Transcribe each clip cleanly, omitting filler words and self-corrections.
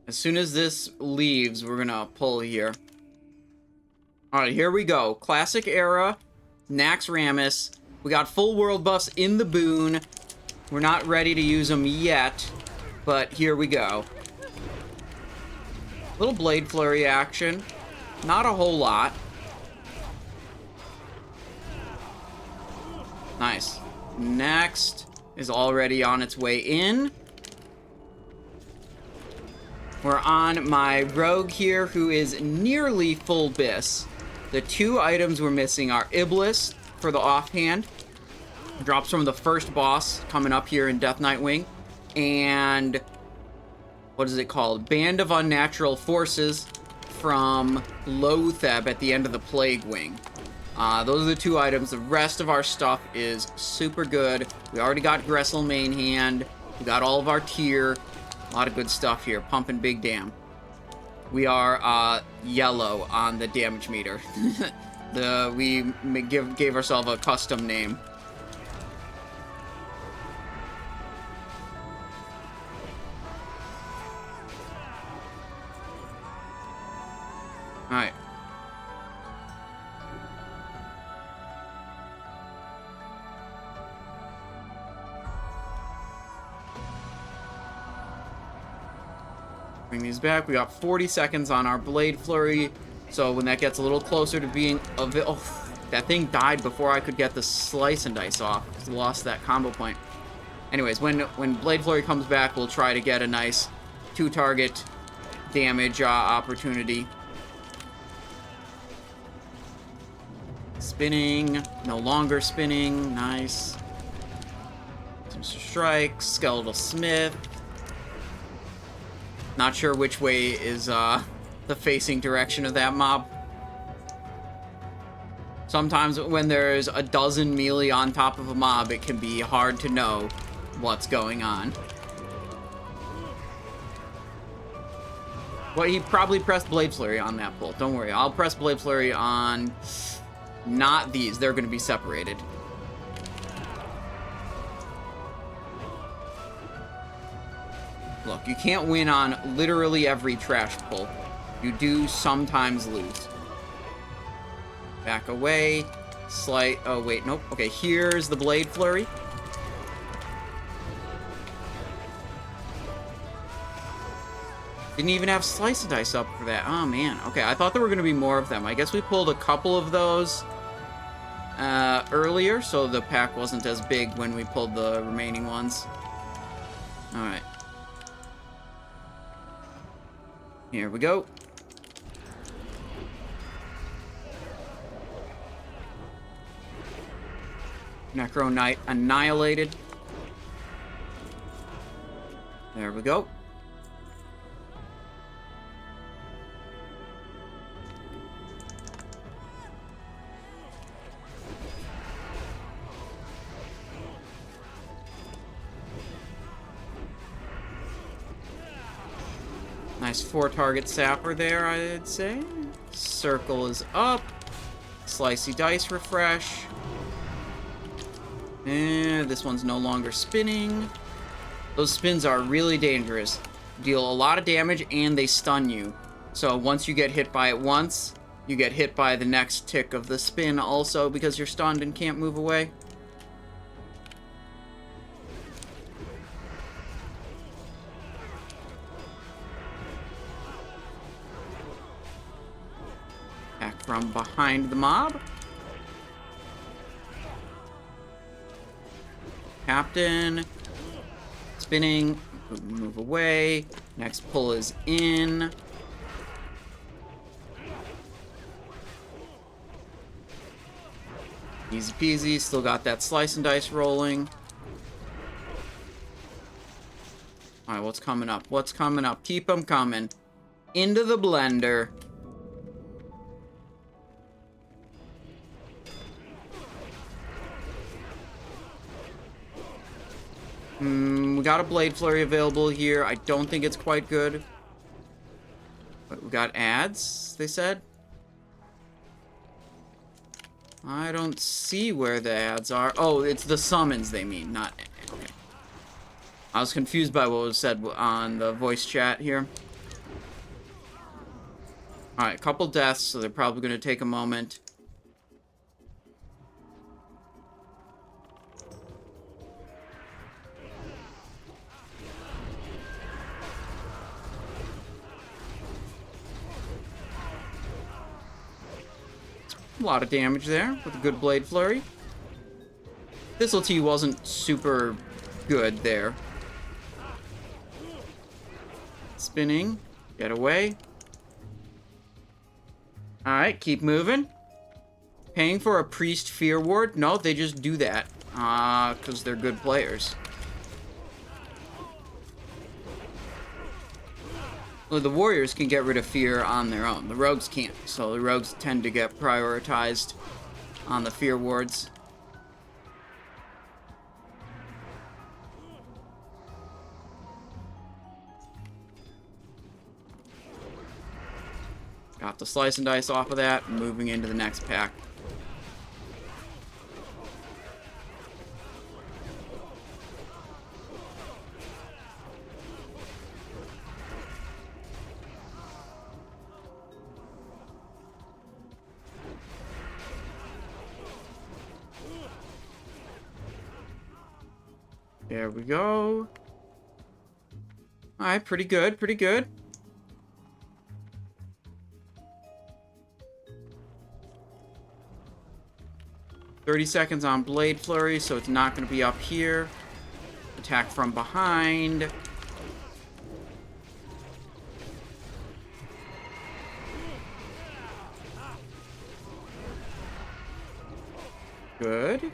As soon as this leaves, we're gonna pull here. Alright, here we go. Classic era, Naxxramas. We got full world buffs in the boon. We're not ready to use them yet, but here we go. Little Blade Flurry action. Not a whole lot. Nice. Next is already on its way in. We're on my rogue here, who is nearly full bis. The two items we're missing are Iblis for the offhand. Drops from the first boss coming up here in Death Knight Wing. And what is it called? Band of Unnatural Forces from Lotheb at the end of the Plague Wing. Those are the two items. The rest of our stuff is super good. We already got Gressil main hand. We got all of our tier. A lot of good stuff here. Pumping big damn. We are yellow on the damage meter. We gave ourselves a custom name. Alright. Bring these back. We got 40 seconds on our Blade Flurry. So when that gets a little closer to being oh, that thing died before I could get the Slice and Dice off. Lost that combo point. Anyways, when Blade Flurry comes back, we'll try to get a nice 2-target damage opportunity. Spinning. No longer spinning. Nice. Sinister Strike. Skeletal Smith. Not sure which way is the facing direction of that mob. Sometimes when there's a dozen melee on top of a mob, it can be hard to know what's going on. Well, he probably pressed Blade Flurry on that pull. Don't worry, I'll press Blade Flurry on not these. They're going to be separated. Look, you can't win on literally every trash pull. You do sometimes lose. Back away. Slight. Oh, wait. Nope. Okay, here's the Blade Flurry. Didn't even have Slice and Dice up for that. Oh, man. Okay, I thought there were going to be more of them. I guess we pulled a couple of those earlier, so the pack wasn't as big when we pulled the remaining ones. Alright. Here we go. Necro Knight annihilated. There we go. Nice 4-target sapper there, I'd say. Circle is up. Slicey dice refresh. And this one's no longer spinning. Those spins are really dangerous. Deal a lot of damage and they stun you. So once you get hit by it once, you get hit by the next tick of the spin also because you're stunned and can't move away. Back from behind the mob. Captain. Spinning. Move away. Next pull is in. Easy peasy. Still got that slice and dice rolling. Alright, what's coming up? What's coming up? Keep them coming. Into the blender. We got a Blade Flurry available here. I don't think it's quite good. But we got ads, they said. I don't see where the ads are. Oh, it's the summons they mean, not... Okay. I was confused by what was said on the voice chat here. Alright, a couple deaths, so they're probably going to take a moment. A lot of damage there with a good Blade Flurry. Thistle Tea wasn't super good there. Spinning. Get away. Alright, keep moving. Paying for a Priest Fear Ward? No, they just do that. Because they're good players. Well, the Warriors can get rid of Fear on their own. The Rogues can't. So the Rogues tend to get prioritized on the Fear Wards. Got the Slice and Dice off of that, moving into the next pack. There we go. Alright, pretty good, pretty good. $30 on Blade Flurry, so it's not going to be up here. Attack from behind. Good.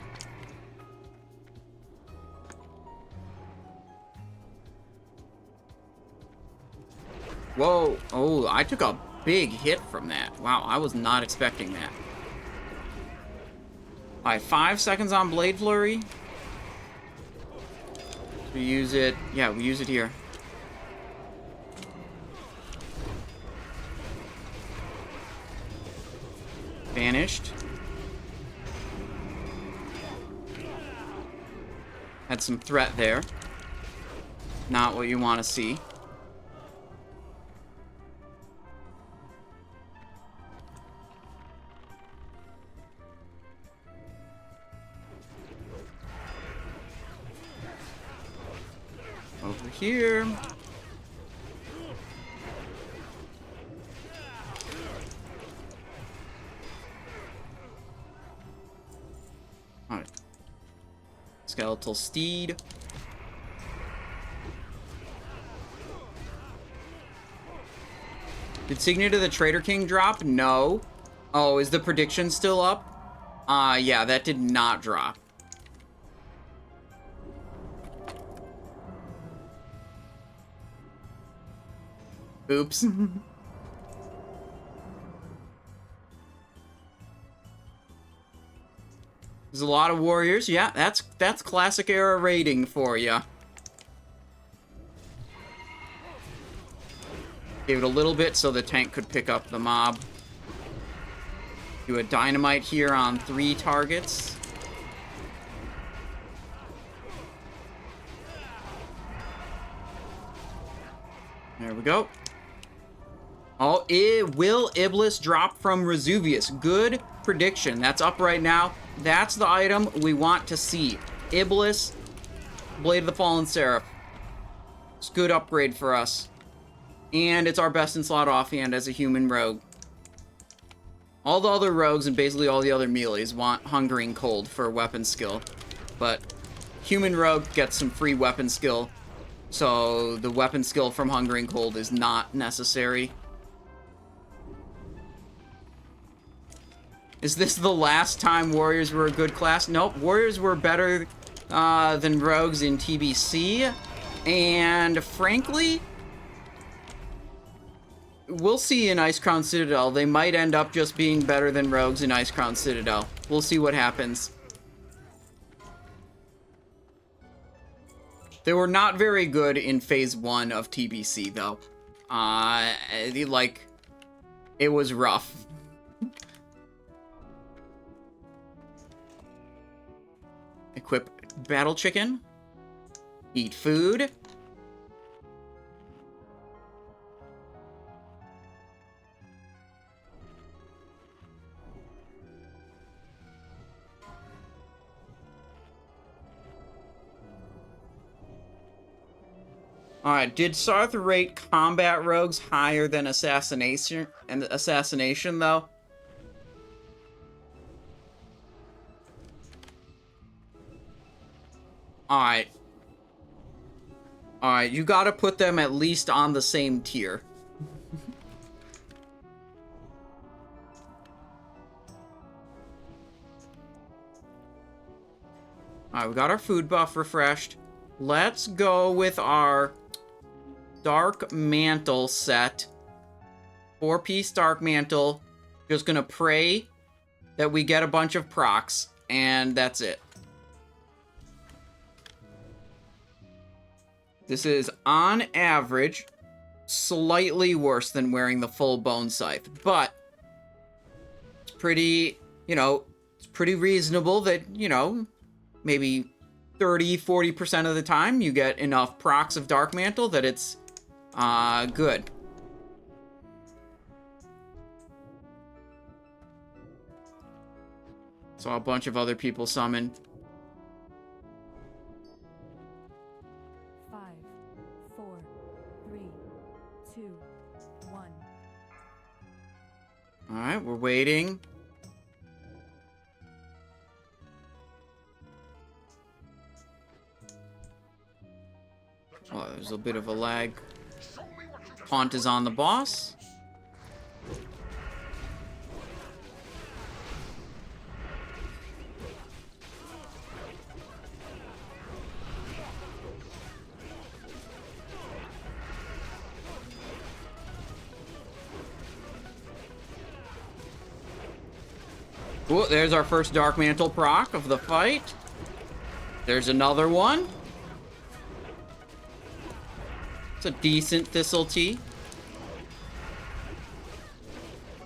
Whoa. Oh, I took a big hit from that. Wow, I was not expecting that. Alright, 5 seconds on Blade Flurry. We use it. Yeah, we use it here. Vanished. Had some threat there. Not what you want to see. Over here. Alright. Skeletal Steed. Did Signet of the Traitor King drop? No. Oh, is the prediction still up? Yeah, that did not drop. Oops. There's a lot of warriors. Yeah, that's classic era raiding for you. Gave it a little bit so the tank could pick up the mob. Do a dynamite here on 3 targets. There we go. Oh, will Iblis drop from Resuvius? Good prediction. That's up right now. That's the item we want to see. Iblis, Blade of the Fallen Seraph. It's a good upgrade for us. And it's our best in slot offhand as a human rogue. All the other rogues and basically all the other melees want Hungering Cold for weapon skill. But human rogue gets some free weapon skill. So the weapon skill from Hungering Cold is not necessary. Is this the last time Warriors were a good class? Nope, Warriors were better than Rogues in TBC. And frankly, we'll see in Icecrown Citadel. They might end up just being better than Rogues in Icecrown Citadel. We'll see what happens. They were not very good in Phase 1 of TBC, though. It was rough. Equip Battle Chicken. Eat food. Alright, did Sarth rate combat rogues higher than assassination though? Alright. Alright, you gotta put them at least on the same tier. Alright, we got our food buff refreshed. Let's go with our Dark Mantle set. 4-piece Dark Mantle. Just gonna pray that we get a bunch of procs, and that's it. This is, on average, slightly worse than wearing the full Bone Scythe, but it's pretty, you know, it's pretty reasonable that, you know, maybe 30-40% of the time you get enough procs of Dark Mantle that it's good. Saw a bunch of other people summon. 5, 4, 3, 2, 1. Alright, we're waiting. Oh, there's a bit of a lag. Haunt is on the boss. Ooh, there's our first Dark Mantle proc of the fight. There's another one. It's a decent Thistle Tea.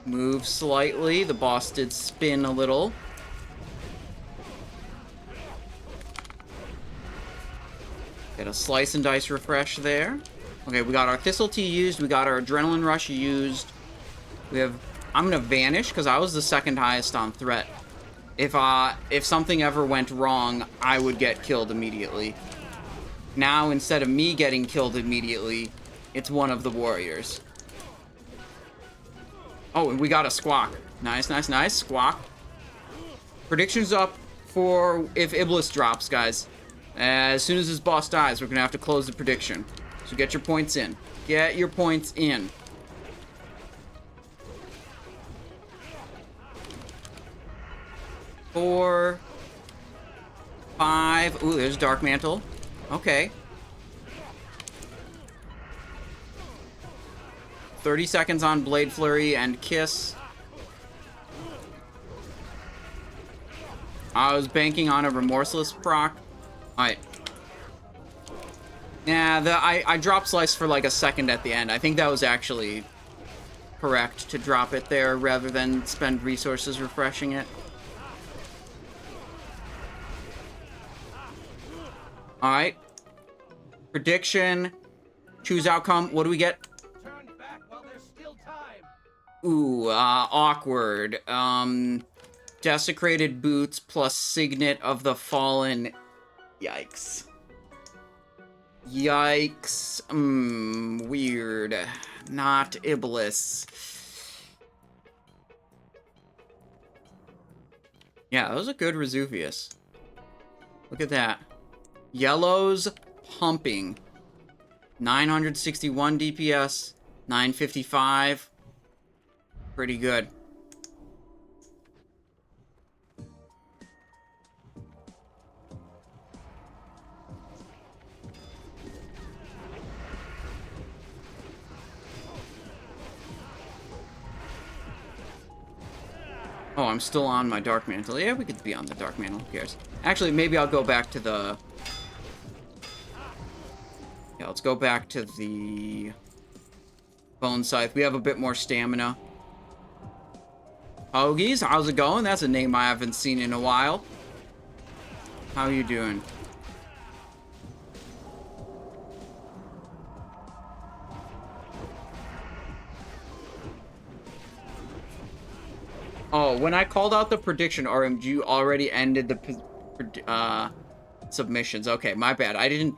Move slightly. The boss did spin a little. Get a Slice and Dice refresh there. Okay, we got our Thistle Tea used. We got our Adrenaline Rush used. We have... I'm gonna Vanish, because I was the second highest on threat. If something ever went wrong, I would get killed immediately. Now, instead of me getting killed immediately, it's one of the warriors. Oh, and we got a Squawk. Nice, nice, nice. Squawk. Predictions up for if Iblis drops, guys. As soon as this boss dies, we're gonna have to close the prediction. So get your points in. Get your points in. Four, 5. Ooh, there's Dark Mantle. Okay. 30 seconds on Blade Flurry and Kiss. I was banking on a Remorseless proc. Alright. Yeah, I dropped Slice for like a second at the end. I think that was actually correct to drop it there rather than spend resources refreshing it. Alright. Prediction. Choose outcome. What do we get? Turn back while there's still time. Ooh, awkward. Desecrated Boots plus Signet of the Fallen. Yikes. Yikes. Weird. Not Iblis. Yeah, that was a good Resuvius. Look at that. Yellow's pumping. 961 DPS. 955. Pretty good. Oh, I'm still on my Dark Mantle. Yeah, we could be on the Dark Mantle. Who cares? Actually, maybe I'll go back to the... Yeah, let's go back to the Bone Scythe. We have a bit more stamina. Hoagies, how's it going? That's a name I haven't seen in a while. How you doing? Oh, when I called out the prediction, RMG already ended the submissions. Okay, my bad. I didn't...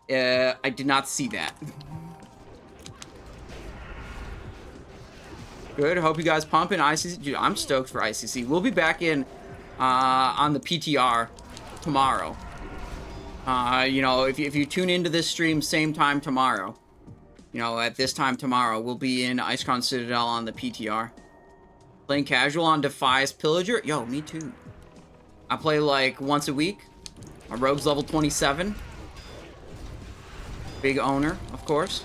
I did not see that. Good. Hope you guys pumping ICC. Dude, I'm stoked for ICC. We'll be back in on the PTR tomorrow. You know, if you tune into this stream same time tomorrow, you know, at this time tomorrow, we'll be in Icecrown Citadel on the PTR. Playing casual on Defias Pillager? Yo, me too. I play like once a week. My rogue's level 27. Big owner, of course.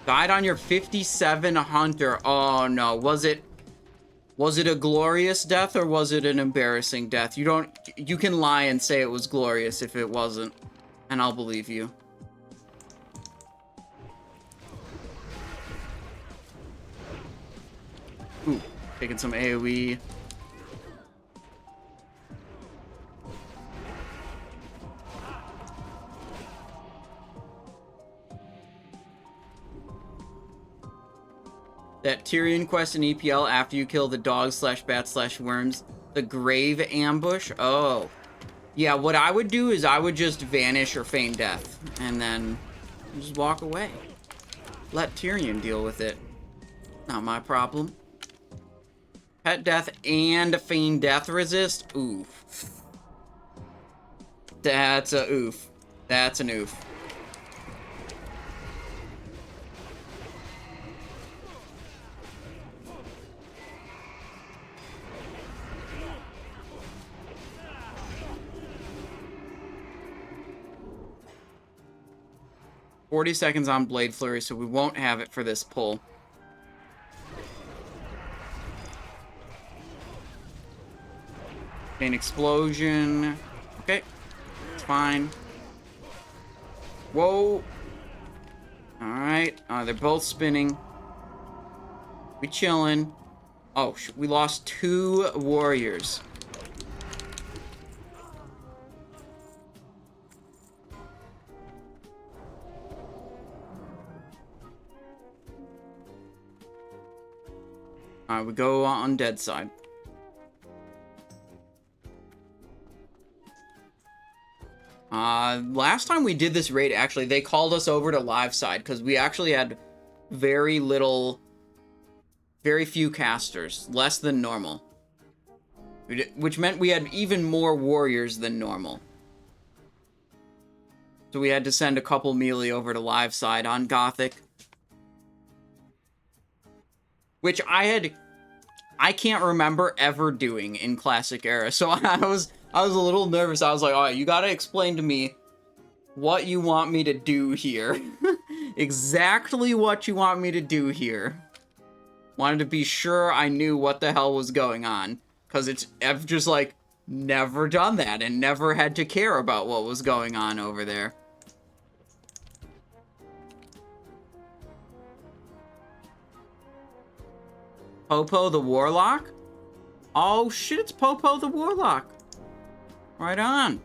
Died on your 57 hunter. Oh no, was it a glorious death or was it an embarrassing death? You can lie and say it was glorious if it wasn't, and I'll believe you. Ooh, taking some AoE. That Tyrion quest in EPL after you kill the dogs / bats / worms. The grave ambush? Oh. Yeah, what I would do is I would just vanish or feign death. And then just walk away. Let Tyrion deal with it. Not my problem. Pet death and feign death resist? Oof. That's a oof. That's an oof. $40 seconds on Blade Flurry, so we won't have it for this pull. Chain Explosion. Okay. It's fine. Whoa. Alright. They're both spinning. We chilling. Oh, we lost 2 warriors. Alright, we go on dead side. Last time we did this raid, actually, they called us over to live side because we actually had very few casters, less than normal. Which meant we had even more warriors than normal. So we had to send a couple melee over to live side on Gothic. Which I can't remember ever doing in Classic Era. So I was a little nervous. I was like, alright, you gotta explain to me what you want me to do here. Exactly what you want me to do here. Wanted to be sure I knew what the hell was going on. Because I've just, like, never done that and never had to care about what was going on over there. Popo the Warlock? Oh shit, it's Popo the Warlock. Right on.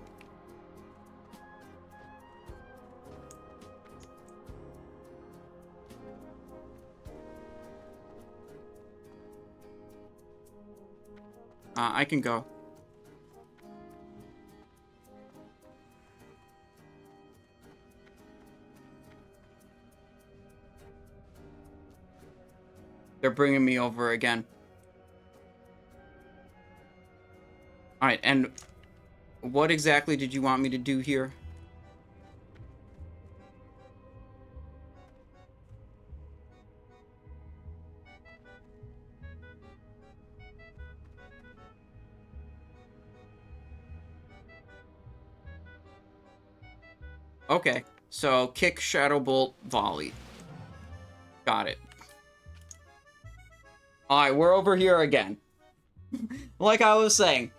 I can go. They're bringing me over again. Alright, and what exactly did you want me to do here? Okay, so kick, Shadow Bolt, volley. Got it. Alright, we're over here again. Like I was saying,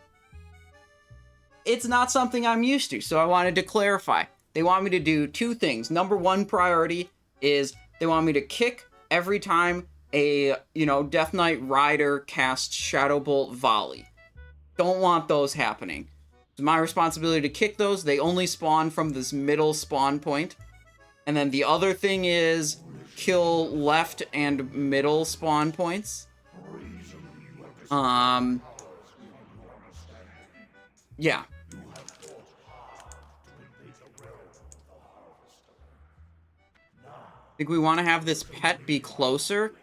it's not something I'm used to, so I wanted to clarify. They want me to do 2 things. Number 1 priority is they want me to kick every time a, Death Knight Rider casts Shadow Bolt volley. Don't want those happening. It's my responsibility to kick those. They only spawn from this middle spawn point. And then the other thing is kill left and middle spawn points. Yeah. I think we want to have this pet be closer.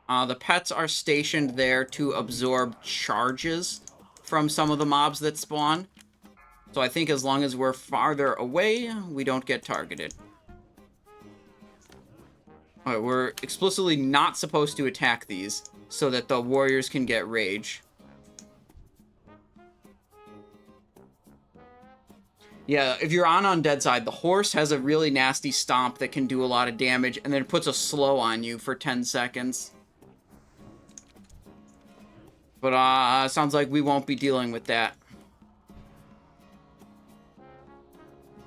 The pets are stationed there to absorb charges from some of the mobs that spawn. So I think as long as we're farther away, we don't get targeted. Alright, we're explicitly not supposed to attack these so that the warriors can get rage. Yeah, if you're on Undead side, the horse has a really nasty stomp that can do a lot of damage, and then it puts a slow on you for 10 seconds. But, sounds like we won't be dealing with that.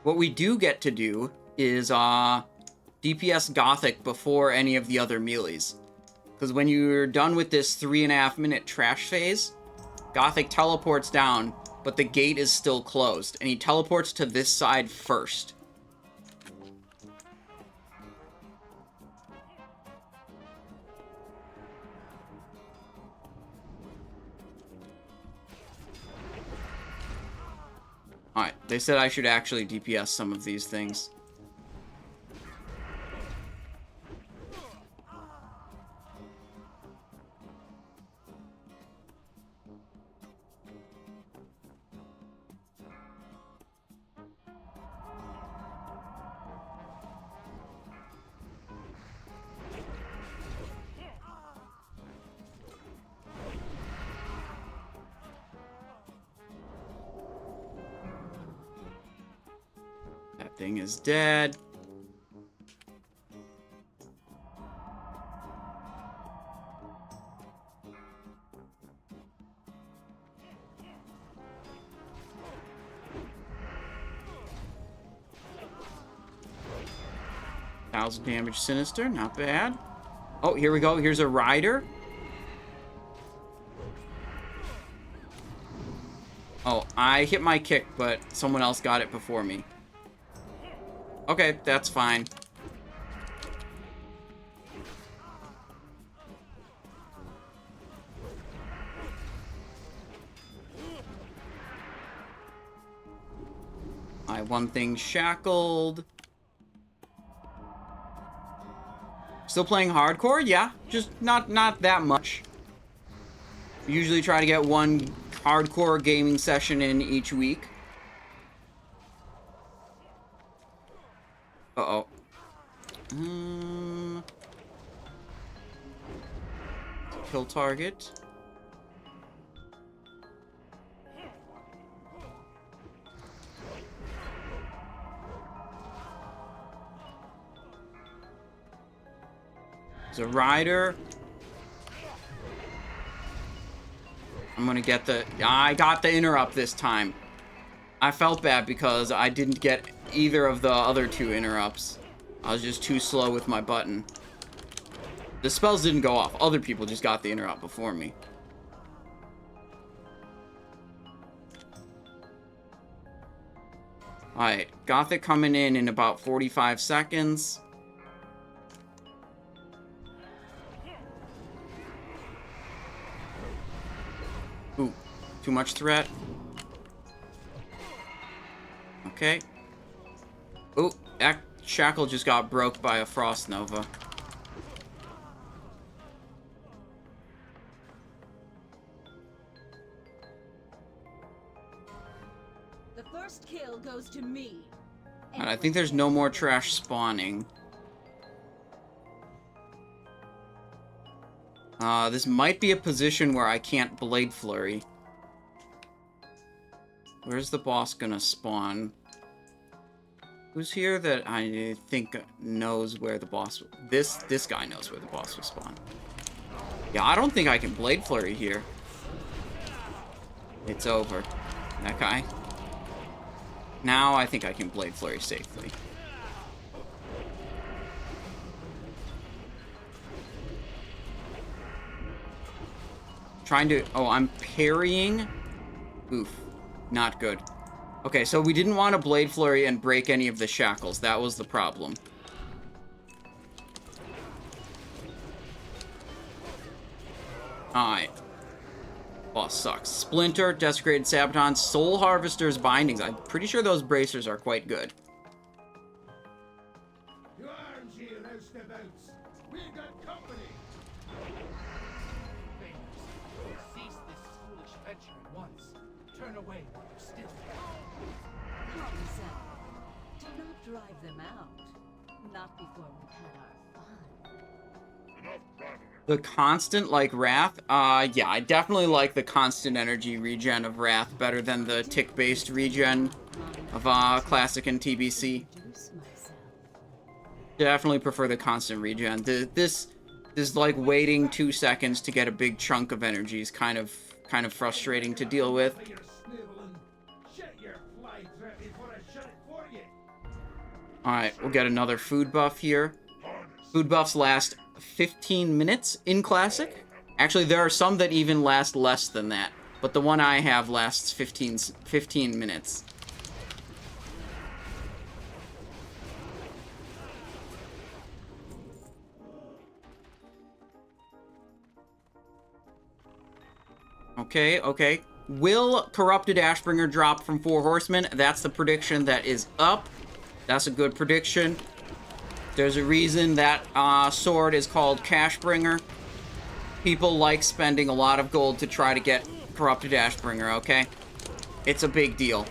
What we do get to do is, DPS Gothic before any of the other melees. Because when you're done with this 3.5 minute trash phase, Gothic teleports down, but the gate is still closed, and he teleports to this side first. Alright, they said I should actually DPS some of these things. That thing is dead. Thousand damage sinister, not bad. Oh, here we go. Here's a rider. Oh, I hit my kick, but someone else got it before me. Okay, that's fine. One thing shackled. Still playing hardcore? Yeah, just not that much. Usually try to get one hardcore gaming session in each week. Uh-oh. Kill target. There's a rider. I'm gonna get the... I got the interrupt this time. I felt bad because I didn't get either of the other two interrupts. I was just too slow with my button. The spells didn't go off. Other people just got the interrupt before me. Alright, Gothic coming in about 45 seconds. Ooh, too much threat. Okay. Ooh, that shackle just got broke by a Frost Nova. The first kill goes to me. And I think there's no more trash spawning. This might be a position where I can't Blade Flurry. Where's the boss gonna spawn? Who's here that I think knows where the boss... This guy knows where the boss will spawn. Yeah, I don't think I can Blade Flurry here. It's over. That guy. Now I think I can Blade Flurry safely. Trying to... Oh, I'm parrying. Oof. Not good. Okay, so we didn't want to Blade Flurry and break any of the shackles. That was the problem. Alright. Boss sucks. Splinter, Desecrated Sabaton, Soul Harvester's Bindings. I'm pretty sure those bracers are quite good. You are arms ye roustabouts. We got company. Famous, cease this foolish venture at once. Turn away while you're still Common sense. Do not drive them out. Not before we've had our fun. The constant, like, Wrath? Yeah, I definitely like the constant energy regen of Wrath better than the tick-based regen of, Classic and TBC. Introduce myself. Definitely prefer the constant regen. This like, waiting 2 seconds to get a big chunk of energy is kind of frustrating to deal with. for your sniveling. Shut your fly trap before I shut it for you. Alright, we'll get another food buff here. Food buffs last 15 minutes in Classic. Actually, there are some that even last less than that. But the one I have lasts 15 minutes. Okay, okay. Will Corrupted Ashbringer drop from 4 Horsemen? That's the prediction that is up. That's a good prediction. There's a reason that sword is called Cashbringer. People like spending a lot of gold to try to get Corrupted Ashbringer, okay? It's a big deal.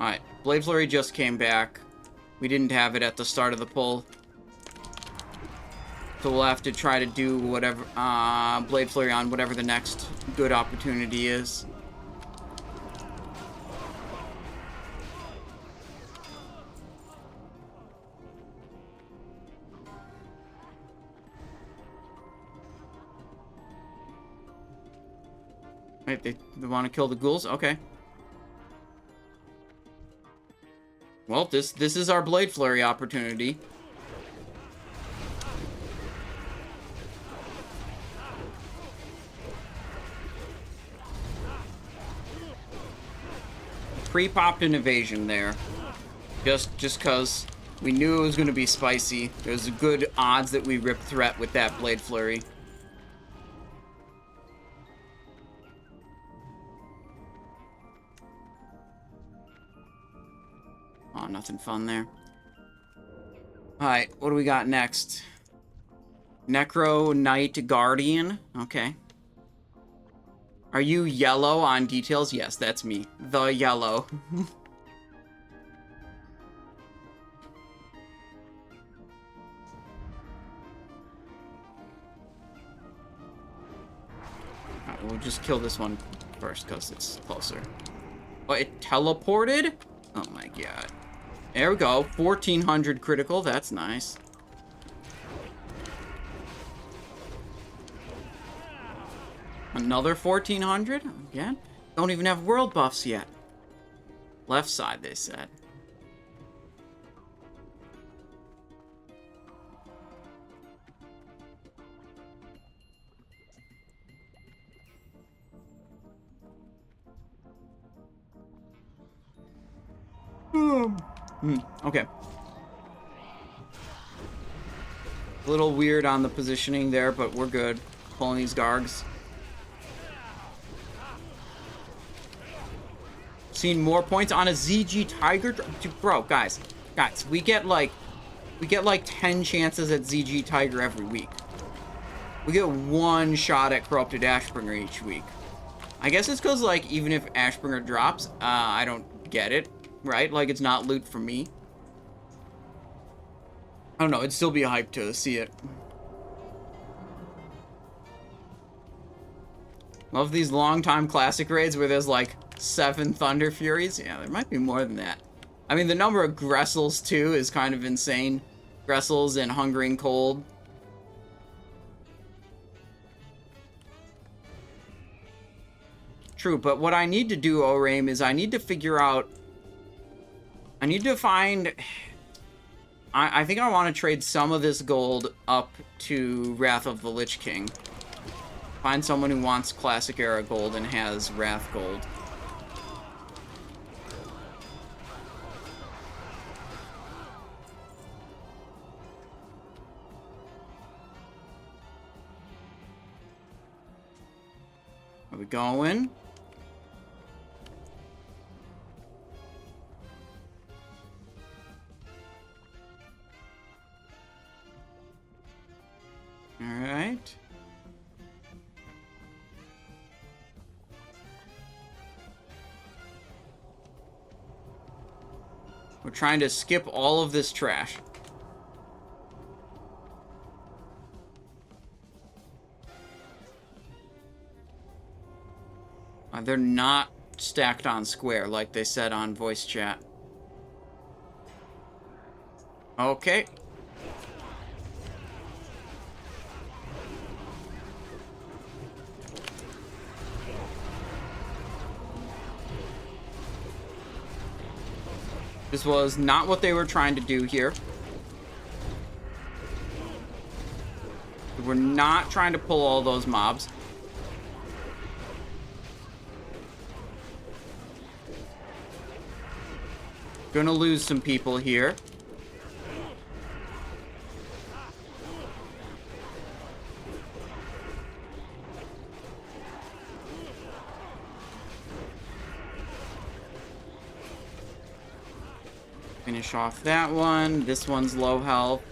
Alright, Blade Flurry just came back. We didn't have it at the start of the pull. So we'll have to try to do whatever, Blade Flurry on whatever the next good opportunity is. Wait, they want to kill the ghouls? Okay. Well, this is our Blade Flurry opportunity. Pre-popped an evasion there. Just because we knew it was going to be spicy. There's good odds that we rip threat with that Blade Flurry. Oh, nothing fun there. Alright, what do we got next? Necro Knight Guardian. Okay. Are you yellow on details? Yes, that's me. The yellow. Alright, we'll just kill this one first because it's closer. Oh, it teleported? Oh my god. There we go. 1400 critical. That's nice. Another 1400? Again? Don't even have world buffs yet. Left side, they said. Okay. A little weird on the positioning there, but we're good. Pulling these Gargs. Seen more points on a ZG Tiger? Dude, bro, guys, we get like 10 chances at ZG Tiger every week. We get 1 shot at Corrupted Ashbringer each week. I guess it's because, like, even if Ashbringer drops, I don't get it, right? Like, it's not loot for me. I don't know, it'd still be a hype to see it. Love these long-time classic raids where there's, like, 7 Thunder Furies. Yeah, there might be more than that. I mean, the number of Gressils, too, is kind of insane. Gressils and Hungering Cold. True, but what I need to do, Oraim, is I need to figure out... I need to find... I think I want to trade some of this gold up to Wrath of the Lich King. Find someone who wants Classic Era gold and has Wrath gold. Are we going? We're trying to skip all of this trash. They're not stacked on square like they said on voice chat. Okay. This was not what they were trying to do here. We're not trying to pull all those mobs. Gonna lose some people here. Finish off that one. This one's low health.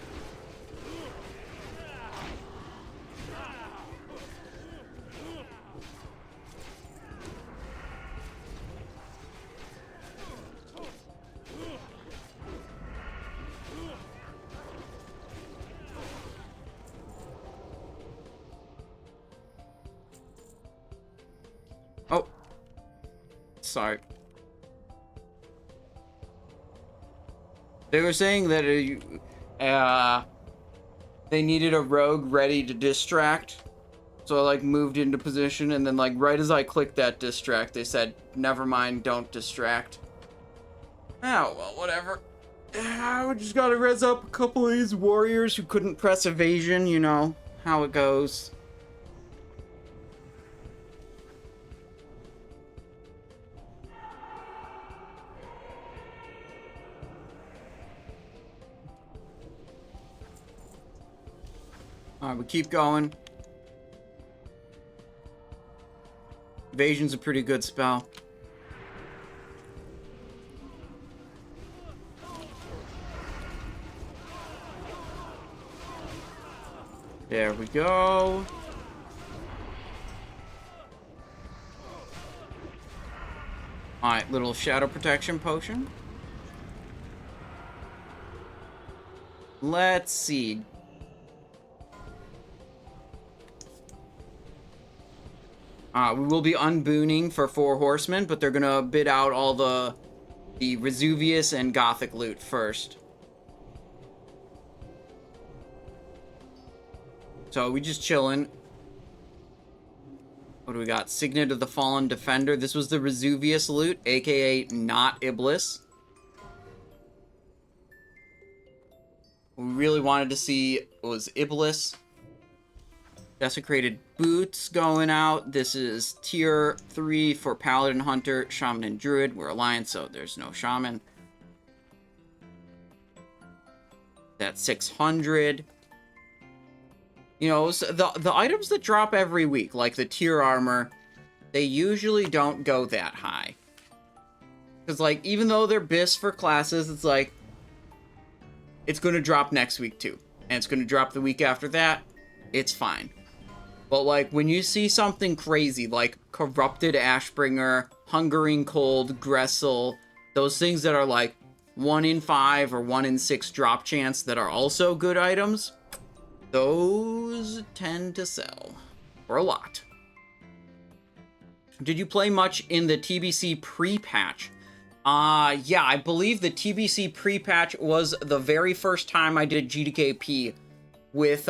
Oh. Sorry. They were saying that they needed a rogue ready to distract. So I like moved into position, and then like right as I clicked that distract, they said, never mind, don't distract. Oh, well, whatever. We just gotta res up a couple of these warriors who couldn't press evasion, you know how it goes. Alright, we keep going. Evasion's a pretty good spell. There we go. Alright, little shadow protection potion. Let's see. We will be unbooning for 4 horsemen, but they're gonna bid out all the Vesuvius and Gothic loot first. So we just chilling. What do we got? Signet of the Fallen Defender. This was the Vesuvius loot, aka not Iblis. We really wanted to see was Iblis. Desecrated boots going out. This is tier 3 for Paladin, Hunter, Shaman, and Druid. We're Alliance, so there's no Shaman. That's 600. You know, so the items that drop every week, like the tier armor, they usually don't go that high. Because, like, even though they're BIS for classes, it's like, it's going to drop next week too. And it's going to drop the week after that. It's fine. But, like, when you see something crazy, like Corrupted Ashbringer, Hungering Cold, Gressil, those things that are, like, 1 in 5 or 1 in 6 drop chance that are also good items, those tend to sell for a lot. Did you play much in the TBC pre-patch? Yeah, I believe the TBC pre-patch was the very first time I did GDKP with,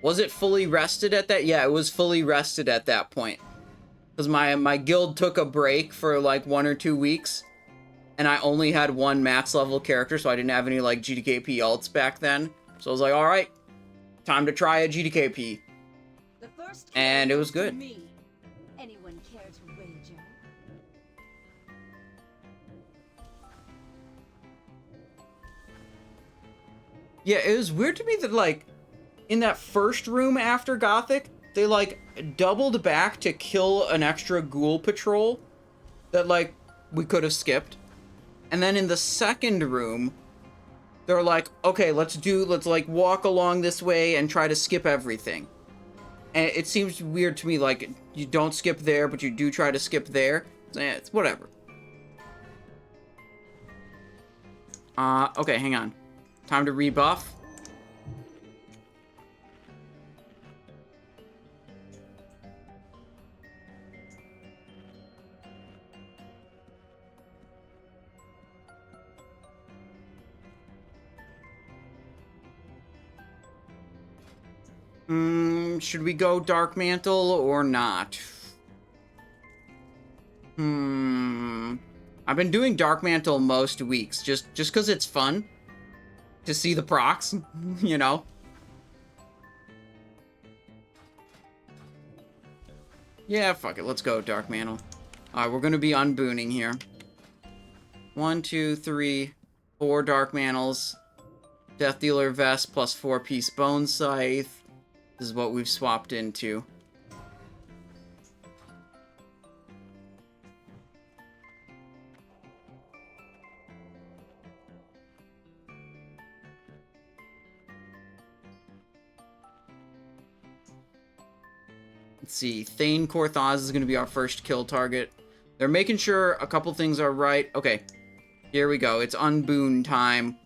was it fully rested at that? Yeah, it was fully rested at that point. Because my guild took a break for like 1 or 2 weeks. And I only had 1 max level character, so I didn't have any like GDKP ults back then. So I was like, alright, time to try a GDKP. And it was good. Anyone care to wager? Yeah, it was weird to me that like, in that first room after Gothic, they like doubled back to kill an extra ghoul patrol that like we could have skipped. And then in the second room, they're like, okay, let's like walk along this way and try to skip everything. And it seems weird to me, like, you don't skip there, but you do try to skip there. So, yeah, it's whatever. Okay, hang on. Time to rebuff. Should we go Dark Mantle or not? I've been doing Dark Mantle most weeks, just because it's fun to see the procs, you know? Yeah, fuck it, let's go Dark Mantle. Alright, we're gonna be unbooning here. 1, 2, 3, 4 Dark Mantles. Death Dealer Vest plus 4-piece Bone Scythe. This is what we've swapped into. Let's see. Thane Korthaz is going to be our first kill target. They're making sure a couple things are right. Okay. Here we go. It's unboon time.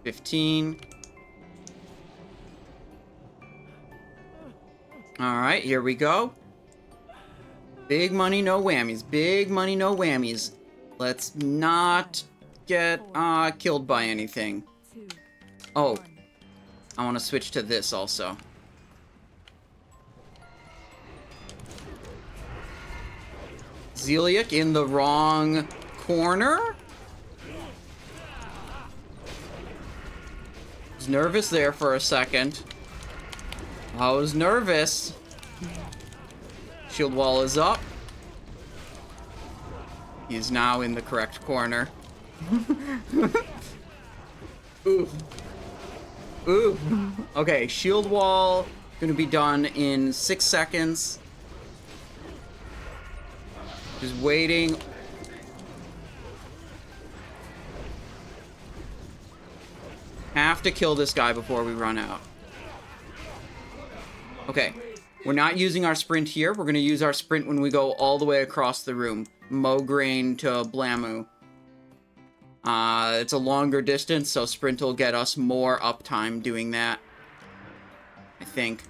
$15. Alright, here we go. Big money, no whammies. Big money, no whammies. Let's not get killed by anything. Oh, I want to switch to this also. Zeliek in the wrong corner? Was nervous there for a second. I was nervous. Shield wall is up. He is now in the correct corner. Ooh. Ooh. Okay, shield wall gonna be done in 6 seconds. Just waiting. Have to kill this guy before we run out. Okay. We're not using our sprint here. We're going to use our sprint when we go all the way across the room. Mograine to Blamu. It's a longer distance, so sprint will get us more uptime doing that. I think.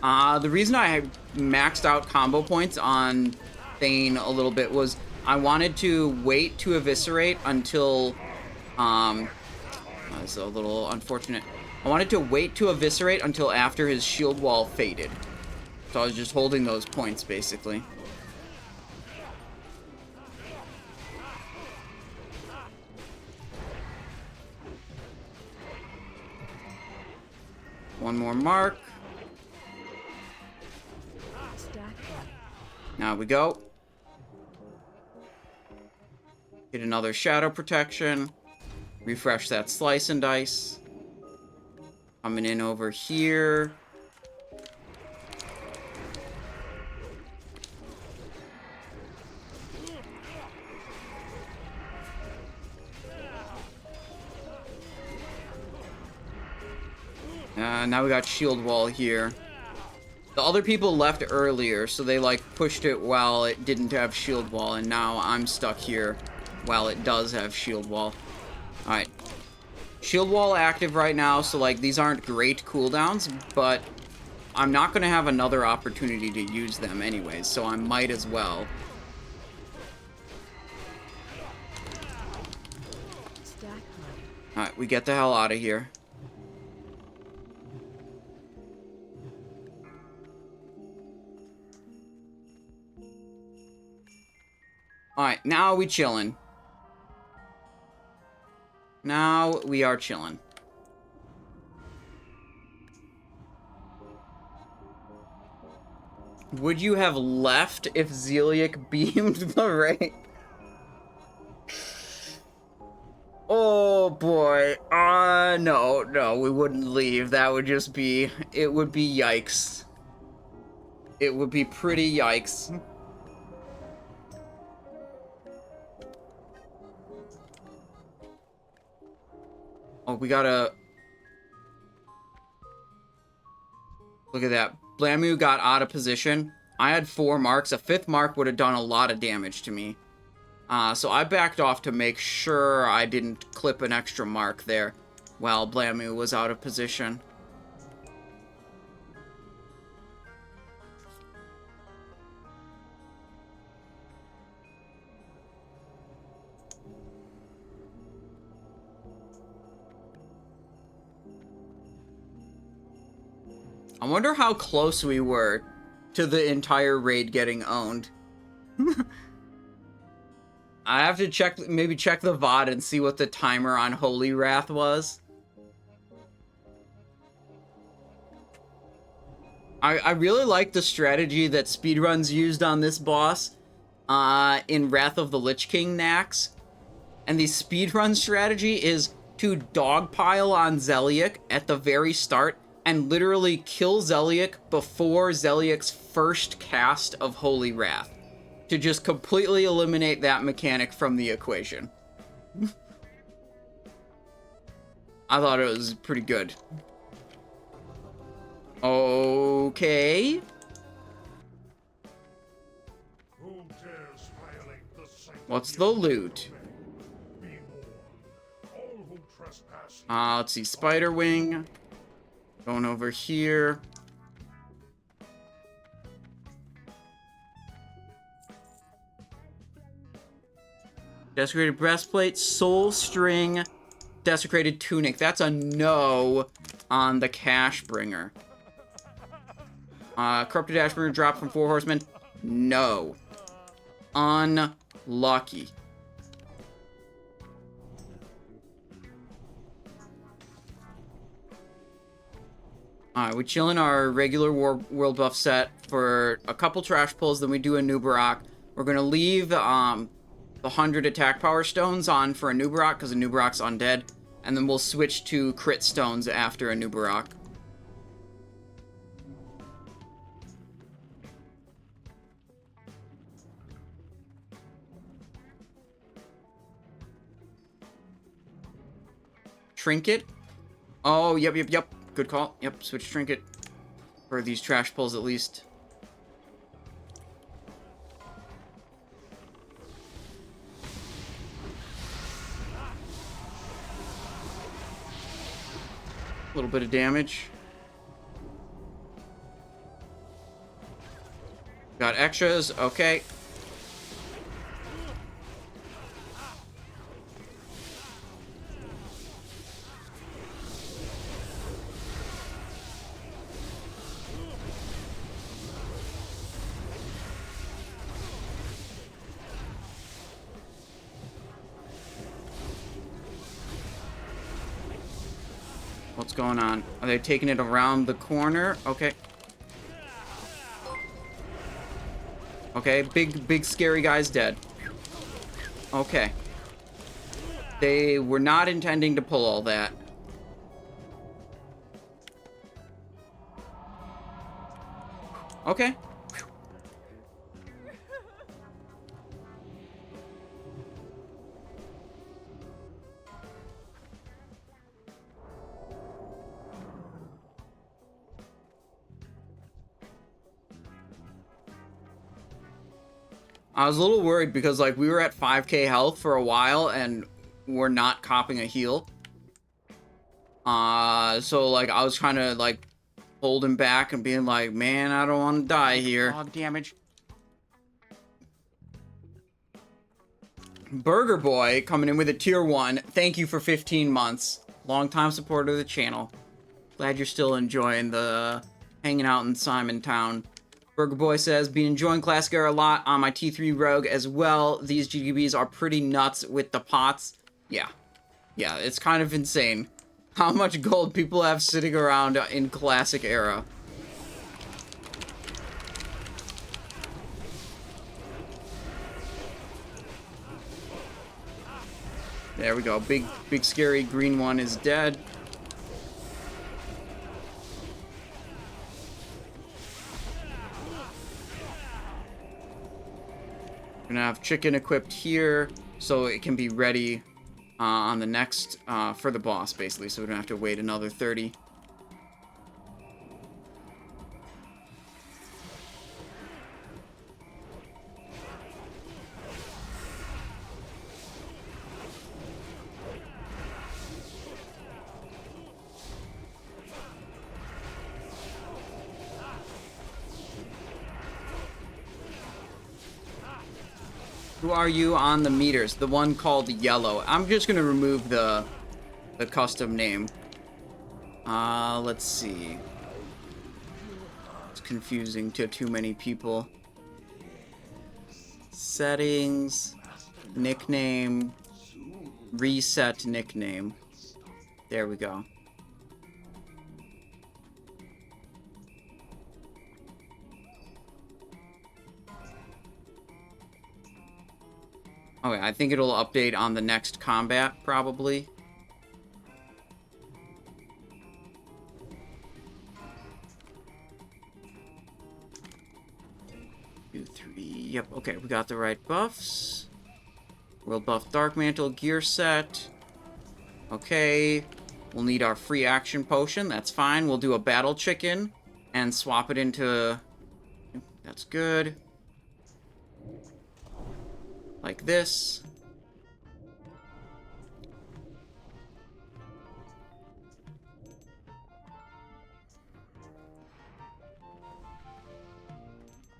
The reason I maxed out combo points on Thane a little bit was I wanted to wait to eviscerate until... that's a little unfortunate. I wanted to wait to eviscerate until after his shield wall faded. So I was just holding those points, basically. One more mark. Now we go. Get another shadow protection. Refresh that slice and dice. Coming in over here. Now we got shield wall here. The other people left earlier, so they like pushed it while it didn't have shield wall, and now I'm stuck here while it does have shield wall. Alright. Shield wall active right now, so like these aren't great cooldowns, but I'm not going to have another opportunity to use them anyways, so I might as well. Alright, we get the hell out of here. Alright, now we chillin'. Now we are chillin'. Would you have left if Zeliek beamed the raid? Oh boy. No, we wouldn't leave. That would just be... It would be yikes. It would be pretty yikes. we gotta... Look at that. Blamu got out of position. I had 4 marks. A 5th mark would have done a lot of damage to me. So I backed off to make sure I didn't clip an extra mark there while Blamu was out of position. I wonder how close we were to the entire raid getting owned. I have to check, maybe check the VOD and see what the timer on Holy Wrath was. I really like the strategy that speedruns used on this boss in Wrath of the Lich King Naxx. And the speedrun strategy is to dogpile on Zeliek at the very start and literally kill Zeliek before Zeliek's first cast of Holy Wrath. To just completely eliminate that mechanic from the equation. I thought it was pretty good. Okay. What's the loot? Let's see, Spider Wing. Going over here. Desecrated breastplate, soul string, desecrated tunic. That's a no on the cash bringer. Corrupted ash bringer drop from 4 horsemen. No. Unlucky. Alright, we chill in our regular world buff set for a couple trash pulls, then we do a Nubarak. We're gonna leave the 100 attack power stones on for a Nubarak, because a Nubarak's undead. And then we'll switch to crit stones after a Nubarak. Trinket. Oh, yep. Good call. Yep, switch trinket. For these trash pulls, at least. A little bit of damage. Got extras. Okay. What's going on? Are they taking it around the corner? Okay. Okay, big scary guy's dead. Okay. They were not intending to pull all that. Okay. I was a little worried because, like, we were at 5k health for a while and we're not copping a heal. So, like, I was trying to, like, hold him back and being like, man, I don't want to die here. Log damage. Burger Boy coming in with a tier 1. Thank you for 15 months. Long-time supporter of the channel. Glad you're still enjoying the hanging out in Simon Town. Burger Boy says, been enjoying Classic Era a lot on my T3 Rogue as well. These GGBs are pretty nuts with the pots. Yeah. Yeah, it's kind of insane how much gold people have sitting around in Classic Era. There we go. Big scary green one is dead. Gonna have chicken equipped here so it can be ready on the next, for the boss, basically, so we don't have to wait another 30. Who are you on the meters? The one called Yellow. I'm just gonna remove the custom name. Let's see. It's confusing to too many people. Settings, nickname, reset nickname. There we go. Okay, I think it'll update on the next combat, probably. Two, three. Yep, okay, we got the right buffs. World buff Dark Mantle gear set. Okay, we'll need our free action potion. That's fine. We'll do a battle chicken and swap it into... That's good. Like this.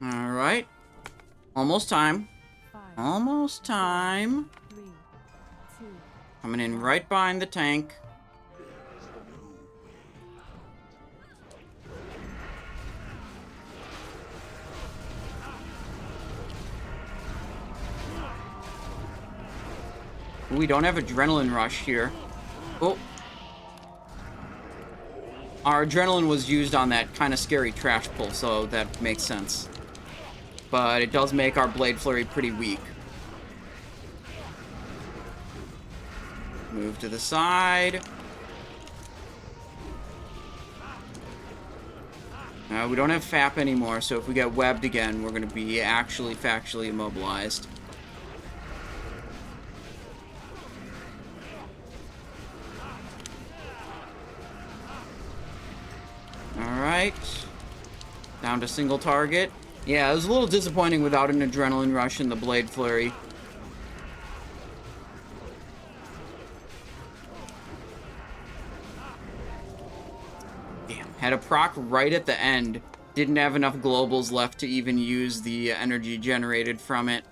Alright. Almost time. 5, Almost time. 3, 2, Coming in right behind the tank. We don't have adrenaline rush here. Oh. Our adrenaline was used on that kind of scary trash pull, so that makes sense. But it does make our Blade Flurry pretty weak. Move to the side. We don't have FAP anymore, so if we get webbed again, we're going to be actually factually immobilized. Alright. Down to single target. Yeah, it was a little disappointing without an adrenaline rush in the Blade Flurry. Damn, had a proc right at the end. Didn't have enough globals left to even use the energy generated from it.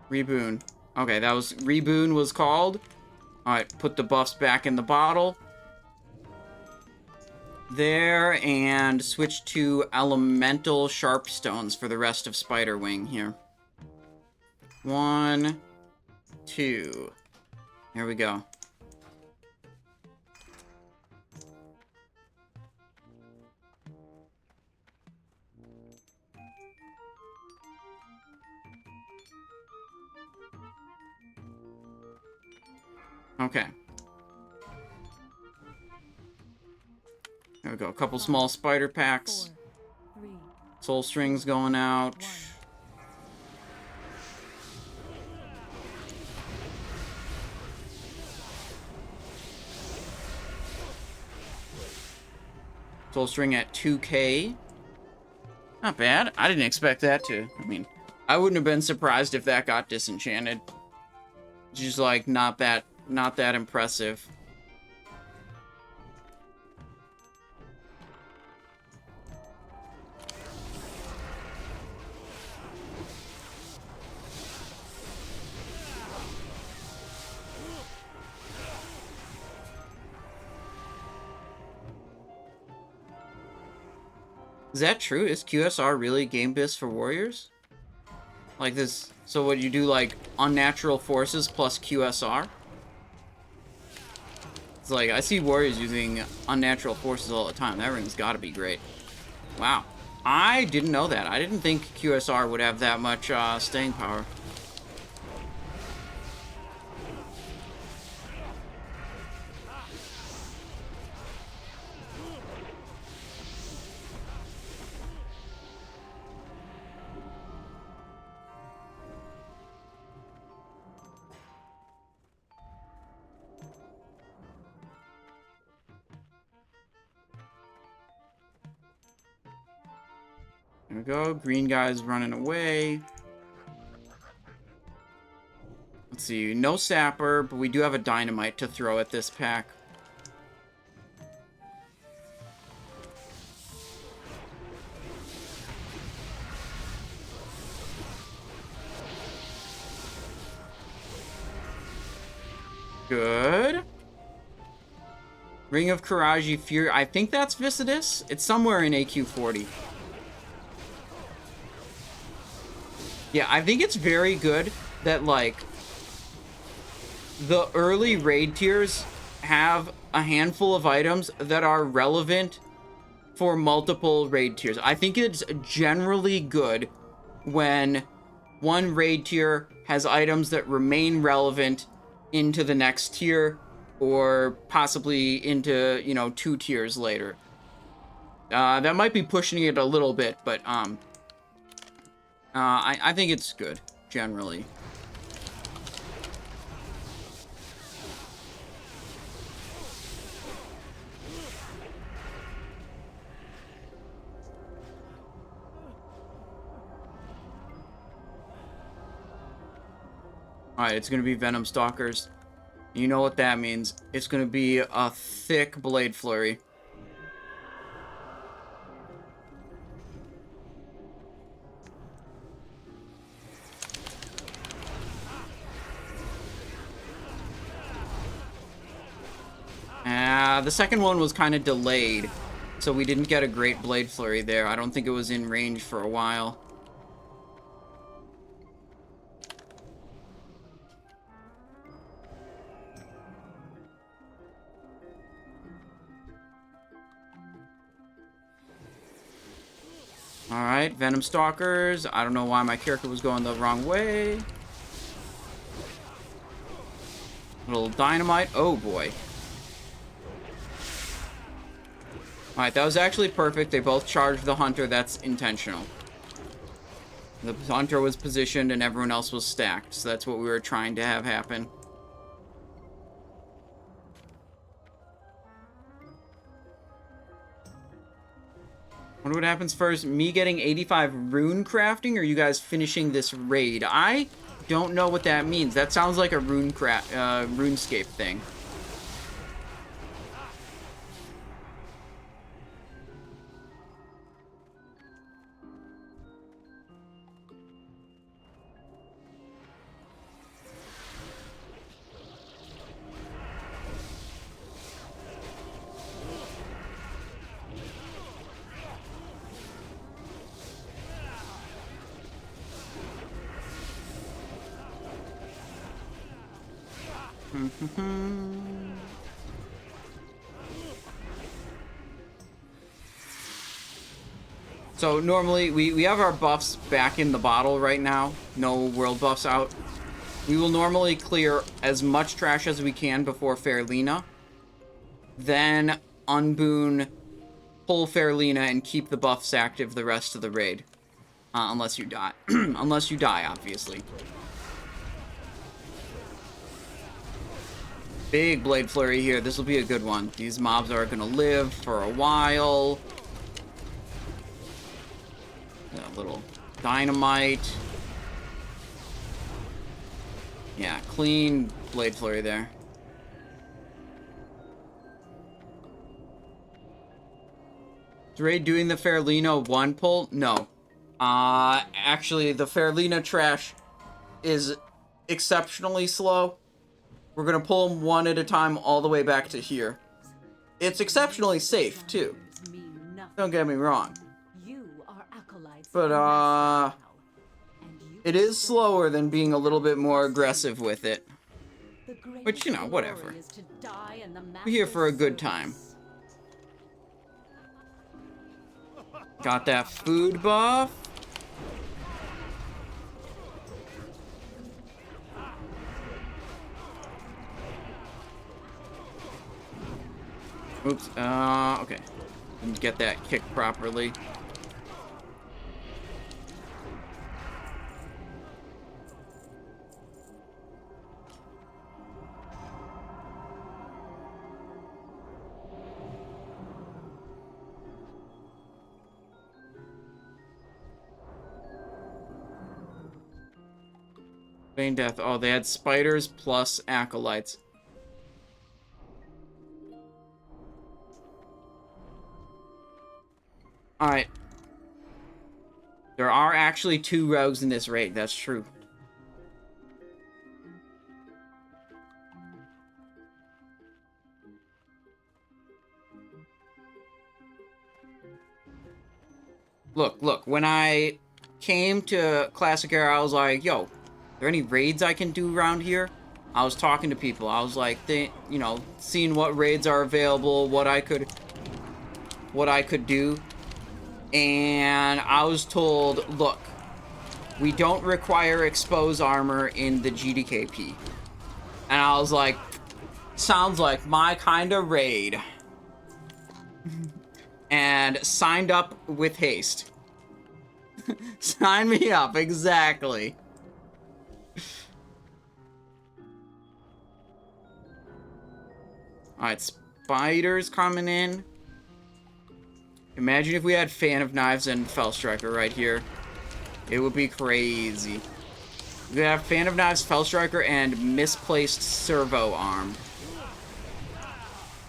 Reboon. Okay, that was... Reboon was called. Alright, put the buffs back in the bottle. There, and switch to elemental sharpstones for the rest of Spiderwing here. 1, 2. Here we go. Okay. There we go. A couple small spider packs. 4, 3, Soul strings going out. 1. Soul string at 2k. Not bad. I didn't expect that to. I mean, I wouldn't have been surprised if that got disenchanted. Just like not that impressive. Is that true? Is QSR really game bis for warriors? Like this, so what you do, like unnatural forces plus QSR? It's like, I see warriors using unnatural forces all the time. That ring's gotta be great. Wow. I didn't know that. I didn't think QSR would have that much staying power. There we go. Green guy's running away. Let's see. No sapper, but we do have a dynamite to throw at this pack. Good. Ring of Karaji Fury. I think that's Viscidus. It's somewhere in AQ40. Yeah, I think it's very good that, like, the early raid tiers have a handful of items that are relevant for multiple raid tiers. I think it's generally good when one raid tier has items that remain relevant into the next tier, or possibly into, you know, 2 tiers later. That might be pushing it a little bit, but I think it's good, generally. Alright, it's gonna be Venom Stalkers. You know what that means. It's gonna be a thick Blade Flurry. The second one was kind of delayed, so we didn't get a great Blade Flurry there. I don't think it was in range for a while. Alright, Venom Stalkers. I don't know why my character was going the wrong way. Little dynamite. Oh boy. Alright, that was actually perfect. They both charged the hunter. That's intentional. The hunter was positioned and everyone else was stacked. So that's what we were trying to have happen. Wonder what happens first. Me getting 85 rune crafting, or you guys finishing this raid? I don't know what that means. That sounds like a RuneScape thing. So normally we have our buffs back in the bottle right now. No world buffs out. We will normally clear as much trash as we can before Fairlina. Then unboon, pull Fairlina, and keep the buffs active the rest of the raid. Unless you die. Unless you die, obviously. Big Blade Flurry here. This will be a good one. These mobs are going to live for a while. A little dynamite. Yeah, clean Blade Flurry there. Is Raid doing the Fairlina 1 pull? No. Actually, the Fairlina trash is exceptionally slow. We're going to pull them one at a time all the way back to here. It's exceptionally safe, too. Don't get me wrong. But, it is slower than being a little bit more aggressive with it. Which, you know, whatever. We're here for a good time. Got that food buff. Oops, okay. Didn't get that kick properly. Feign death. Oh, they had spiders plus acolytes. Alright. There are actually 2 rogues in this raid, that's true. Look, when I came to Classic Era, I was like, yo, are there any raids I can do around here? I was talking to people. I was like, you know, seeing what raids are available, what I could do. And I was told, look, we don't require expose armor in the GDKP. And I was like, sounds like my kind of raid. And signed up with haste. Sign me up, exactly. Alright, spiders coming in. Imagine if we had Fan of Knives and Fell Striker right here. It would be crazy. We have Fan of Knives, Fell Striker, and Misplaced Servo Arm.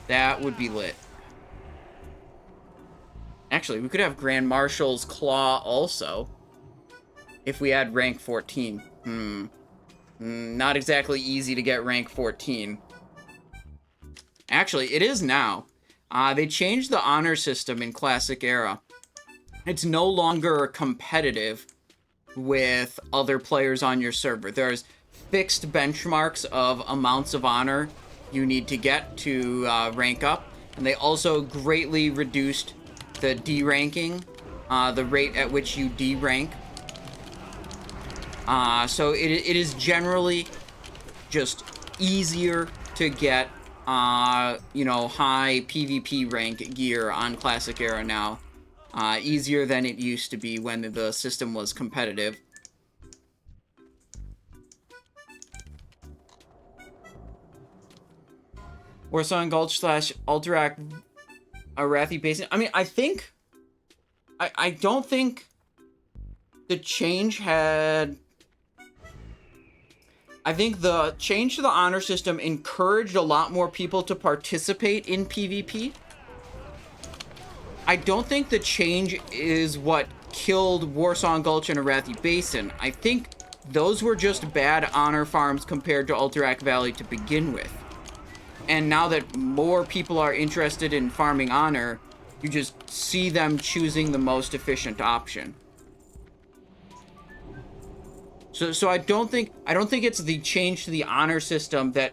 That would be lit. Actually, we could have Grand Marshal's Claw also. If we had rank 14. Not exactly easy to get rank 14. Actually, it is now. They changed the honor system in Classic Era. It's no longer competitive with other players on your server. There's fixed benchmarks of amounts of honor you need to get to rank up. And they also greatly reduced the D-ranking, the rate at which you D-rank. So it is generally just easier to get, you know, high PvP rank gear on Classic Era now. Easier than it used to be when the system was competitive. Warsong Gulch / Alterac Arathi Basin. I mean, I don't think the change had... I think the change to the honor system encouraged a lot more people to participate in PvP. I don't think the change is what killed Warsong Gulch and Arathi Basin. I think those were just bad honor farms compared to Alterac Valley to begin with. And now that more people are interested in farming honor, you just see them choosing the most efficient option. So I don't think it's the change to the honor system that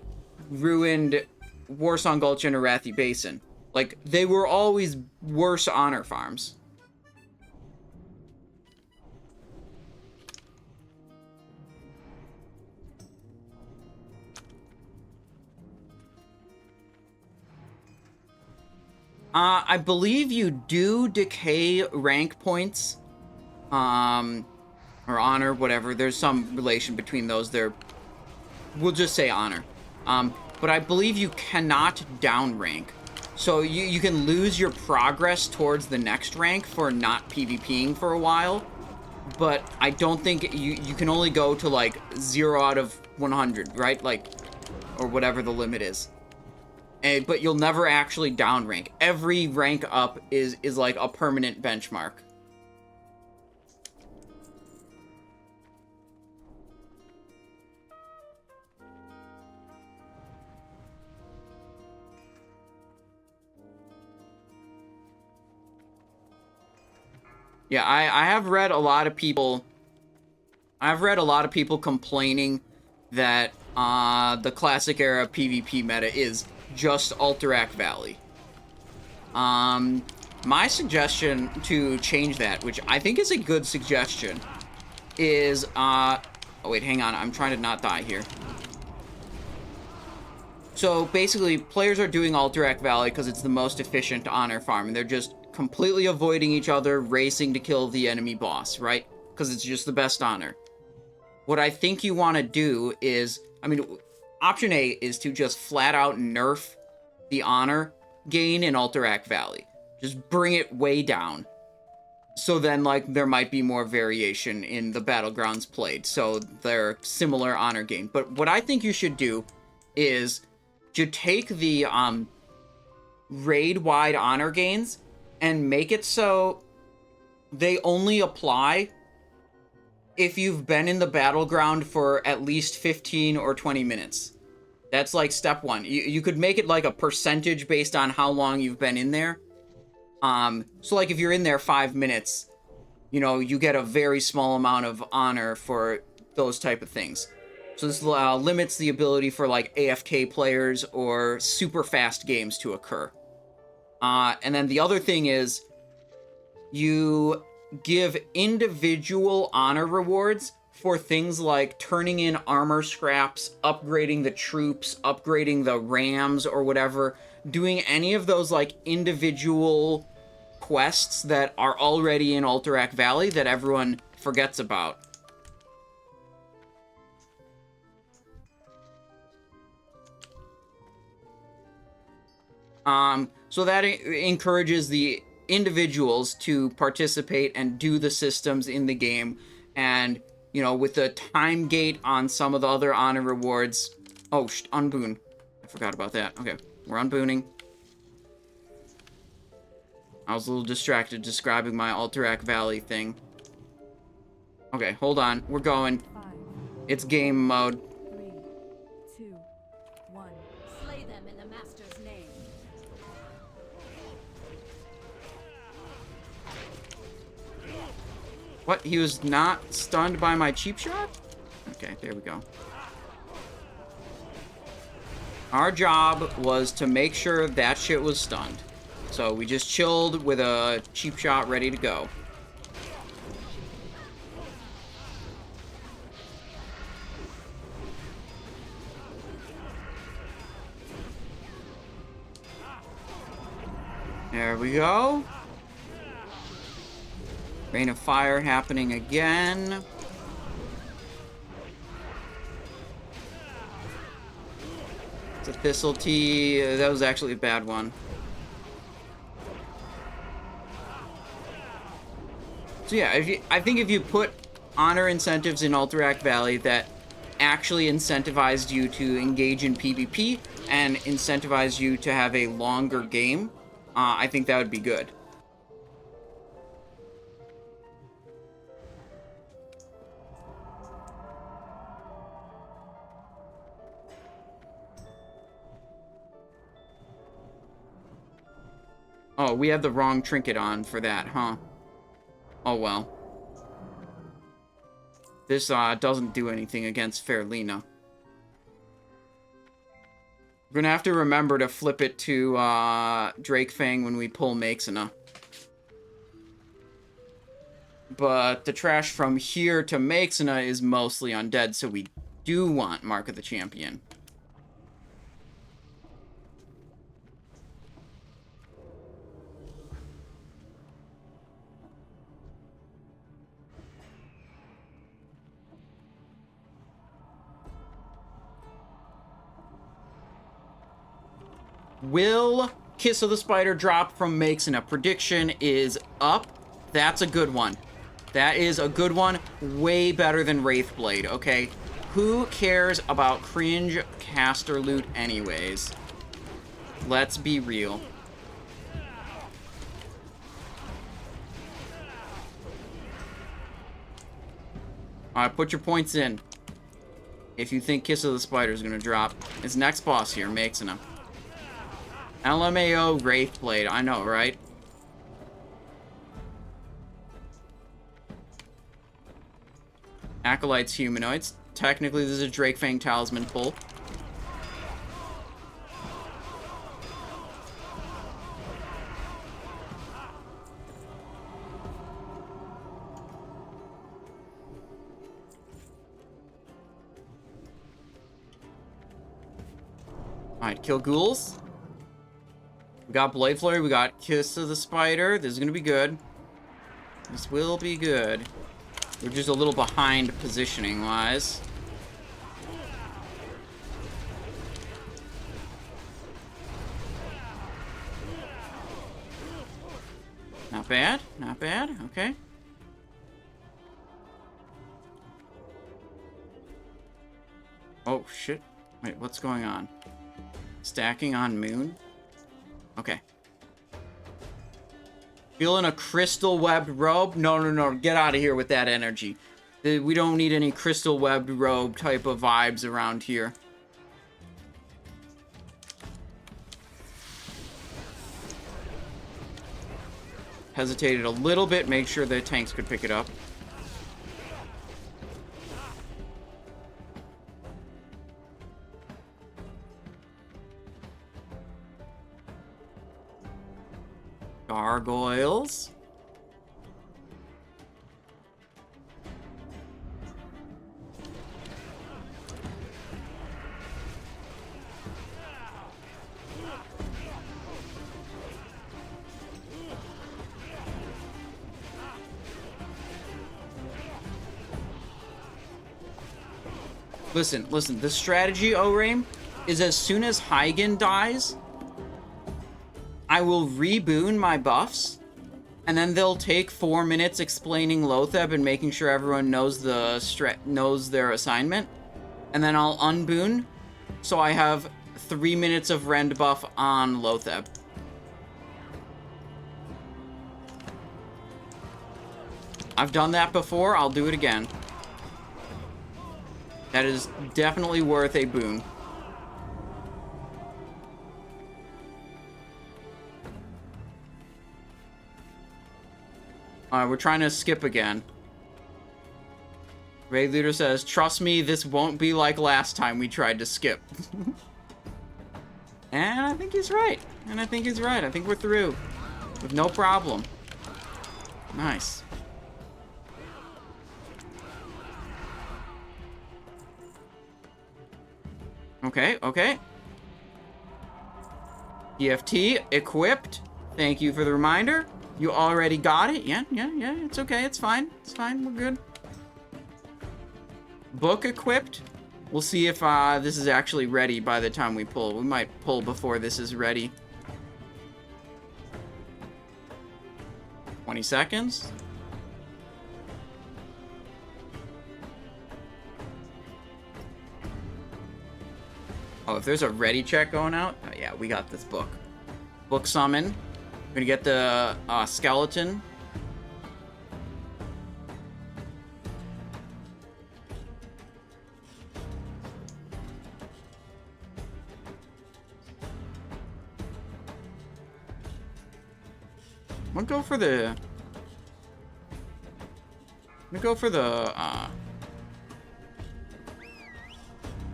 ruined Warsong Gulch and Arathi Basin. Like, they were always worse honor farms. I believe you do decay rank points. Or honor, whatever. There's some relation between those there. We'll just say honor. But I believe you cannot downrank. So you can lose your progress towards the next rank for not PvPing for a while. But I don't think you can only go to like 0 out of 100, right? Like, or whatever the limit is. But you'll never actually downrank. Every rank up is like a permanent benchmark. Yeah, I have read a lot of people... I've read a lot of people complaining that the Classic Era PvP meta is just Alterac Valley. My suggestion to change that, which I think is a good suggestion, is... oh, wait, hang on. I'm trying to not die here. So, basically, players are doing Alterac Valley because it's the most efficient honor farm, and they're just completely avoiding each other, racing to kill the enemy boss, right? Because it's just the best honor. What I think you want to do is... I mean, option A is to just flat out nerf the honor gain in Alterac Valley. Just bring it way down. So then, like, there might be more variation in the battlegrounds played. So they're similar honor gain. But what I think you should do is to take the raid-wide honor gains and make it so they only apply if you've been in the battleground for at least 15 or 20 minutes. That's like step one. You could make it like a percentage based on how long you've been in there. So like if you're in there 5 minutes, you know, you get a very small amount of honor for those type of things. So this limits the ability for like AFK players or super fast games to occur. And then the other thing is you give individual honor rewards for things like turning in armor scraps, upgrading the troops, upgrading the rams or whatever, doing any of those like individual quests that are already in Alterac Valley that everyone forgets about. So that encourages the individuals to participate and do the systems in the game. And, you know, with the time gate on some of the other honor rewards... Oh, unboon. I forgot about that. Okay, we're unbooning. I was a little distracted describing my Alterac Valley thing. Okay, hold on. We're going. 5, It's game mode. 3, 2, 1. Slay them in the Master's name. What? He was not stunned by my cheap shot? Okay, there we go. Our job was to make sure that shit was stunned. So we just chilled with a cheap shot ready to go. There we go. Rain of Fire happening again. It's a Thistle Tea. That was actually a bad one. So yeah, I think if you put honor incentives in Alterac Valley that actually incentivized you to engage in PvP and incentivized you to have a longer game, I think that would be good. Oh, we have the wrong trinket on for that, huh? Oh well. This doesn't do anything against Fairlena. We're gonna have to remember to flip it to Drakefang when we pull Maxina. But the trash from here to Maxina is mostly undead, so we do want Mark of the Champion. Will Kiss of the Spider drop from Maxina? Prediction is up. That's a good one. That is a good one. Way better than Wraithblade, okay? Who cares about cringe caster loot anyways? Let's be real. Alright, put your points in. If you think Kiss of the Spider is gonna drop. His next boss here, Maxina. LMAO Wraithblade, I know, right? Acolytes Humanoids. Technically, this is a Drakefang Talisman pull. Alright, kill ghouls. We got Blade Flurry, we got Kiss of the Spider. This is gonna be good. This will be good. We're just a little behind positioning-wise. Not bad. Not bad. Okay. Oh, shit. Wait, what's going on? Stacking on moon? Okay. Feeling a crystal webbed robe? No, no, no. Get out of here with that energy. We don't need any crystal webbed robe type of vibes around here. Hesitated a little bit, make sure the tanks could pick it up. Gargoyles. Listen, listen, the strategy, Oraim, is as soon as Hygen dies, I will reboon my buffs, and then they'll take 4 minutes explaining Lotheb and making sure everyone knows knows their assignment, and then I'll unboon, so I have 3 minutes of rend buff on Lotheb. I've done that before, I'll do it again. That is definitely worth a boon. Alright, we're trying to skip again. Raid Leader says, trust me, this won't be like last time we tried to skip. And I think he's right. And I think he's right. I think we're through. With no problem. Nice. Okay, okay. EFT equipped. Thank you for the reminder. You already got it. Yeah, it's okay. It's fine. It's fine. We're good. Book equipped. We'll see if this is actually ready by the time we pull. We might pull before this is ready. 20 seconds. Oh, if there's a ready check going out, oh, yeah, we got this book. Book summon. We're gonna get the skeleton. I'm gonna go for the.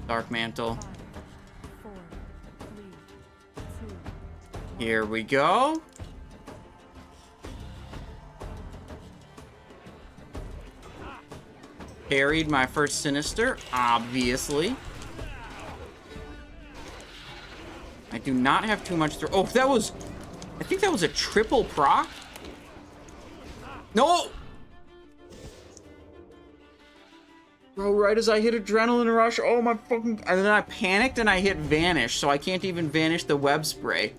Dark Mantle. Here we go. Parried my first Sinister, obviously. I do not have too much throw. Oh, that was... I think that was a triple proc. No! Bro, right as I hit Adrenaline Rush, oh my fucking... And then I panicked and I hit Vanish, so I can't even vanish the web spray.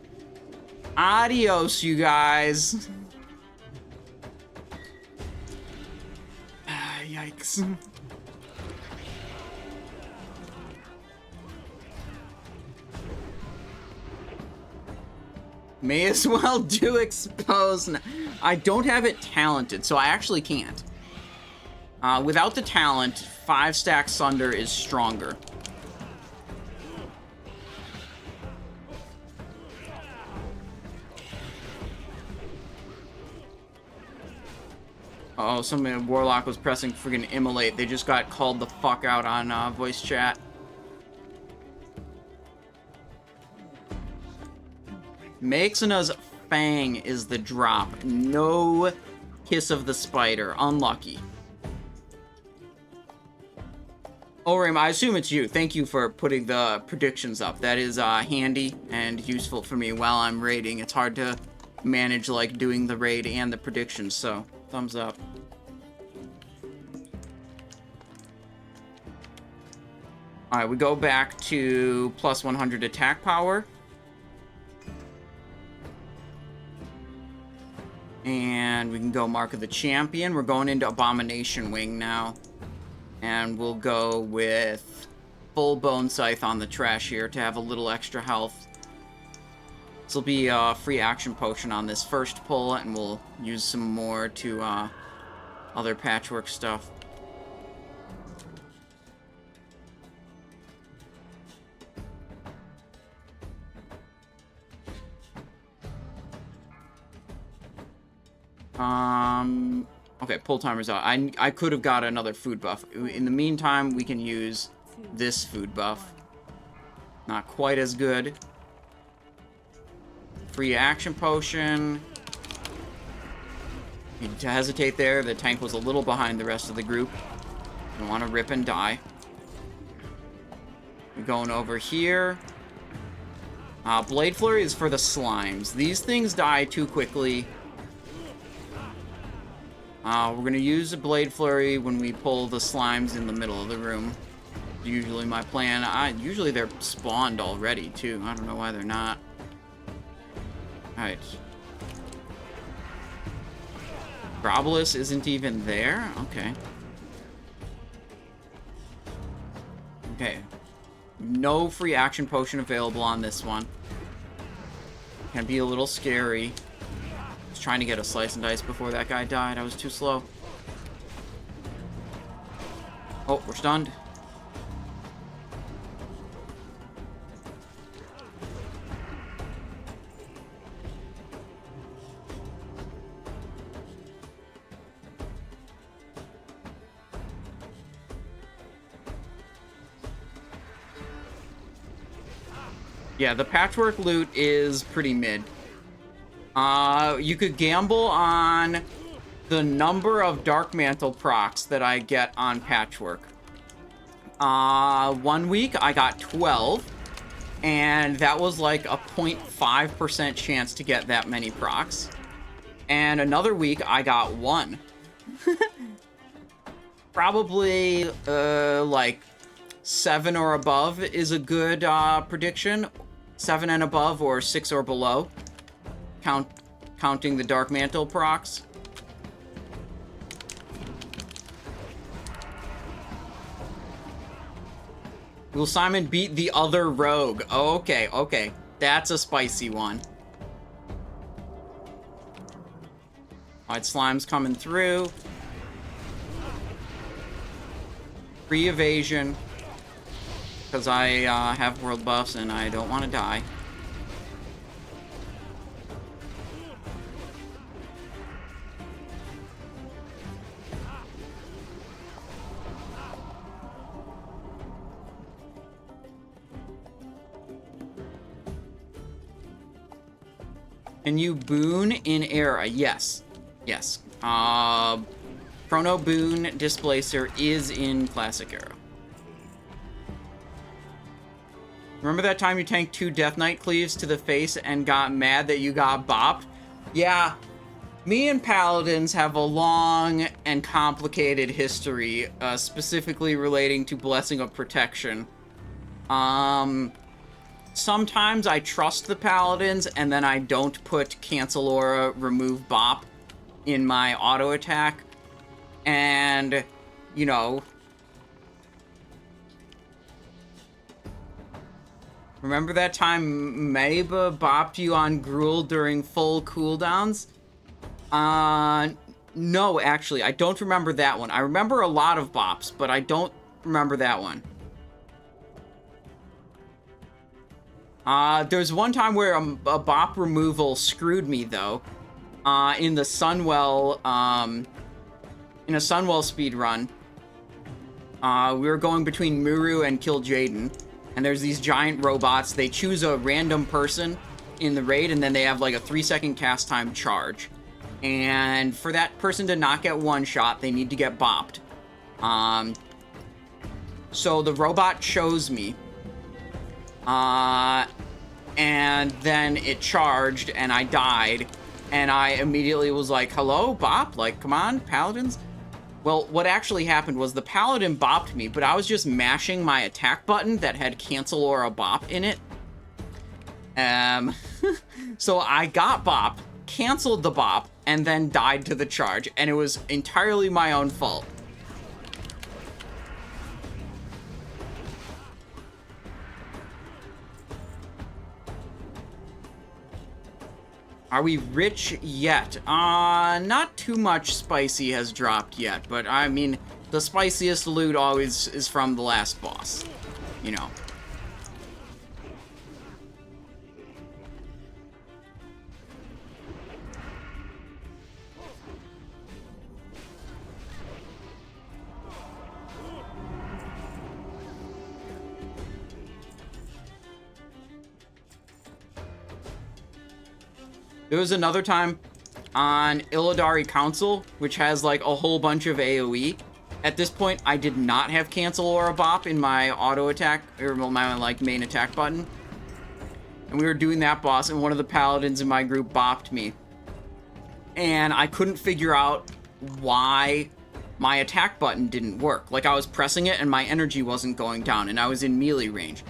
Adios, you guys. Yikes. May as well do expose. I don't have it talented, so I actually can't. Without the talent, 5-stack Sunder is stronger. Oh, some Warlock was pressing friggin' Immolate. They just got called the fuck out on voice chat. Maxina's Fang is the drop. No Kiss of the Spider. Unlucky. Orim, I assume it's you. Thank you for putting the predictions up. That is handy and useful for me while I'm raiding. It's hard to manage like doing the raid and the predictions, so thumbs up. Alright, we go back to plus 100 attack power. And we can go Mark of the Champion. We're going into Abomination Wing now. And we'll go with full Bone Scythe on the trash here to have a little extra health. This will be a free action potion on this first pull, and we'll use some more to other patchwork stuff. Okay, pull timer's out. I could have got another food buff. In the meantime, we can use this food buff. Not quite as good. Free action potion. You need to hesitate there. The tank was a little behind the rest of the group. Don't want to rip and die. We're going over here. Blade Flurry is for the slimes. These things die too quickly. We're going to use a Blade Flurry when we pull the slimes in the middle of the room. Usually my plan. Usually they're spawned already, too. I don't know why they're not. Alright. Grobolus isn't even there? Okay. Okay. No free action potion available on this one. Can be a little scary. Trying to get a slice and dice before that guy died. I was too slow. Oh, we're stunned. Yeah, the patchwork loot is pretty mid. You could gamble on the number of Dark Mantle procs that I get on Patchwork. 1 week I got 12, and that was like a 0.5% chance to get that many procs. And another week I got 1. Probably, like 7 or above is a good prediction. 7 and above, or 6 or below. Counting the Dark Mantle procs. Will Simon beat the other rogue? Okay, okay. That's a spicy one. Alright, slime's coming through. Free evasion. Because I have world buffs and I don't want to die. Can you boon in era? Yes. Yes. Chrono Boon Displacer is in Classic Era. Remember that time you tanked 2 Death Knight Cleaves to the face and got mad that you got bopped? Yeah. Me and Paladins have a long and complicated history, specifically relating to Blessing of Protection. Sometimes I trust the Paladins, and then I don't put Cancel Aura, Remove Bop in my auto attack. And, you know... Remember that time Meba bopped you on Gruul during full cooldowns? No, actually, I don't remember that one. I remember a lot of bops, but I don't remember that one. There's one time where a bop removal screwed me, though. In the Sunwell, in a Sunwell speed run. We were going between Muru and Kill Jaden. And there's these giant robots. They choose a random person in the raid, and then they have like a 3-second cast time charge. And for that person to not get one shot, they need to get bopped. So the robot chose me. And then it charged, and I died. And I immediately was like, hello, bop? Like, come on, Paladins? Well, what actually happened was the Paladin bopped me, but I was just mashing my attack button that had Cancel Aura Bop in it. So I got bopped, canceled the bop, and then died to the charge, and it was entirely my own fault. Are we rich yet? Not too much spicy has dropped yet, but I mean, the spiciest loot always is from the last boss, you know. There was another time on Illidari Council, which has like a whole bunch of AoE. At this point, I did not have cancel or a bop in my auto attack, or my like main attack button. And we were doing that boss, and one of the paladins in my group bopped me. And I couldn't figure out why my attack button didn't work. Like, I was pressing it and my energy wasn't going down, and I was in melee range.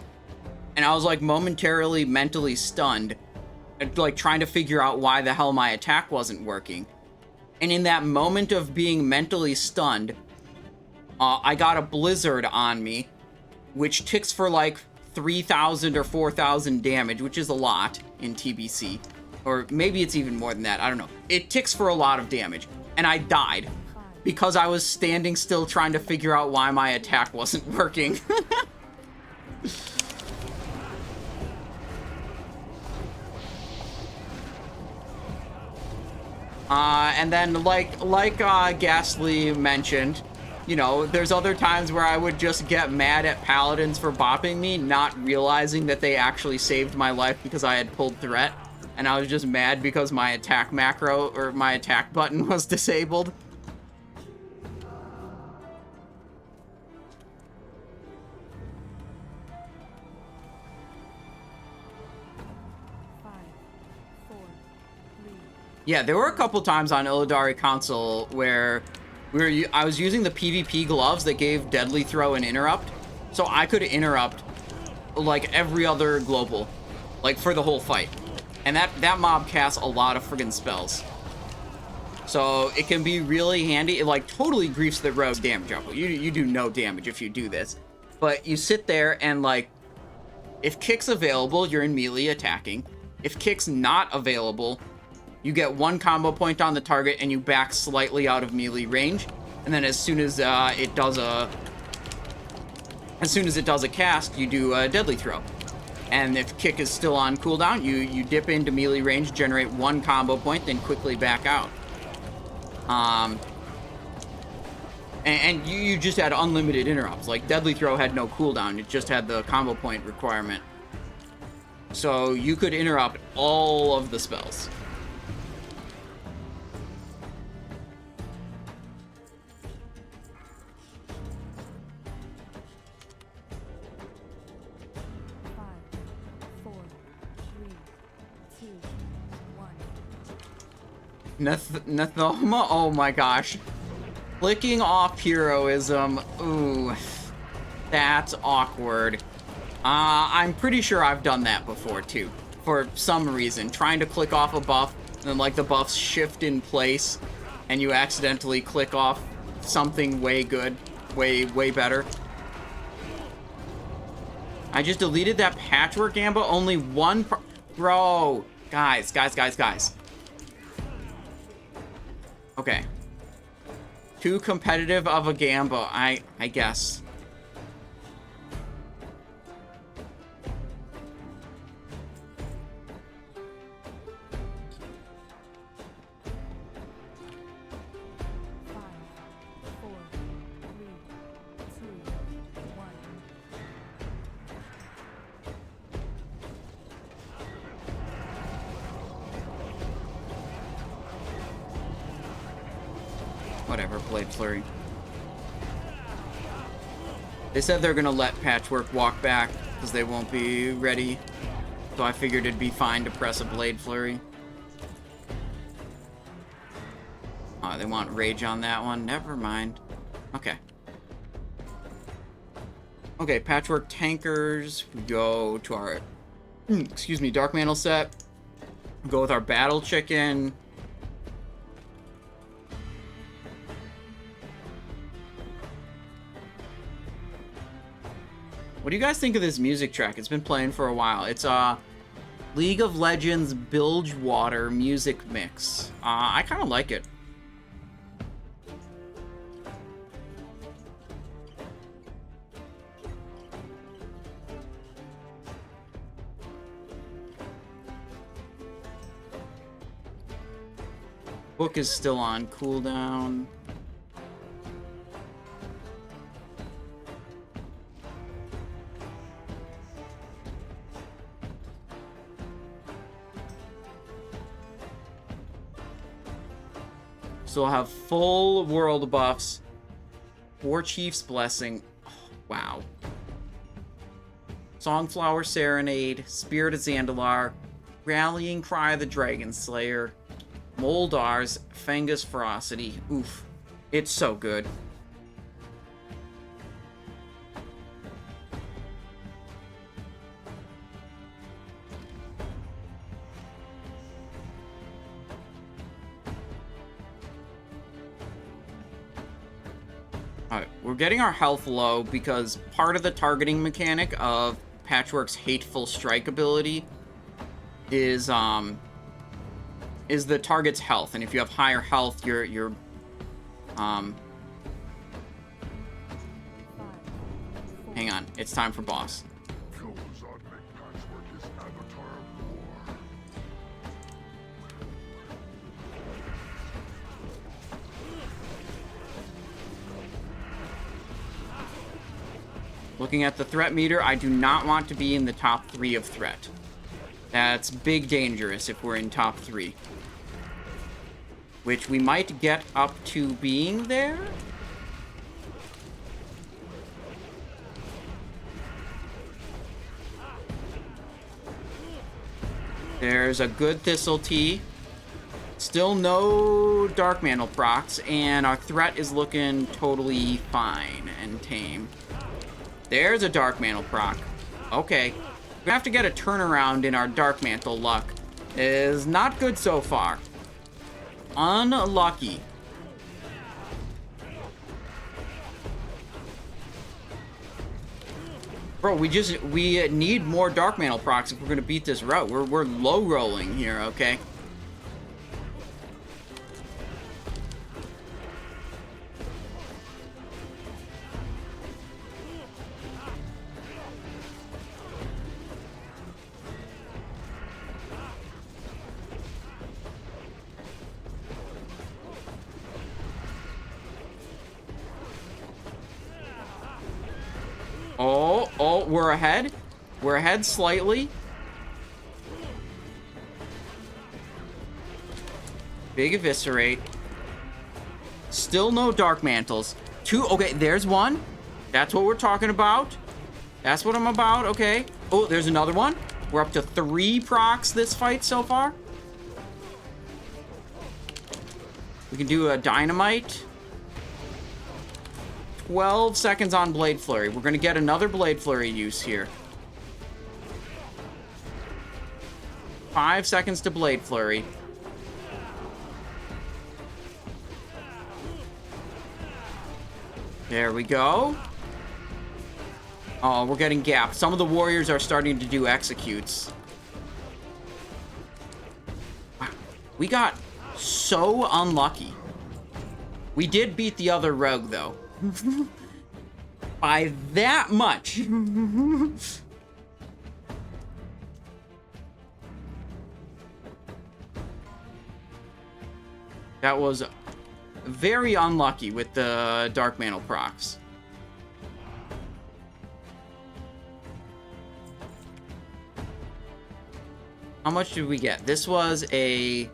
And I was like momentarily mentally stunned, like trying to figure out why the hell my attack wasn't working. And in that moment of being mentally stunned, I got a blizzard on me, which ticks for like 3,000 or 4,000 damage, which is a lot in TBC. Or maybe it's even more than that, I don't know. It ticks for a lot of damage, and I died because I was standing still trying to figure out why my attack wasn't working. And then, like Ghastly mentioned, you know, there's other times where I would just get mad at paladins for bopping me, not realizing that they actually saved my life because I had pulled threat, and I was just mad because my attack macro, or my attack button was disabled. Yeah, there were a couple times on Illidari Council where I was using the PvP gloves that gave Deadly Throw and Interrupt, so I could interrupt like every other global, like for the whole fight. And that mob casts a lot of friggin' spells. So it can be really handy. It like totally griefs the rogue damage up. You do no damage if you do this. But you sit there and like, if kick's available, you're in melee attacking. If kick's not available, you get one combo point on the target and you back slightly out of melee range. And then as soon as it does a cast, you do a Deadly Throw. And if kick is still on cooldown, you dip into melee range, generate one combo point, then quickly back out. And you just had unlimited interrupts. Like, Deadly Throw had no cooldown, it just had the combo point requirement. So you could interrupt all of the spells. Naxxramas, oh my gosh. Flicking off heroism, ooh, that's awkward. I'm pretty sure I've done that before too, for some reason. Trying to click off a buff, and then like the buffs shift in place, and you accidentally click off something way good, way better. I just deleted that patchwork Gamba, only one bro, guys. Okay. Too competitive of a Gamba, I guess. Whatever, Blade Flurry. They said they're gonna let Patchwork walk back because they won't be ready. So I figured it'd be fine to press a Blade Flurry. Oh, they want Rage on that one. Never mind. Okay. Okay, Patchwork Tankers. We go to our, excuse me, Dark Mantle set. Go with our Battle Chicken. What do you guys think of this music track? It's been playing for a while. It's League of Legends Bilgewater music mix. I kind of like it. Book is still on cooldown. So we'll have full world buffs. War Chief's Blessing. Oh, wow. Songflower Serenade. Spirit of Zandalar. Rallying Cry of the Dragon Slayer. Moldar's Fengus Ferocity. Oof. It's so good. Alright, we're getting our health low because part of the targeting mechanic of Patchwork's Hateful Strike ability is the target's health, and if you have higher health, you're hang on, it's time for boss. Looking at the threat meter, I do not want to be in the top 3 of threat. That's big dangerous if we're in top 3. Which we might get up to being there. There's a good Thistle Tea. Still no Dark Mantle procs, and our threat is looking totally fine and tame. There's a Dark Mantle proc. Okay. We have to get a turnaround in our Dark Mantle luck. Is not good so far. Unlucky. Bro, we need more Dark Mantle procs if we're gonna beat this route. We're low rolling here, okay? Oh, we're ahead. We're ahead slightly. Big Eviscerate. Still no Dark Mantles. 2, okay, there's one. That's what we're talking about. That's what I'm about, okay. Oh, there's another one. We're up to 3 procs this fight so far. We can do a Dynamite. 12 seconds on Blade Flurry. We're going to get another Blade Flurry use here. 5 seconds to Blade Flurry. There we go. Oh, we're getting gapped. Some of the warriors are starting to do executes. We got so unlucky. We did beat the other rogue, though. By that much. That was very unlucky with the Dark Mantle procs. How much did we get? This was a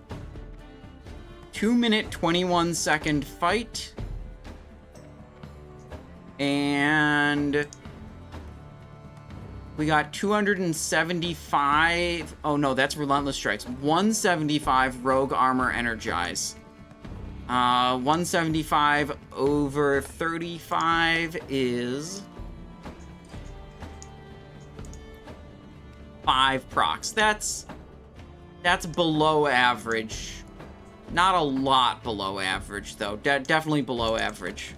2-minute, 21-second fight. And we got 275. Oh no, that's Relentless Strikes. 175 Rogue Armor Energize. 175 over 35 is 5 procs. That's below average. Not a lot below average, though. Definitely below average.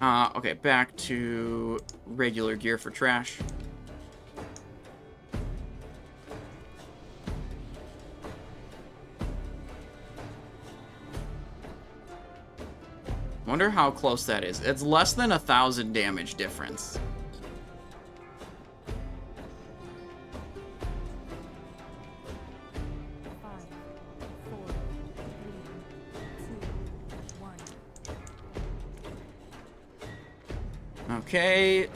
Okay, back to regular gear for trash. Wonder how close that is. It's less than 1,000 damage difference. Five, four, three, two, one. Okay,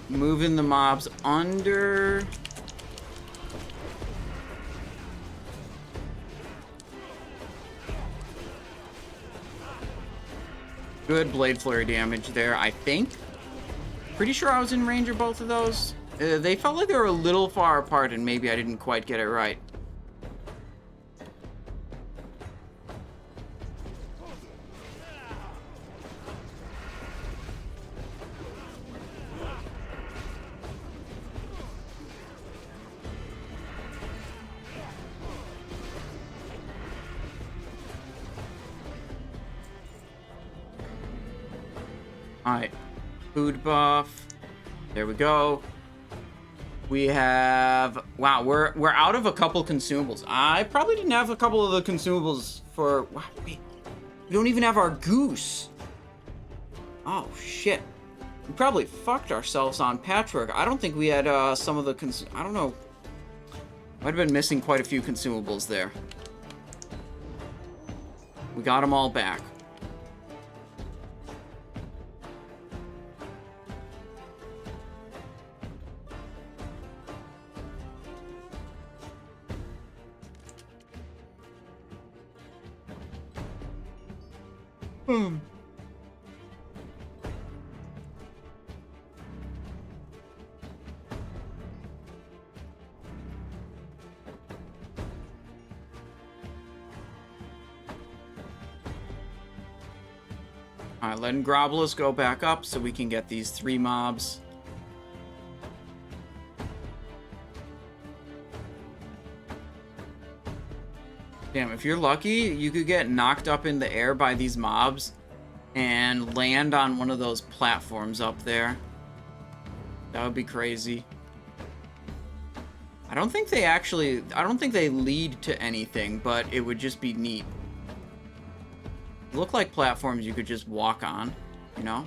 moving the mobs under. Good blade flurry damage there, I think. Pretty sure I was in range of both of those. They felt like they were a little far apart, and maybe I didn't quite get it right. Alright, food buff. There we go. We have... Wow, we're out of a couple consumables. I probably didn't have a couple of the consumables for... Wow, wait. We don't even have our goose. Oh, shit. We probably fucked ourselves on patchwork. I don't think we had some of the... I don't know. Might have been missing quite a few consumables there. We got them all back. Alright, letting Grobolus go back up so we can get these 3 mobs. Damn, if you're lucky, you could get knocked up in the air by these mobs and land on one of those platforms up there. That would be crazy. I don't think they lead to anything, but it would just be neat. Look like platforms you could just walk on, you know?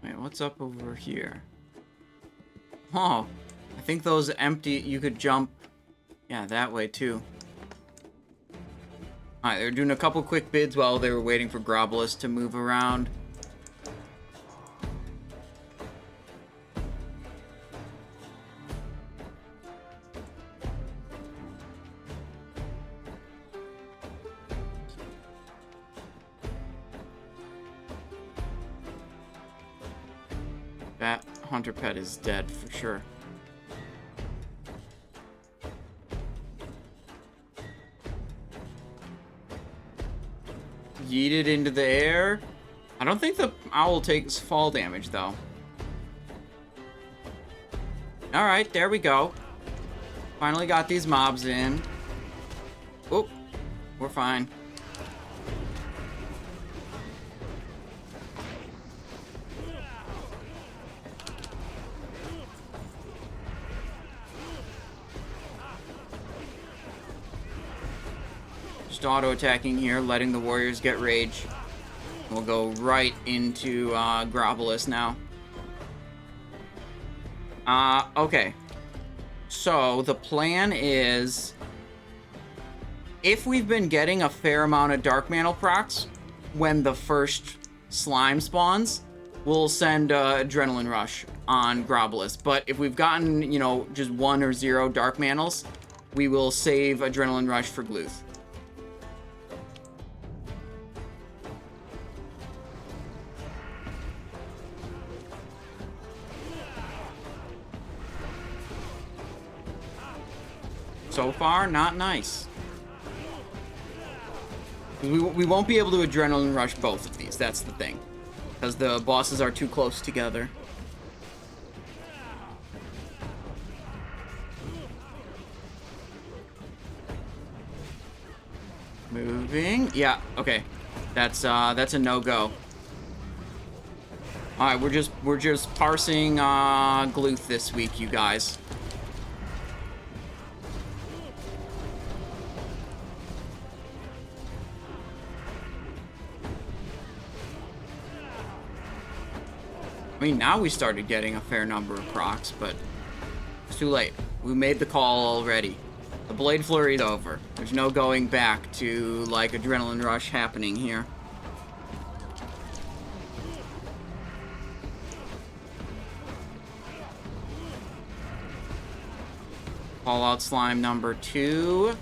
Wait, what's up over here? Oh, I think those empty, you could jump, yeah, that way too. Alright, they were doing a couple quick bids while they were waiting for Grobolus to move around. That hunter pet is dead for sure. Yeeted into the air. I don't think the owl takes fall damage, though. Alright, there we go. Finally got these mobs in. Oop, we're fine. Just auto-attacking here, letting the warriors get rage. We'll go right into Grobolus now. Okay. So, the plan is... if we've been getting a fair amount of Dark Mantle procs when the first slime spawns, we'll send Adrenaline Rush on Grobolus. But if we've gotten, you know, just 1 or 0 Dark Mantles, we will save Adrenaline Rush for Gluth. So far, not nice. We won't be able to adrenaline rush both of these. That's the thing. Because the bosses are too close together. Moving. Yeah, okay. That's a no-go. Alright, we're just parsing Gluth this week, you guys. I mean, now we started getting a fair number of procs, but it's too late. We made the call already. The Blade Flurry's over. There's no going back to, like, Adrenaline Rush happening here. Fallout Slime number 2.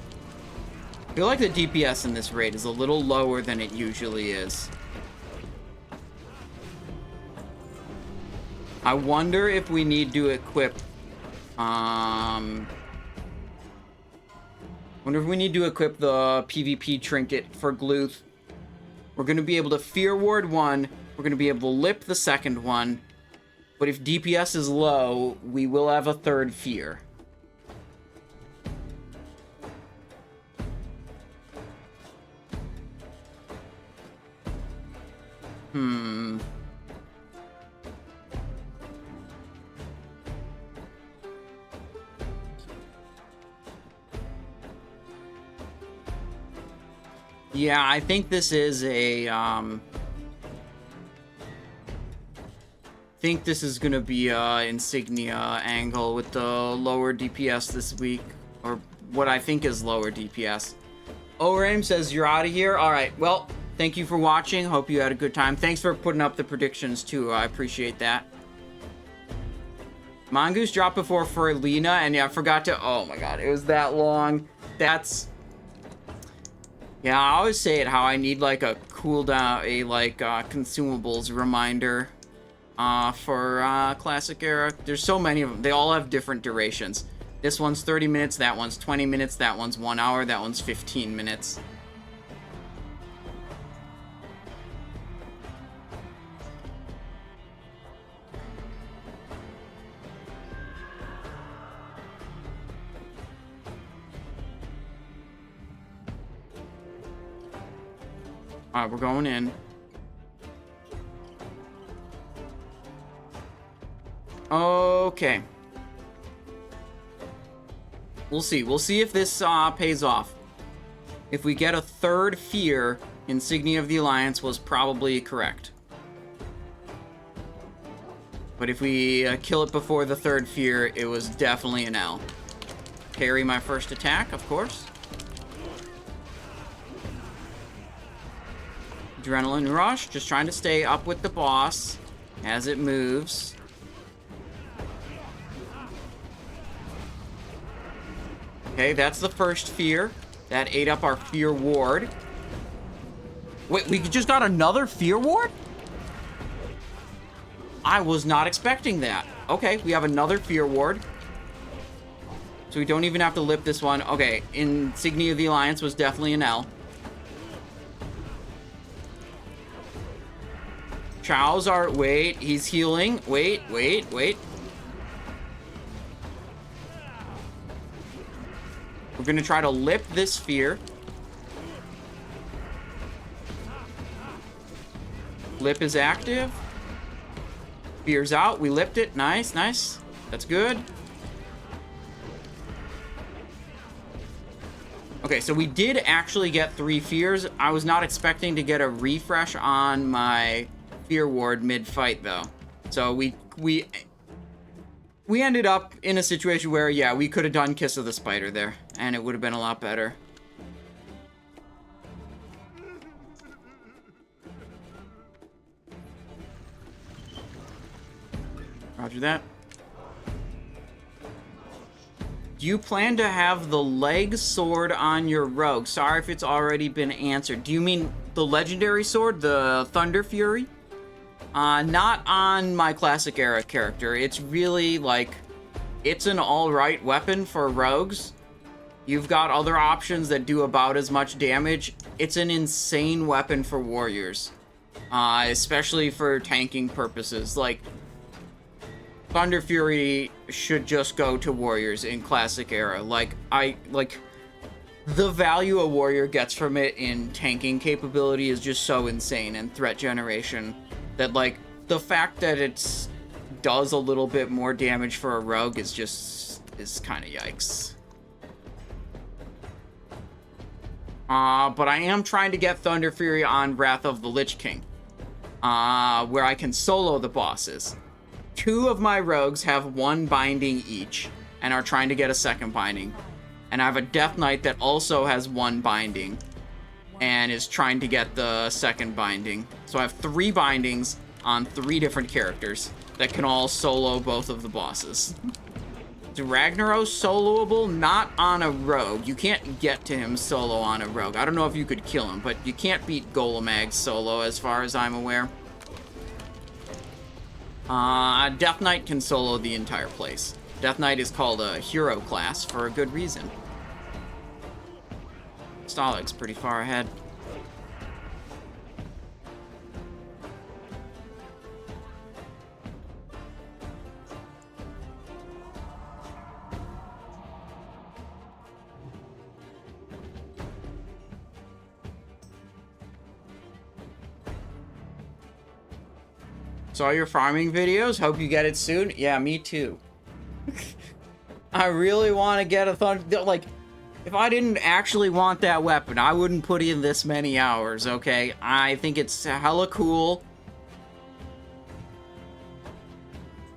I feel like the DPS in this raid is a little lower than it usually is. I wonder if we need to equip, wonder if we need to equip the PvP trinket for Gluth. We're going to be able to Fear Ward 1, we're going to be able to lip the second one, but if DPS is low, we will have a third Fear. Yeah, I think this is a, think this is gonna be a Insignia angle with the lower DPS this week, or what I think is lower DPS. Oraim says you're out of here. All right, well, thank you for watching. Hope you had a good time. Thanks for putting up the predictions too. I appreciate that. Mongoose dropped before for Lena, and yeah, I forgot to. Oh my god, it was that long. That's. Yeah, I always say it how I need like a cooldown, a like consumables reminder for Classic Era. There's so many of them. They all have different durations. This one's 30 minutes, that one's 20 minutes, that one's 1 hour, that one's 15 minutes. Alright, we're going in. Okay. We'll see. We'll see if this pays off. If we get a third Fear, Insignia of the Alliance was probably correct. But if we kill it before the third Fear, it was definitely an L. Parry my first attack, of course. Adrenaline Rush, just trying to stay up with the boss as it moves. Okay, that's the first Fear. That ate up our Fear Ward. Wait, we just got another Fear Ward? I was not expecting that. Okay, we have another Fear Ward. So we don't even have to lip this one. Okay, Insignia of the Alliance was definitely an L. Chow's are, wait, he's healing. Wait. We're gonna try to lip this Fear. Lip is active. Fear's out, we lipped it, nice. That's good. Okay, so we did actually get 3 Fears. I was not expecting to get a refresh on my Fear Ward mid-fight, though. So we ended up in a situation where, yeah, we could have done Kiss of the Spider there, and it would have been a lot better. Roger that. Do you plan to have the leg sword on your rogue? Sorry if it's already been answered. Do you mean the legendary sword, the Thunder Fury? Not on my Classic Era character. It's really, like, it's an alright weapon for rogues. You've got other options that do about as much damage. it's an insane weapon for warriors. Especially for tanking purposes. Like, Thunder Fury should just go to warriors in Classic Era. Like, the value a warrior gets from it in tanking capability is just so insane, and threat generation, that, like, the fact that it does a little bit more damage for a rogue is kind of yikes. But I am trying to get Thunder Fury on Wrath of the Lich King, where I can solo the bosses. 2 of my rogues have 1 binding each, and are trying to get a 2nd binding. And I have a Death Knight that also has 1 binding, and is trying to get the 2nd binding. So I have 3 bindings on 3 different characters that can all solo both of the bosses. Is Ragnaros soloable? Not on a rogue. You can't get to him solo on a rogue. I don't know if you could kill him, but you can't beat Golemag solo as far as I'm aware. Death Knight can solo the entire place. Death Knight is called a hero class for a good reason. Stalik's pretty far ahead. Saw your farming videos. Hope you get it soon. Yeah, me too. I really want to get a thunder. Like, if I didn't actually want that weapon, I wouldn't put in this many hours, okay? I think it's hella cool.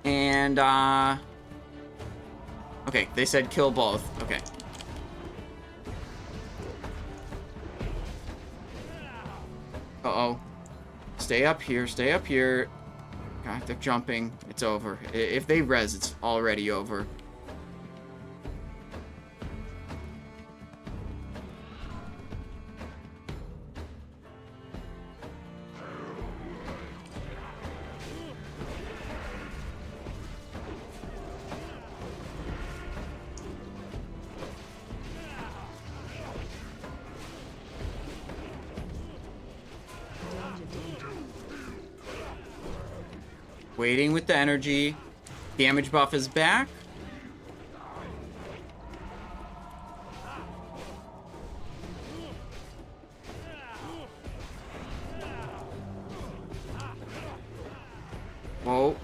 And, okay, they said kill both. Okay. Uh-oh. Stay up here, stay up here. God, they're jumping. It's over. If they res, it's already over. Waiting with the energy. Damage buff is back. Whoa.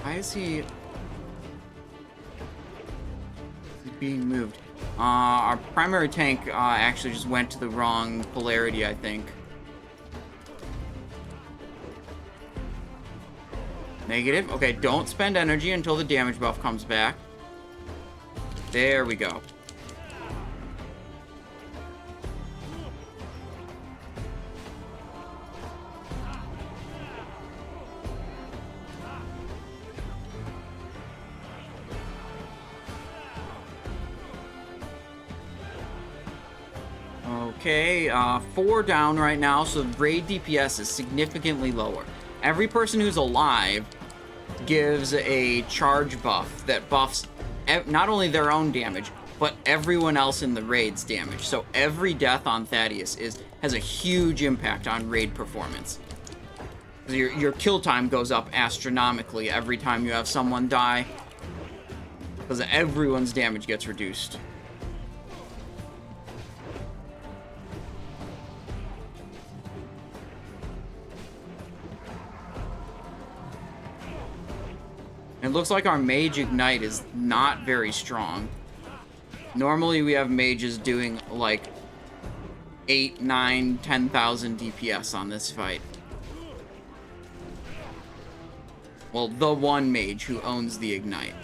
Why is he being moved? Our primary tank actually just went to the wrong polarity, I think. Negative. Okay, don't spend energy until the damage buff comes back. There we go. Okay, 4 down right now, so raid DPS is significantly lower. Every person who's alive gives a charge buff that buffs not only their own damage, but everyone else in the raid's damage. So every death on Thaddeus has a huge impact on raid performance. Your kill time goes up astronomically every time you have someone die, because everyone's damage gets reduced. It looks like our Mage Ignite is not very strong. Normally we have mages doing like 8, 9, 10,000 DPS on this fight. Well, the one mage who owns the Ignite.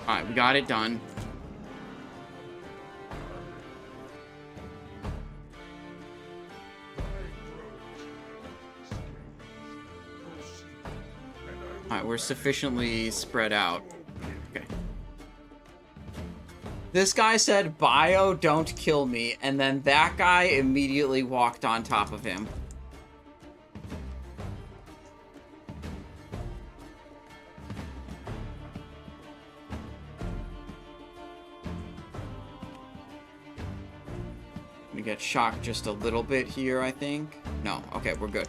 Alright, we got it done. Alright, we're sufficiently spread out. Okay. This guy said, "Bio, don't kill me," and then that guy immediately walked on top of him. We get shocked just a little bit here, I think. No. Okay, we're good.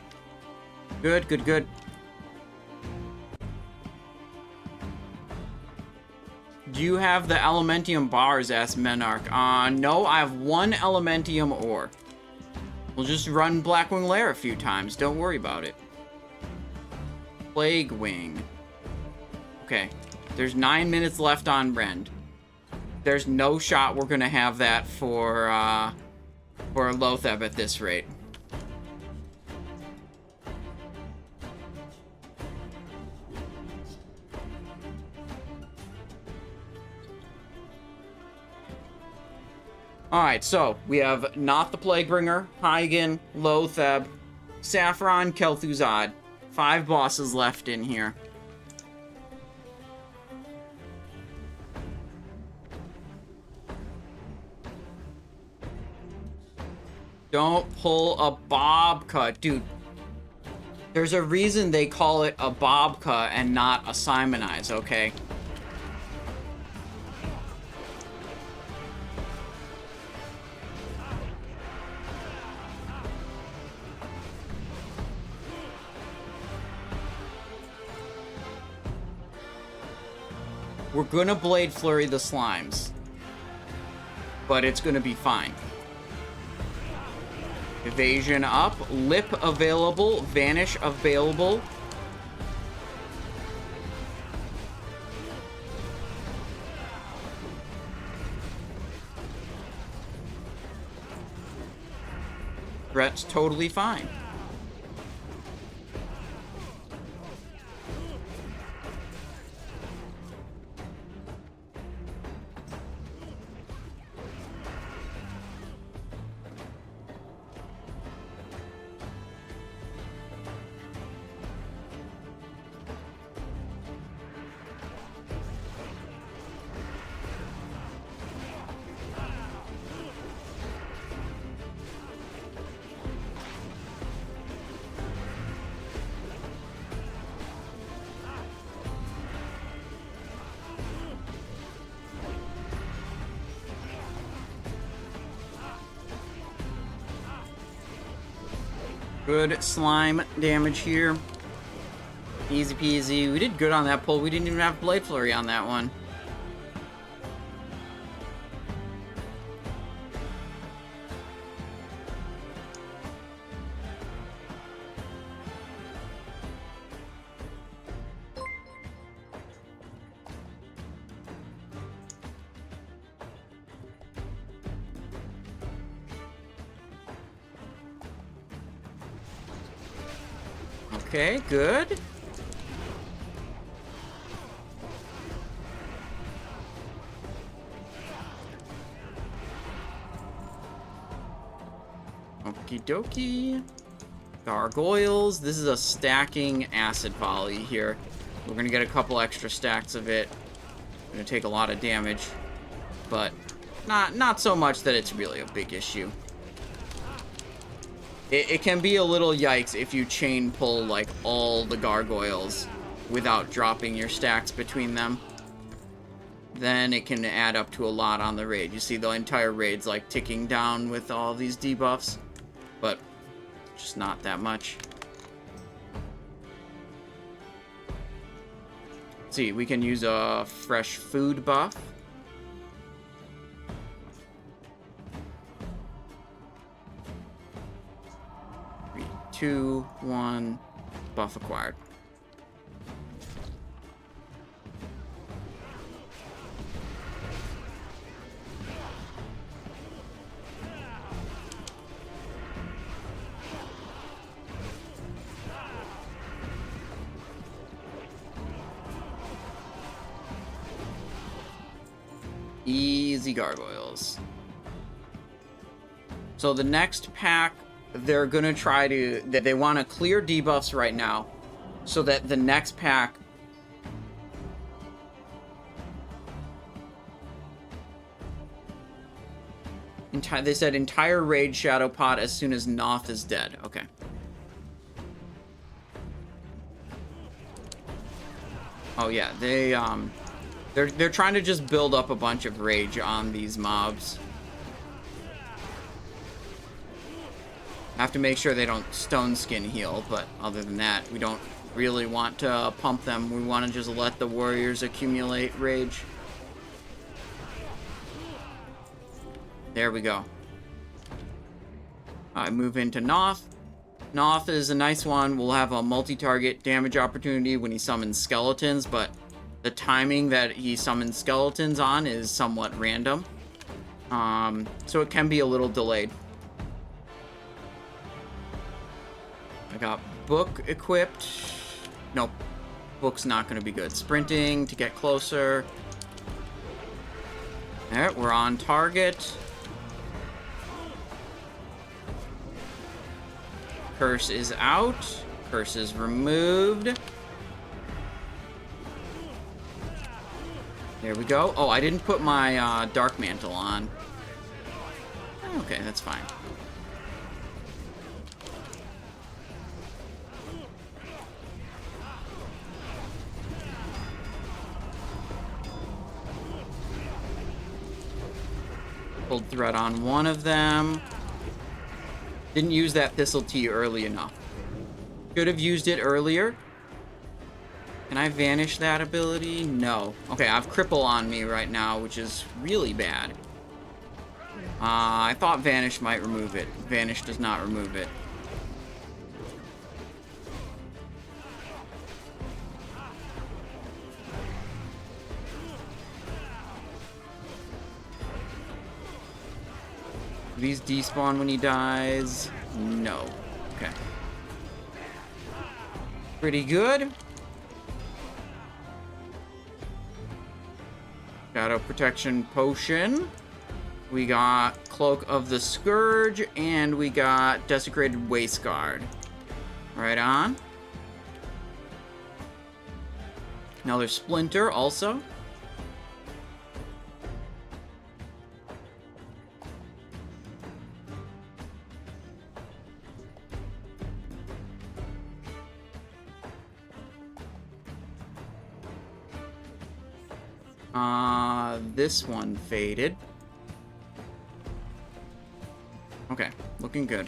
Good, good, good. Do you have the Elementium bars? Asked Menarch. No, I have one Elementium ore. We'll just run Blackwing Lair a few times. Don't worry about it. Plague Wing. Okay. There's 9 minutes left on Rend. There's no shot we're gonna have that for Lotheb at this rate. Alright, so we have Not the Plaguebringer, Hygen, Lotheb, Saffron, Kel'Thuzad. 5 bosses left in here. Don't pull a bob cut. Dude, there's a reason they call it a bob cut and not a Simonize, okay? We're gonna Blade Flurry the slimes. But it's gonna be fine. Evasion up. Lip available. Vanish available. Threat's totally fine. Good slime damage here. Easy peasy. We did good on that pull. We didn't even have Blade Flurry on that one. Okay, good. Okie dokie. Gargoyles. This is a stacking acid volley here. We're gonna get a couple extra stacks of it. Gonna take a lot of damage, but not so much that it's really a big issue. It can be a little yikes if you chain pull, like, all the gargoyles without dropping your stacks between them. Then it can add up to a lot on the raid. You see the entire raid's, like, ticking down with all these debuffs. But just not that much. Let's see, we can use a fresh food buff. 2, 1, buff acquired. Easy gargoyles. So the next pack, they're gonna try to, they want to clear debuffs right now, so that the next pack they said entire raid shadow pod as soon as Noth is dead. Okay. Oh yeah, they're trying to just build up a bunch of rage on these mobs. Have to make sure they don't stone skin heal, but other than that, we don't really want to pump them. We want to just let the warriors accumulate rage. There we go. I move into Noth. Noth is a nice one. We'll have a multi-target damage opportunity when he summons skeletons, but the timing that he summons skeletons on is somewhat random. So it can be a little delayed. I got book equipped. Nope. Book's not going to be good. Sprinting to get closer. Alright, we're on target. Curse is out. Curse is removed. There we go. Oh, I didn't put my Dark Mantle on. Okay, that's fine. Pulled thread on one of them. Didn't use that Thistle Tea early enough. Should have used it earlier. Can I vanish that ability? No. Okay, I have Cripple on me right now, which is really bad. I thought Vanish might remove it. Vanish does not remove it. Do these despawn when he dies? No. Okay. Pretty good. Shadow Protection Potion. We got Cloak of the Scourge, and we got Desecrated Waistguard. Right on. Another Splinter also. This one faded. Okay, looking good.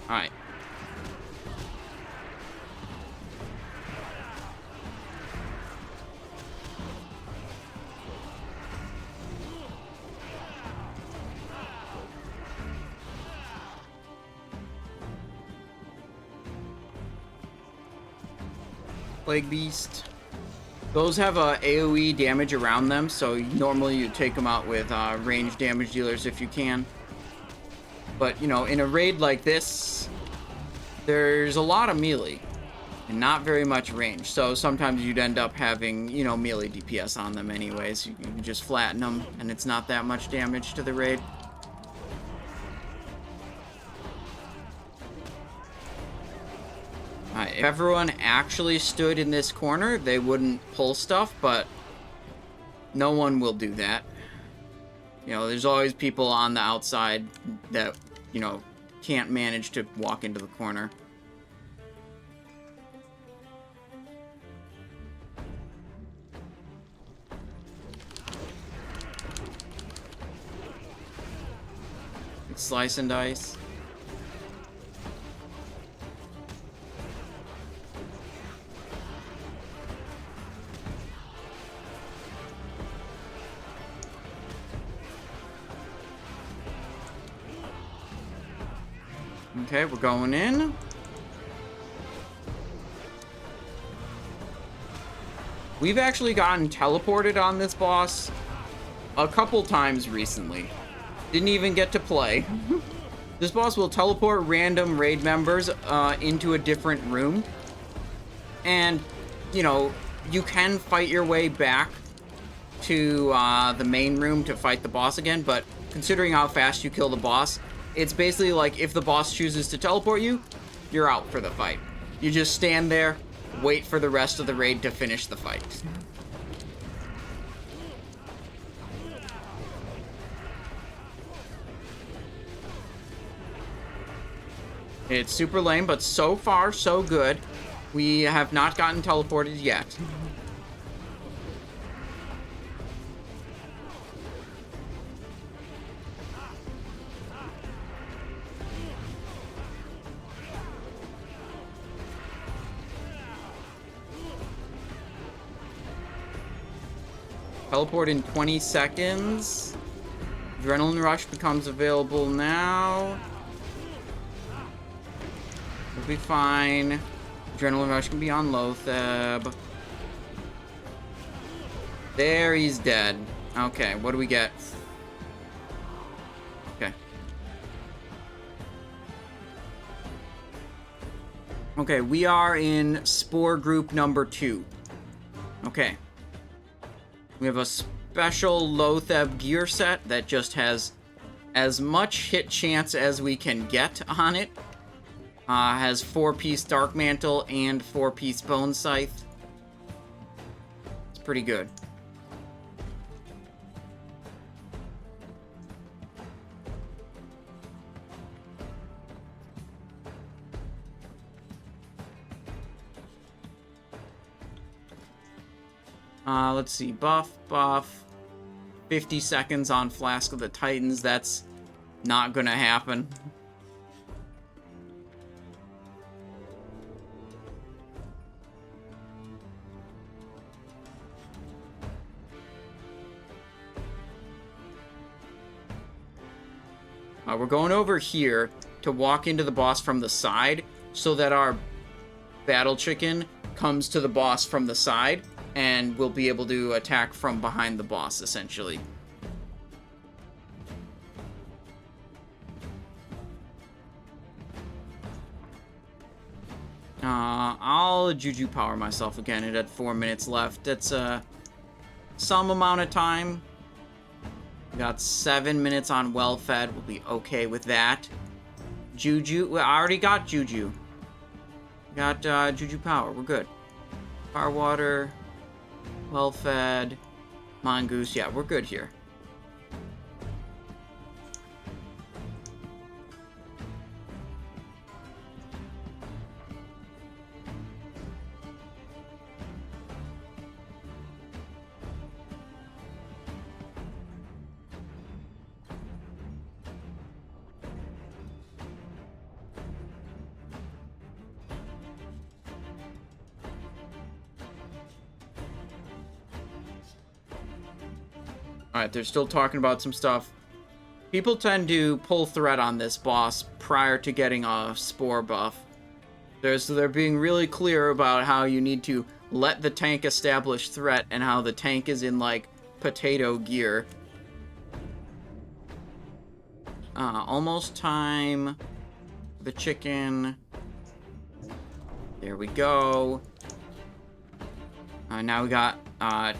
Alright. Plague Beast. Those have AoE damage around them, so normally you take them out with range damage dealers if you can. But, you know, in a raid like this, there's a lot of melee and not very much range. So sometimes you'd end up having, you know, melee DPS on them anyways. You can just flatten them and it's not that much damage to the raid. If everyone actually stood in this corner, they wouldn't pull stuff, but no one will do that. You know, there's always people on the outside that, you know, can't manage to walk into the corner. Slice and dice. Okay, we're going in. We've actually gotten teleported on this boss a couple times recently. Didn't even get to play. This boss will teleport random raid members into a different room. And, you know, you can fight your way back to the main room to fight the boss again, but considering how fast you kill the boss, it's basically like if the boss chooses to teleport you, you're out for the fight. You just stand there, wait for the rest of the raid to finish the fight. It's super lame, but so far, so good. We have not gotten teleported yet. Teleport in 20 seconds. Adrenaline Rush becomes available now. We'll be fine. Adrenaline Rush can be on Lotheb. There, he's dead. Okay, what do we get? Okay. Okay, we are in Spore Group number 2. Okay. We have a special Lotheb gear set that just has as much hit chance as we can get on it. Has 4-piece Dark Mantle and 4-piece Bone Scythe. It's pretty good. Let's see. Buff. 50 seconds on Flask of the Titans. That's not gonna happen. We're going over here to walk into the boss from the side so that our battle chicken comes to the boss from the side and we'll be able to attack from behind the boss, essentially. I'll Juju power myself again. It had 4 minutes left. That's some amount of time. We got 7 minutes on well-fed. We'll be okay with that. Juju. Well, I already got Juju. Got Juju power. We're good. Fire water. Well-fed. Mongoose. Yeah, we're good here. Alright, they're still talking about some stuff. People tend to pull threat on this boss prior to getting a Spore buff. They're being really clear about how you need to let the tank establish threat and how the tank is in, like, potato gear. Almost time. The chicken. There we go. Now we got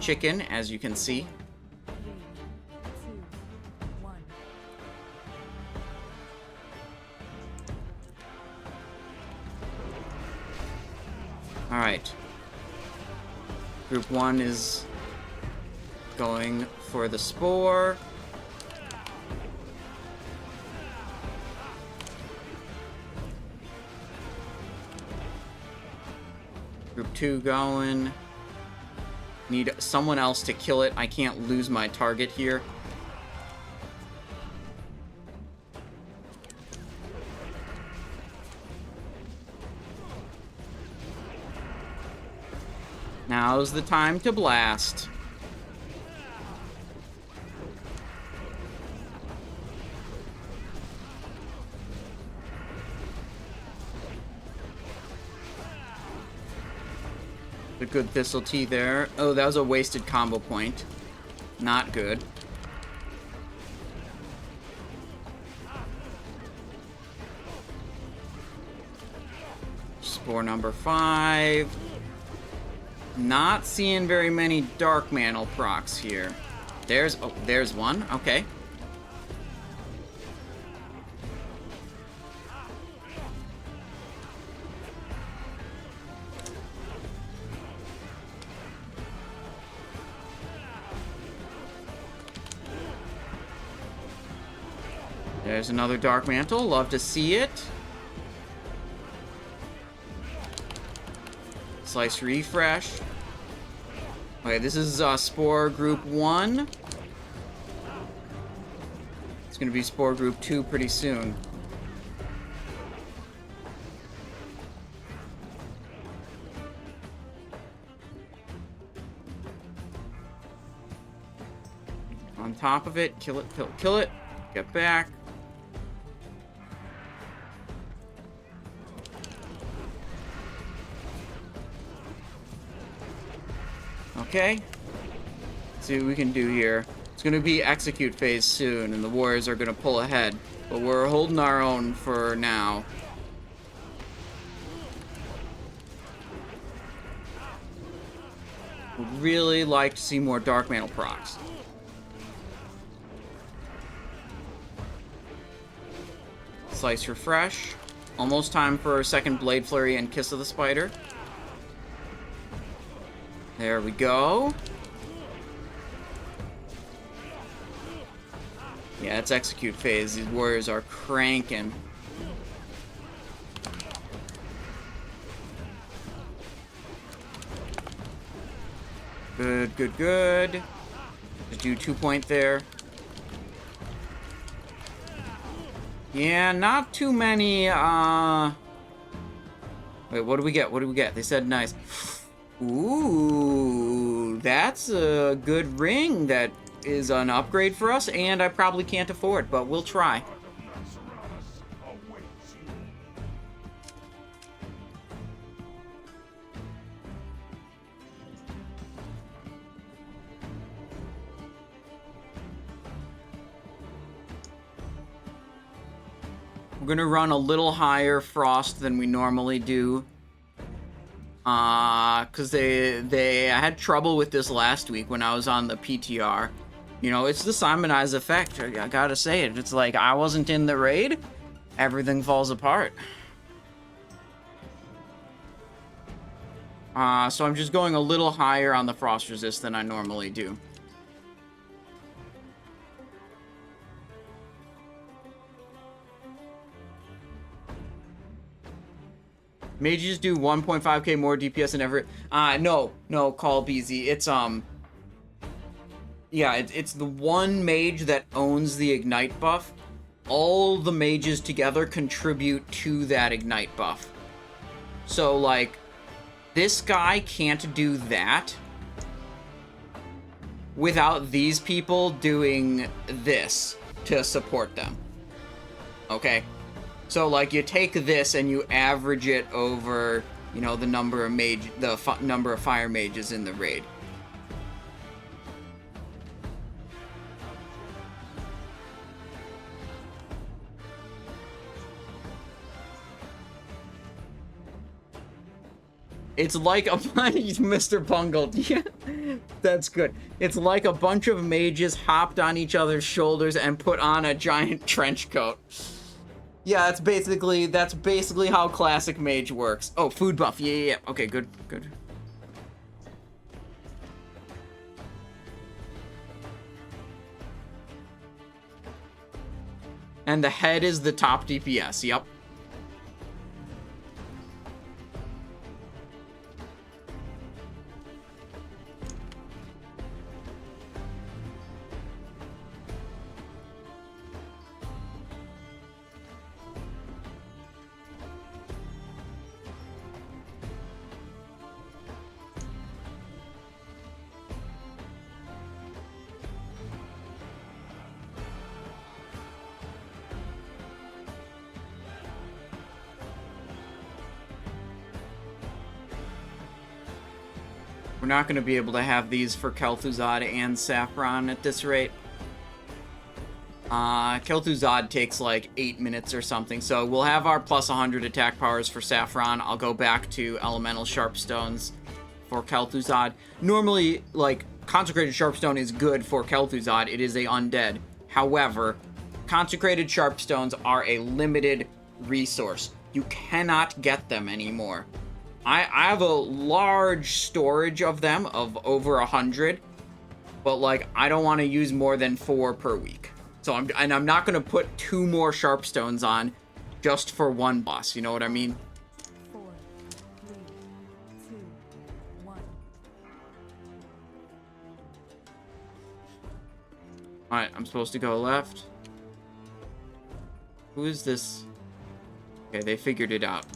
chicken, as you can see. 3, 2, 1. Alright. Group 1 is going for the Spore. Group 2 going. Need someone else to kill it. I can't lose my target here. Now's the time to blast. A good Thistle Tea there. Oh, that was a wasted combo point. Not good. Spore number 5. Not seeing very many Dark Mantle procs here. There's one. Okay. There's another Dark Mantle. Love to see it. Slice refresh. Okay, this is Spore Group 1. It's going to be Spore Group 2 pretty soon. On top of it, kill it, kill it. Get back. Okay. Let's see what we can do here. It's going to be execute phase soon, and the Warriors are going to pull ahead. But we're holding our own for now. Would really like to see more Dark Mantle procs. Slice refresh. Almost time for a second Blade Flurry and Kiss of the Spider. There we go. Yeah, it's execute phase. These Warriors are cranking. Good, good, good. Just do 2-point there. Yeah, not too many, Wait, what do we get? What do we get? They said nice. Ooh, that's a good ring that is an upgrade for us, and I probably can't afford, but we'll try. We're gonna run a little higher frost than we normally do. Cause I had trouble with this last week when I was on the PTR. You know, it's the Simonize effect. I gotta say it. It's like I wasn't in the raid, everything falls apart. So I'm just going a little higher on the frost resist than I normally do. Mages do 1.5k more DPS than ever. No, Call BZ. It's yeah, it's the one mage that owns the ignite buff. All the mages together contribute to that ignite buff. So like, this guy can't do that without these people doing this to support them. Okay? So, like, you take this and you average it over, you know, the number of number of fire mages in the raid. It's like a Mr. Bungled. Yeah, that's good. It's like a bunch of mages hopped on each other's shoulders and put on a giant trench coat. Yeah, that's basically how classic mage works. Oh, food buff. Yeah. Okay, good. And the head is the top DPS. Yep. We're not going to be able to have these for Kel'Thuzad and Saffron at this rate. Kel'Thuzad takes like 8 minutes or something, so we'll have our plus 100 attack powers for Saffron. I'll go back to Elemental Sharpstones for Kel'Thuzad. Normally, like, Consecrated Sharpstone is good for Kel'Thuzad. It is a undead. However, Consecrated Sharpstones are a limited resource. You cannot get them anymore. I have a large storage of them, of over 100, but, like, I don't want to use more than 4 per week. So I'm not going to put 2 more Sharpstones on just for one boss, you know what I mean? 4, 3, 2, 1. Alright, I'm supposed to go left. Who is this? Okay, they figured it out.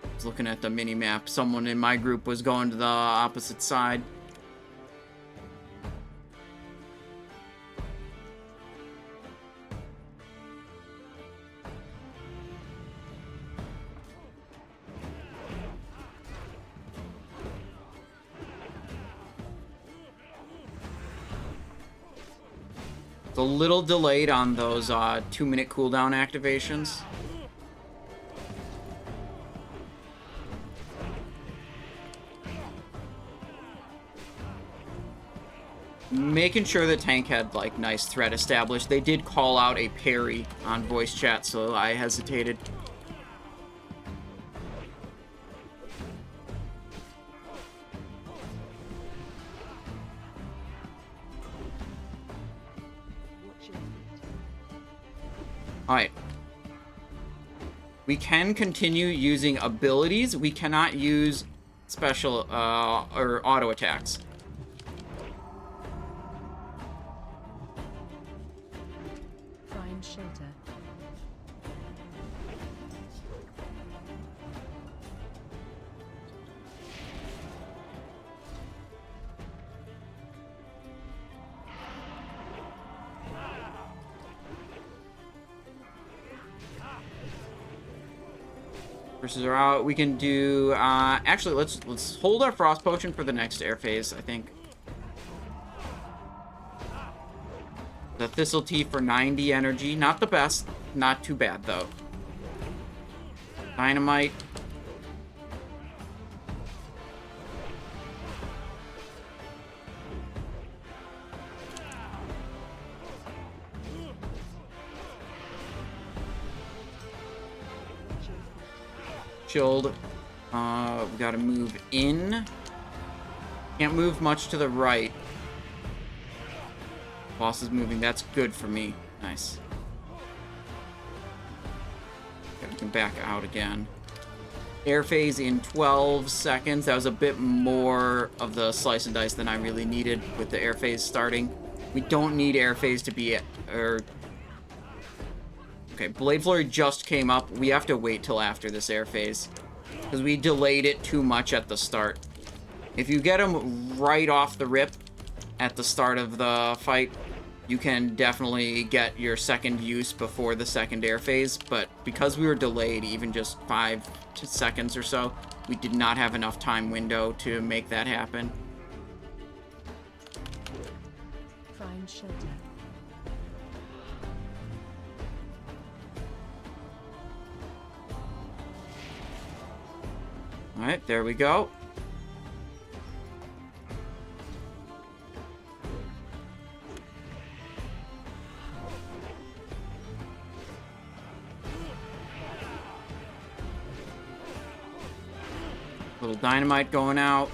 I was looking at the mini-map. Someone in my group was going to the opposite side. It's a little delayed on those 2-minute cooldown activations. Making sure the tank had, like, nice threat established. They did call out a parry on voice chat, so I hesitated. Alright. We can continue using abilities. We cannot use special, or auto attacks. Find shelter. Versus are out. We can do actually let's hold our frost potion for the next air phase, I think. The Thistle Tea for 90 energy. Not the best. Not too bad though. Dynamite. Chilled. We gotta move in. Can't move much to the right. Boss is moving. That's good for me. Nice. Okay, we can back out again. Air phase in 12 seconds. That was a bit more of the slice and dice than I really needed with the air phase starting. We don't need air phase to be okay, Blade Flurry just came up. We have to wait till after this air phase, because we delayed it too much at the start. If you get them right off the rip at the start of the fight, you can definitely get your second use before the second air phase, but because we were delayed even just 5 seconds or so, we did not have enough time window to make that happen. Find shelter. Alright, there we go. Little dynamite going out.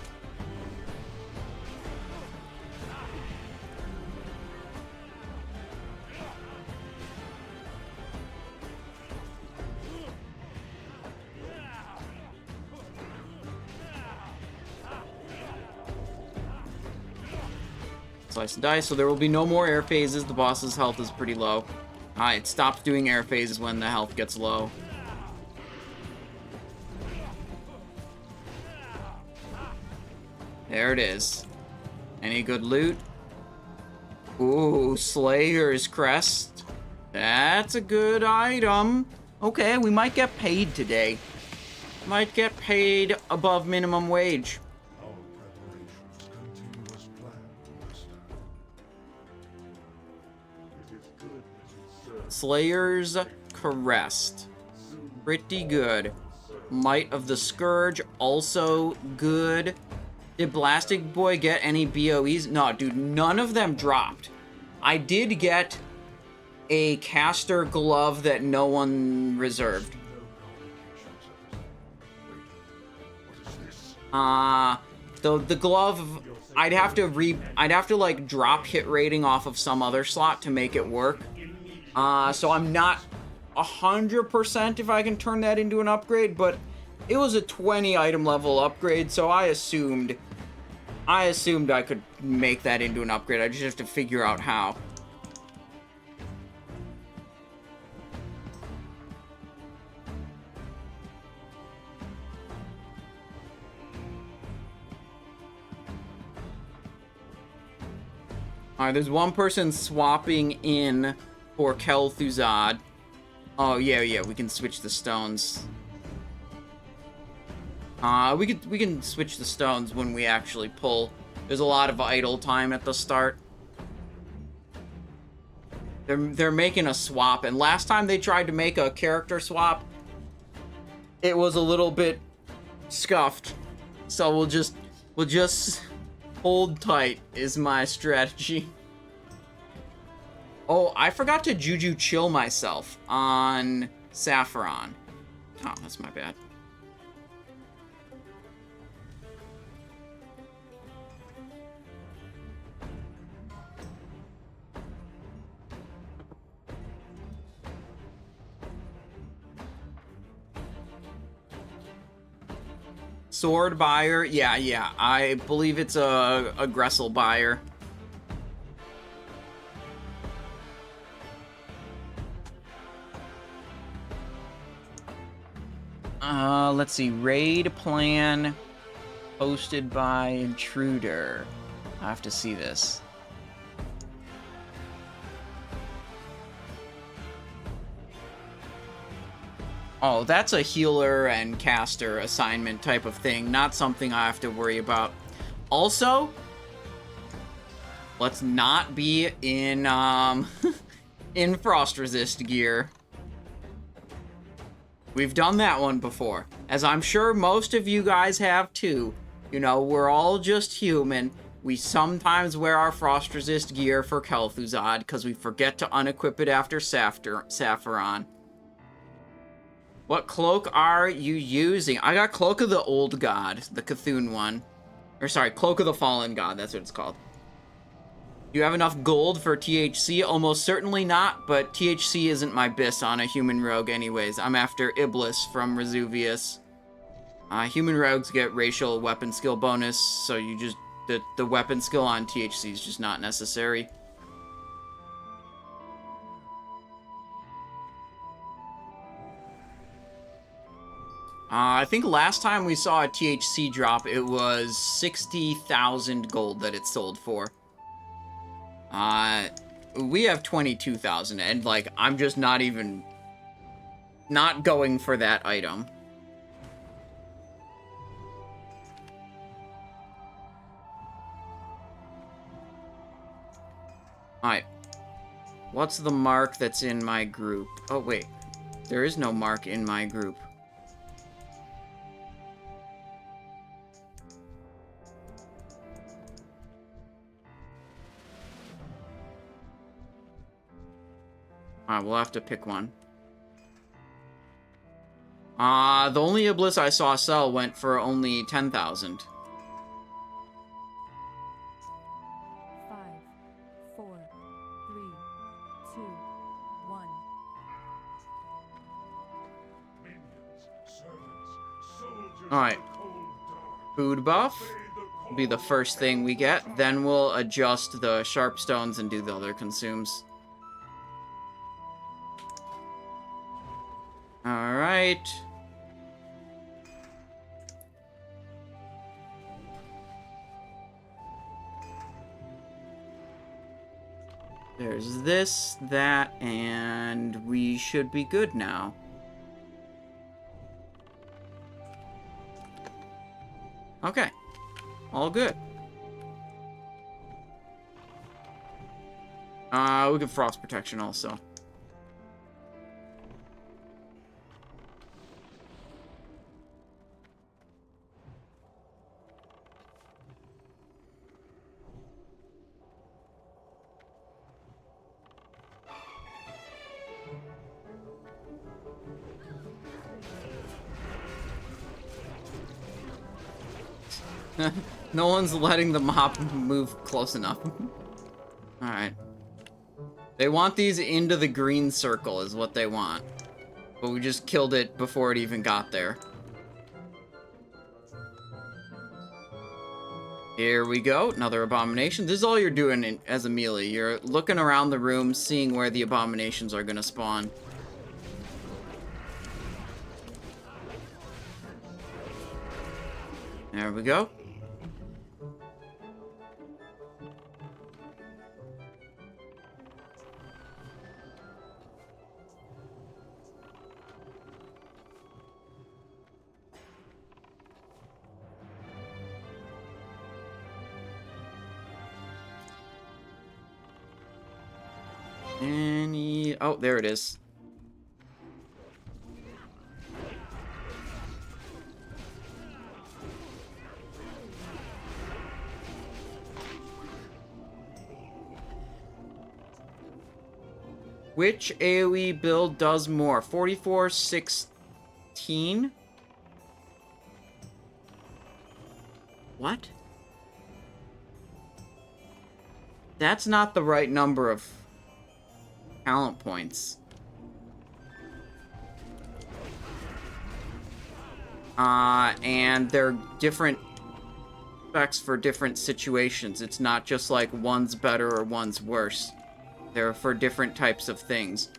Slice and dice, so there will be no more air phases. The boss's health is pretty low. It stops doing air phases when the health gets low. There it is. Any good loot? Ooh, Slayer's Crest. That's a good item. Okay, we might get paid today. might get paid above minimum wage. Our preparations continue as planned, Master. It is good that you serve. Slayer's Crest. Pretty good. Might of the Scourge, also good. Did Blastic Boy get any BOEs? No, dude, none of them dropped. I did get a caster glove that no one reserved. The glove, I'd have to like drop hit rating off of some other slot to make it work. So I'm not 100% if I can turn that into an upgrade, but it was a 20 item level upgrade, so I assumed I could make that into an upgrade. I just have to figure out how. Alright, there's one person swapping in for Kel'Thuzad. Oh, yeah, we can switch the stones. We can switch the stones when we actually pull. There's a lot of idle time at the start. They're making a swap, and last time they tried to make a character swap, it was a little bit scuffed. So we'll just hold tight is my strategy. Oh, I forgot to Juju chill myself on Saffron. Oh, that's my bad. Sword buyer, yeah. I believe it's a Gressil buyer. Let's see. Raid plan posted by Intruder. I have to see this. Oh, that's a healer and caster assignment type of thing. Not something I have to worry about. Also, let's not be in, in frost resist gear. We've done that one before. As I'm sure most of you guys have too. You know, we're all just human. We sometimes wear our frost resist gear for Kel'Thuzad because we forget to unequip it after Saffron. What cloak are you using? I got Cloak of the Old God, the Cthulhu one. Or sorry, Cloak of the Fallen God, that's what it's called. You have enough gold for THC? Almost certainly not, but THC isn't my bis on a human rogue anyways. I'm after Iblis from Resuvius. Human rogues get racial weapon skill bonus, so you just... The weapon skill on THC is just not necessary. I think last time we saw a THC drop, it was 60,000 gold that it sold for. We have 22,000, and, like, I'm just not going for that item. Alright. What's the mark that's in my group? Oh, wait. There is no mark in my group. Alright, we'll have to pick one. The only Iblis I saw sell went for only 10,000. 5, 4, 3, 2, 1. Alright. Food buff will be the first thing we get. Then we'll adjust the sharp stones and do the other consumes. Alright. There's this, that, and we should be good now. Okay. All good. We can frost protection also. No one's letting the mob move close enough. Alright. They want these into the green circle is what they want. But we just killed it before it even got there. Here we go. Another abomination. This is all you're doing as a melee. You're looking around the room, seeing where the abominations are going to spawn. There we go. Oh, there it is. Which AoE build does more? 4416? What? That's not the right number of talent points. And they're different specs for different situations. It's not just like one's better or one's worse. They're for different types of things.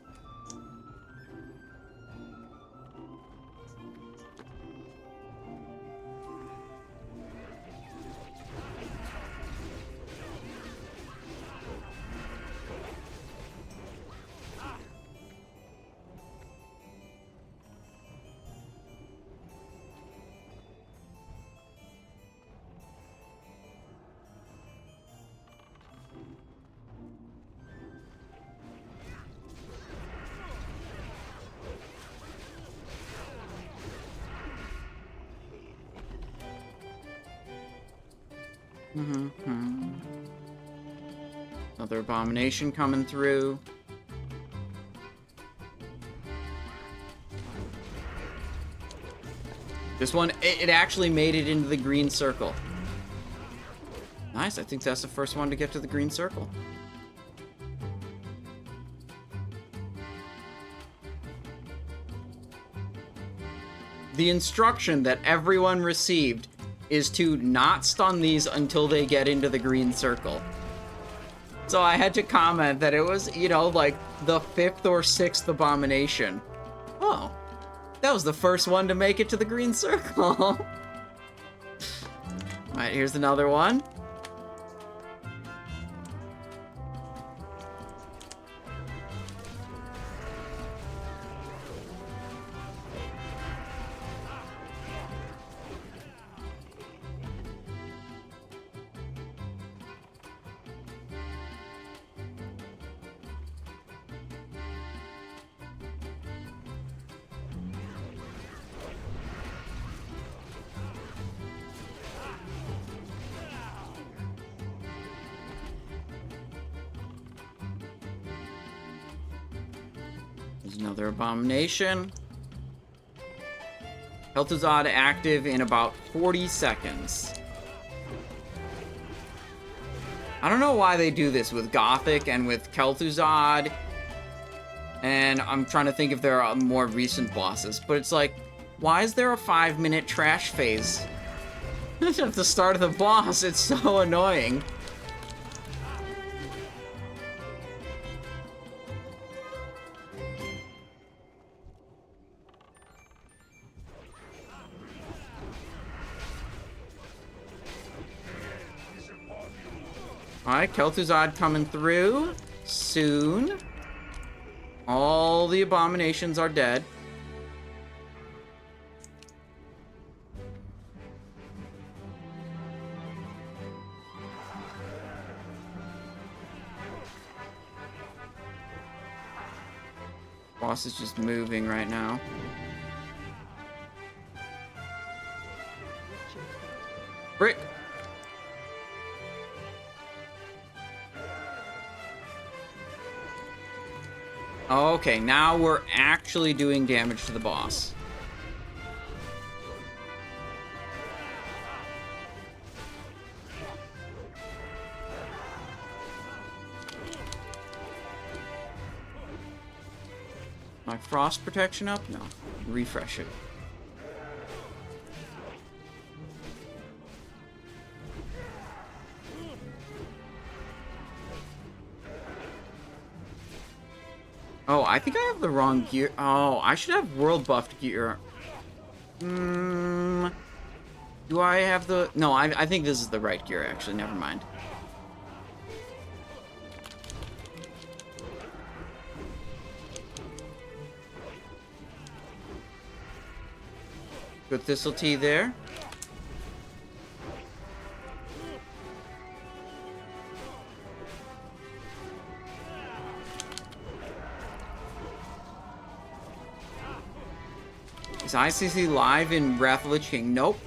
Another abomination coming through. This one, it actually made it into the green circle. Nice, I think that's the first one to get to the green circle. The instruction that everyone received is to not stun these until they get into the green circle. So I had to comment that it was, you know, like the 5th or 6th abomination. Oh, that was the first one to make it to the green circle. Alright, here's another one. There's another abomination. Health is odd active in about 40 seconds. I don't know why they do this with Gothic and with Kel'Thuzad. And I'm trying to think if there are more recent bosses. But it's like, why is there a 5-minute trash phase at the start of the boss? It's so annoying. Alright, Kel'Thuzad coming through soon. All the abominations are dead. Boss is just moving right now. Brick! Okay, now we're actually doing damage to the boss. My frost protection up? No. Refresh it. Oh, I think I have the wrong gear. Oh, I should have world buffed gear. Do I have the... No, I think this is the right gear, actually. Never mind. Good Thistle Tea there. Is ICC live in Wrath of the Lich King? Nope.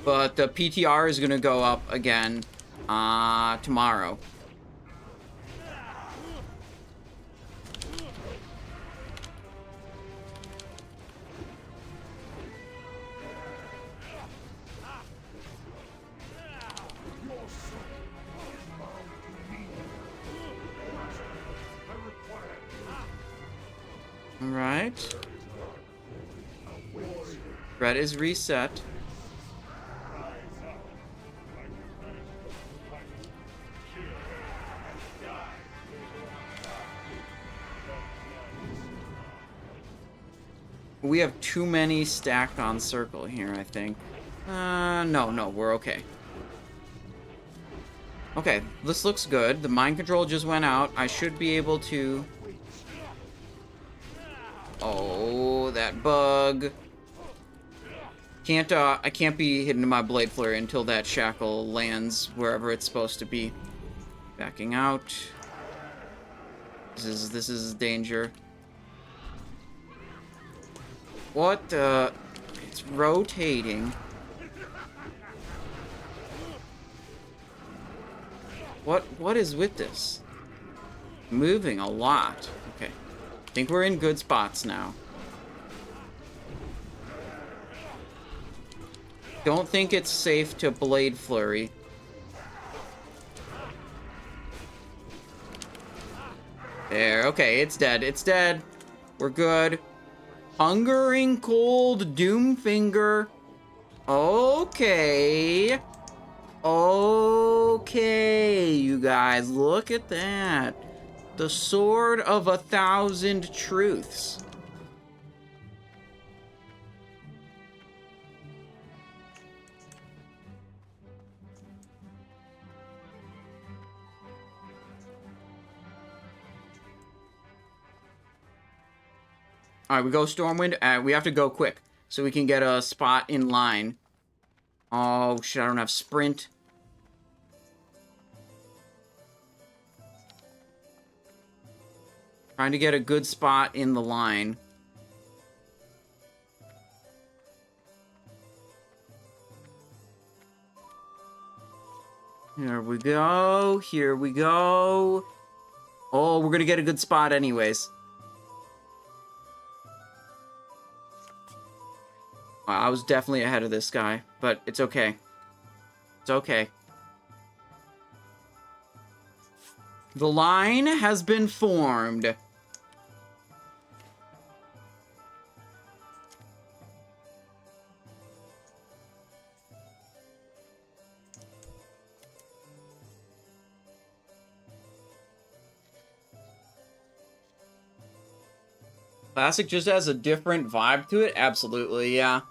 But the PTR is gonna go up again tomorrow. Alright. Red is reset. We have too many stacked on circle here, I think. No, we're okay. Okay, this looks good. The mind control just went out. I should be able to... Oh, that bug. I can't be hidden in my Blade Flurry until that shackle lands wherever it's supposed to be. Backing out. This is danger. What the... It's rotating. What is with this? Moving a lot. Okay. I think we're in good spots now. Don't think it's safe to Blade Flurry. There, okay, it's dead. It's dead. We're good. Hungering Cold Doomfinger. Okay. Okay, you guys, look at that. The Sword of 1,000 Truths. Alright, we go Stormwind. We have to go quick, so we can get a spot in line. Oh, shit, I don't have Sprint. Trying to get a good spot in the line. Here we go. Here we go. Oh, we're gonna get a good spot anyways. I was definitely ahead of this guy, but it's okay. It's okay. The line has been formed. Classic just has a different vibe to it? Absolutely, yeah.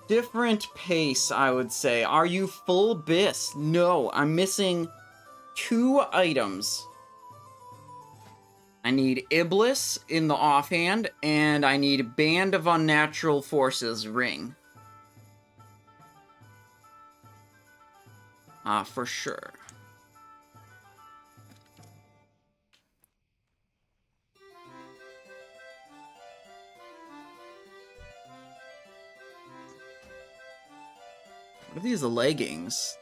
Different pace, I would say. Are you full bis? No, I'm missing 2 items. I need Iblis in the offhand, and I need Band of Unnatural Forces ring. For sure. What are these leggings?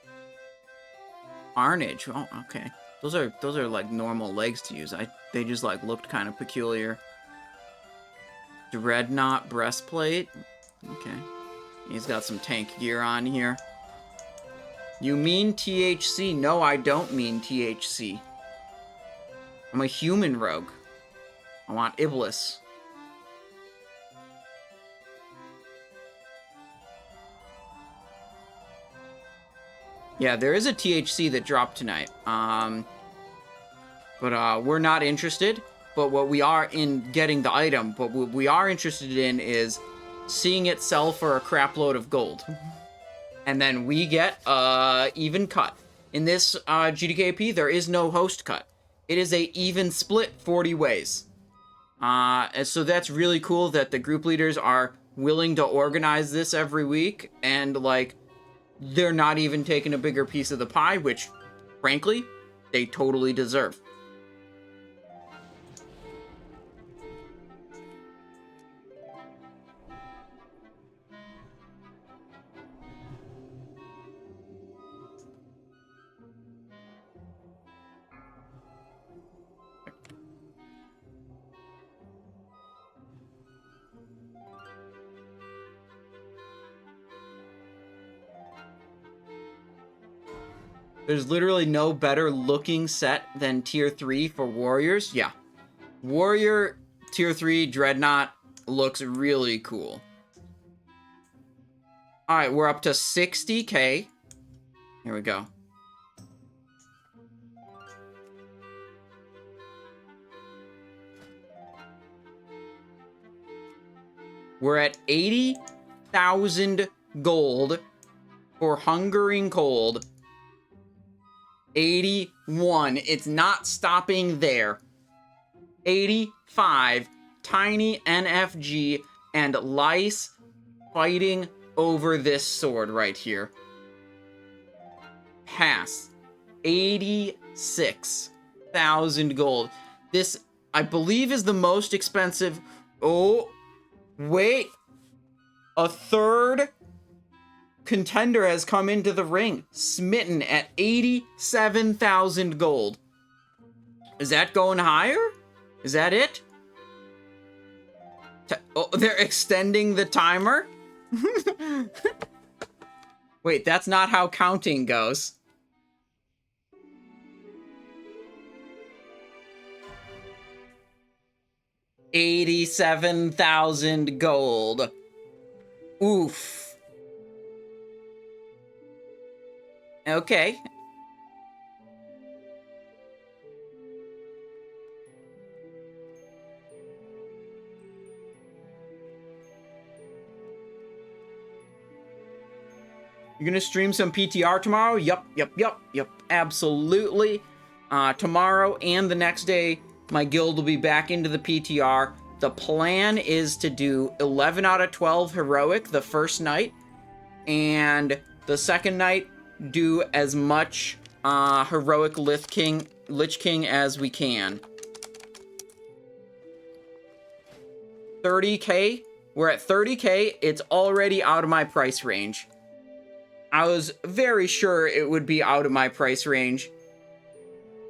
Arnage. Oh, okay. Those are like normal legs to use. They just like looked kind of peculiar. Dreadnought breastplate. Okay. He's got some tank gear on here. You mean THC? No, I don't mean THC. I'm a human rogue. I want Iblis. Yeah, there is a THC that dropped tonight. But we're not interested. But what we are in getting the item, but what we are interested in is seeing it sell for a crap load of gold. And then we get even cut. In this GDKP, there is no host cut. It is a even split 40 ways. And so that's really cool that the group leaders are willing to organize this every week. And, like, they're not even taking a bigger piece of the pie, which, frankly, they totally deserve. There's literally no better looking set than tier 3 for warriors. Yeah. Warrior tier 3 Dreadnought looks really cool. Alright, we're up to 60k. Here we go. We're at 80,000 gold for Hungering Cold. 81. It's not stopping there. 85. Tiny NFG and Lice fighting over this sword right here. Pass. 86,000 gold. This, I believe, is the most expensive. Oh, wait. A third contender has come into the ring, smitten at 87,000 gold. Is that going higher? Is that it? Oh, they're extending the timer? Wait, that's not how counting goes. $87,000 gold. Oof. Okay. You're gonna stream some PTR tomorrow? Yup, absolutely. Tomorrow and the next day, my guild will be back into the PTR. The plan is to do 11 out of 12 heroic the first night, and the second night, do as much heroic Lich King as we can. 30k? We're at 30k. It's already out of my price range. I was very sure it would be out of my price range.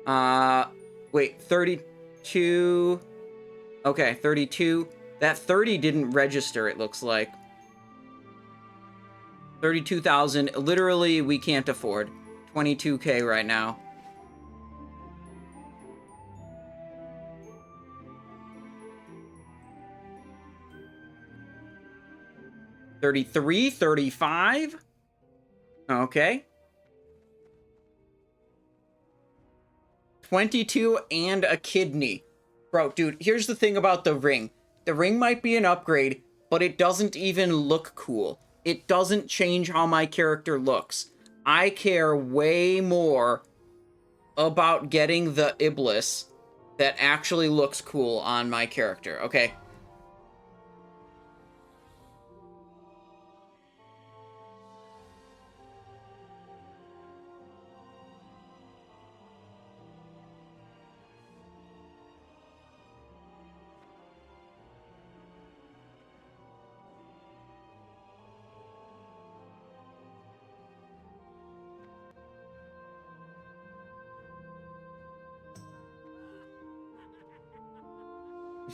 Wait, 32. Okay, 32. That 30 didn't register, it looks like. 32,000. Literally, we can't afford. 22k right now. $33, $35. Okay. 22 and a kidney. Bro, dude, here's the thing about the ring. The ring might be an upgrade, but it doesn't even look cool. It doesn't change how my character looks. I care way more about getting the Iblis that actually looks cool on my character, okay?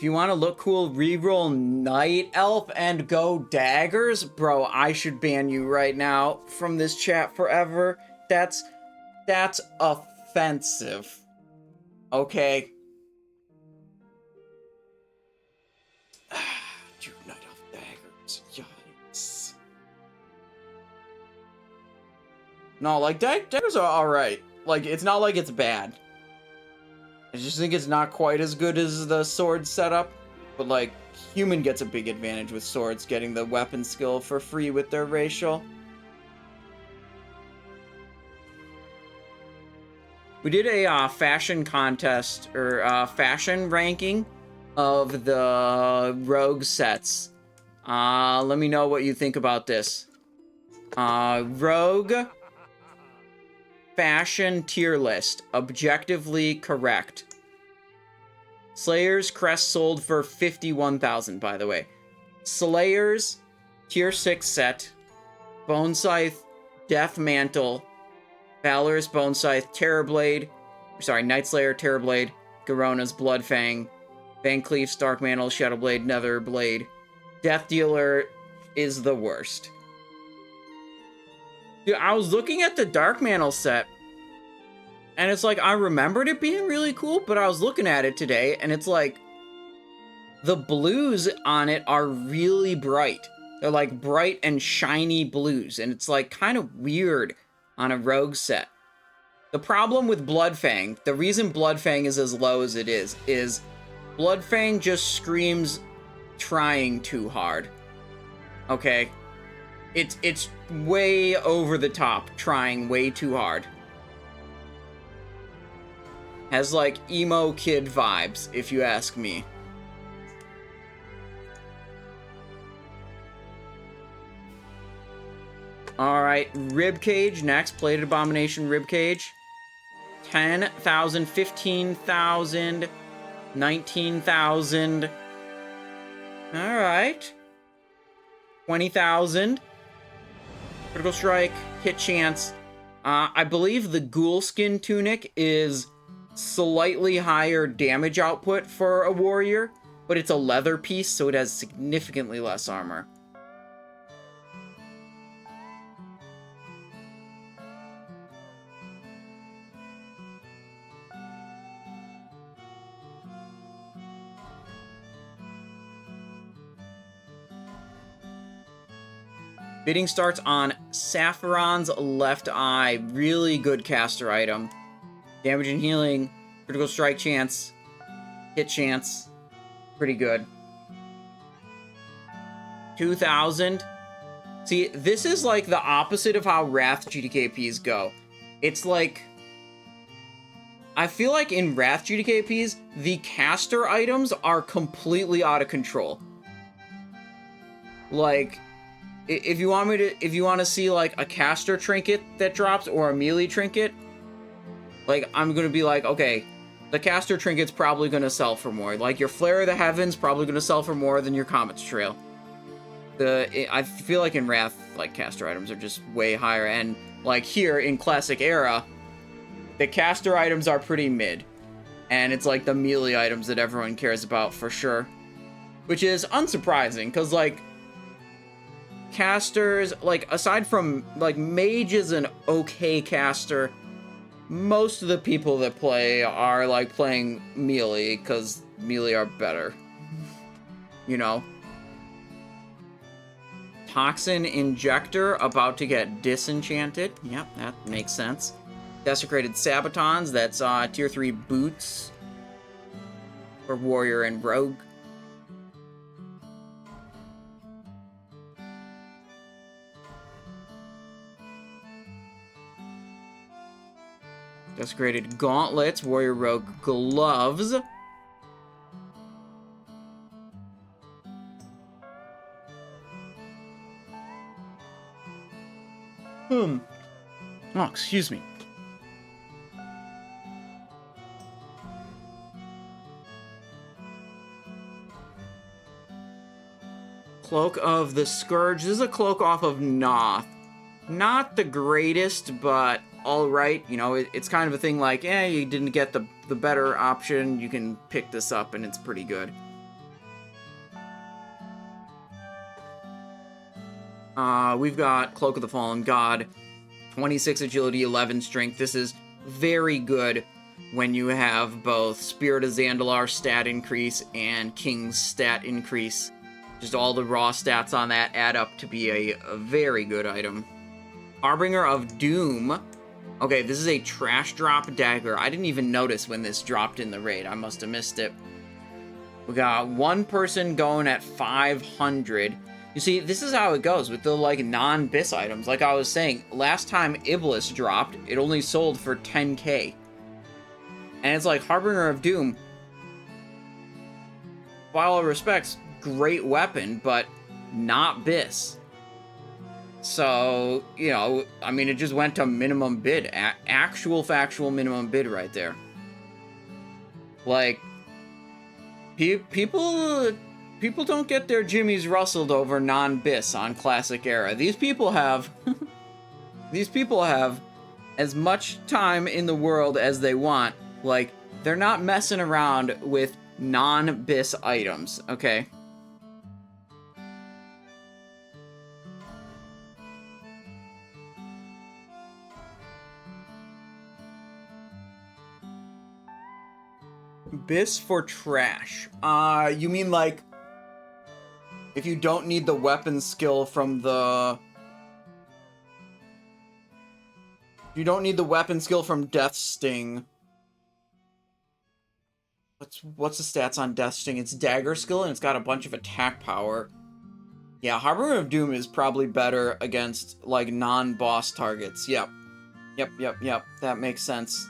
If you want to look cool, reroll Night Elf and go daggers. Bro, I should ban you right now from this chat forever. That's offensive. Okay. Dude, Night Elf daggers. Yikes. No, like, daggers are alright. Like, it's not like it's bad. I just think it's not quite as good as the sword setup. But, like, human gets a big advantage with swords, getting the weapon skill for free with their racial. We did a fashion contest, or fashion ranking of the rogue sets. Let me know what you think about this. Rogue fashion tier list. Objectively correct. Slayer's crest sold for 51,000, by the way. Slayer's tier 6 set. Bone Scythe, Death Mantle, Valorous Bone Scythe, Terrorblade, sorry, Night Slayer, Terrorblade, Garona's Bloodfang, Van Cleef's Dark Mantle, Shadowblade, Netherblade. Death Dealer is the worst. Dude, I was looking at the Dark Mantle set, and it's like, I remembered it being really cool, but I was looking at it today, and it's like, the blues on it are really bright. They're like bright and shiny blues, and it's like kind of weird on a rogue set. The problem with Bloodfang, the reason Bloodfang is as low as it is Bloodfang just screams trying too hard. Okay? It's way over the top, trying way too hard. Has like emo kid vibes, if you ask me. Alright, Ribcage next. Plated Abomination Ribcage. 10,000, 15,000, 19,000. Alright. 20,000. Critical Strike, hit chance. I believe the Ghoul Skin Tunic is slightly higher damage output for a warrior, but it's a leather piece, so it has significantly less armor. Bidding starts on Saffron's Left Eye. Really good caster item. Damage and healing, critical strike chance, hit chance. Pretty good. 2,000. See, this is like the opposite of how Wrath GTKPs go. It's like, I feel like in Wrath GTKPs, the caster items are completely out of control. Like, if you want to see like a caster trinket that drops or a melee trinket, like I'm gonna be like, okay, the caster trinket's probably gonna sell for more. Like your Flare of the Heavens probably gonna sell for more than your Comet's Trail. I feel like in Wrath, like caster items are just way higher, and like here in Classic Era, the caster items are pretty mid, and it's like the melee items that everyone cares about for sure, which is unsurprising because like casters, like aside from like mage is an okay caster, most of the people that play are like playing melee because melee are better, you know. Toxin Injector about to get disenchanted. Yep, that makes sense. Desecrated Sabatons, that's tier 3 boots for warrior and rogue. Desecrated Gauntlets, Warrior Rogue Gloves. Oh, excuse me. Cloak of the Scourge. This is a cloak off of Noth. Not the greatest, but alright. You know, it's kind of a thing like, you didn't get the better option. You can pick this up and it's pretty good. We've got Cloak of the Fallen God, 26 agility, 11 strength. This is very good when you have both Spirit of Zandalar stat increase and King's stat increase. Just all the raw stats on that add up to be a very good item. Harbinger of Doom. Okay, this is a trash drop dagger. I didn't even notice when this dropped in the raid. I must have missed it. We got one person going at 500. You see, this is how it goes with the, like, non-BIS items. Like I was saying, last time Iblis dropped, it only sold for 10k. And it's like, Harbinger of Doom, by all respects, great weapon, but not BIS. So, you know, I mean, it just went to minimum bid. Actual factual minimum bid right there. Like, people don't get their jimmies rustled over non-BIS on Classic Era. These people have... these people have as much time in the world as they want. Like, they're not messing around with non-BIS items, okay? BIS for trash. You mean like if you don't need the weapon skill from the... You don't need the weapon skill from Death Sting. What's the stats on Death Sting? It's dagger skill and it's got a bunch of attack power. Yeah, Harbinger of Doom is probably better against like non-boss targets. Yep. Yep. That makes sense.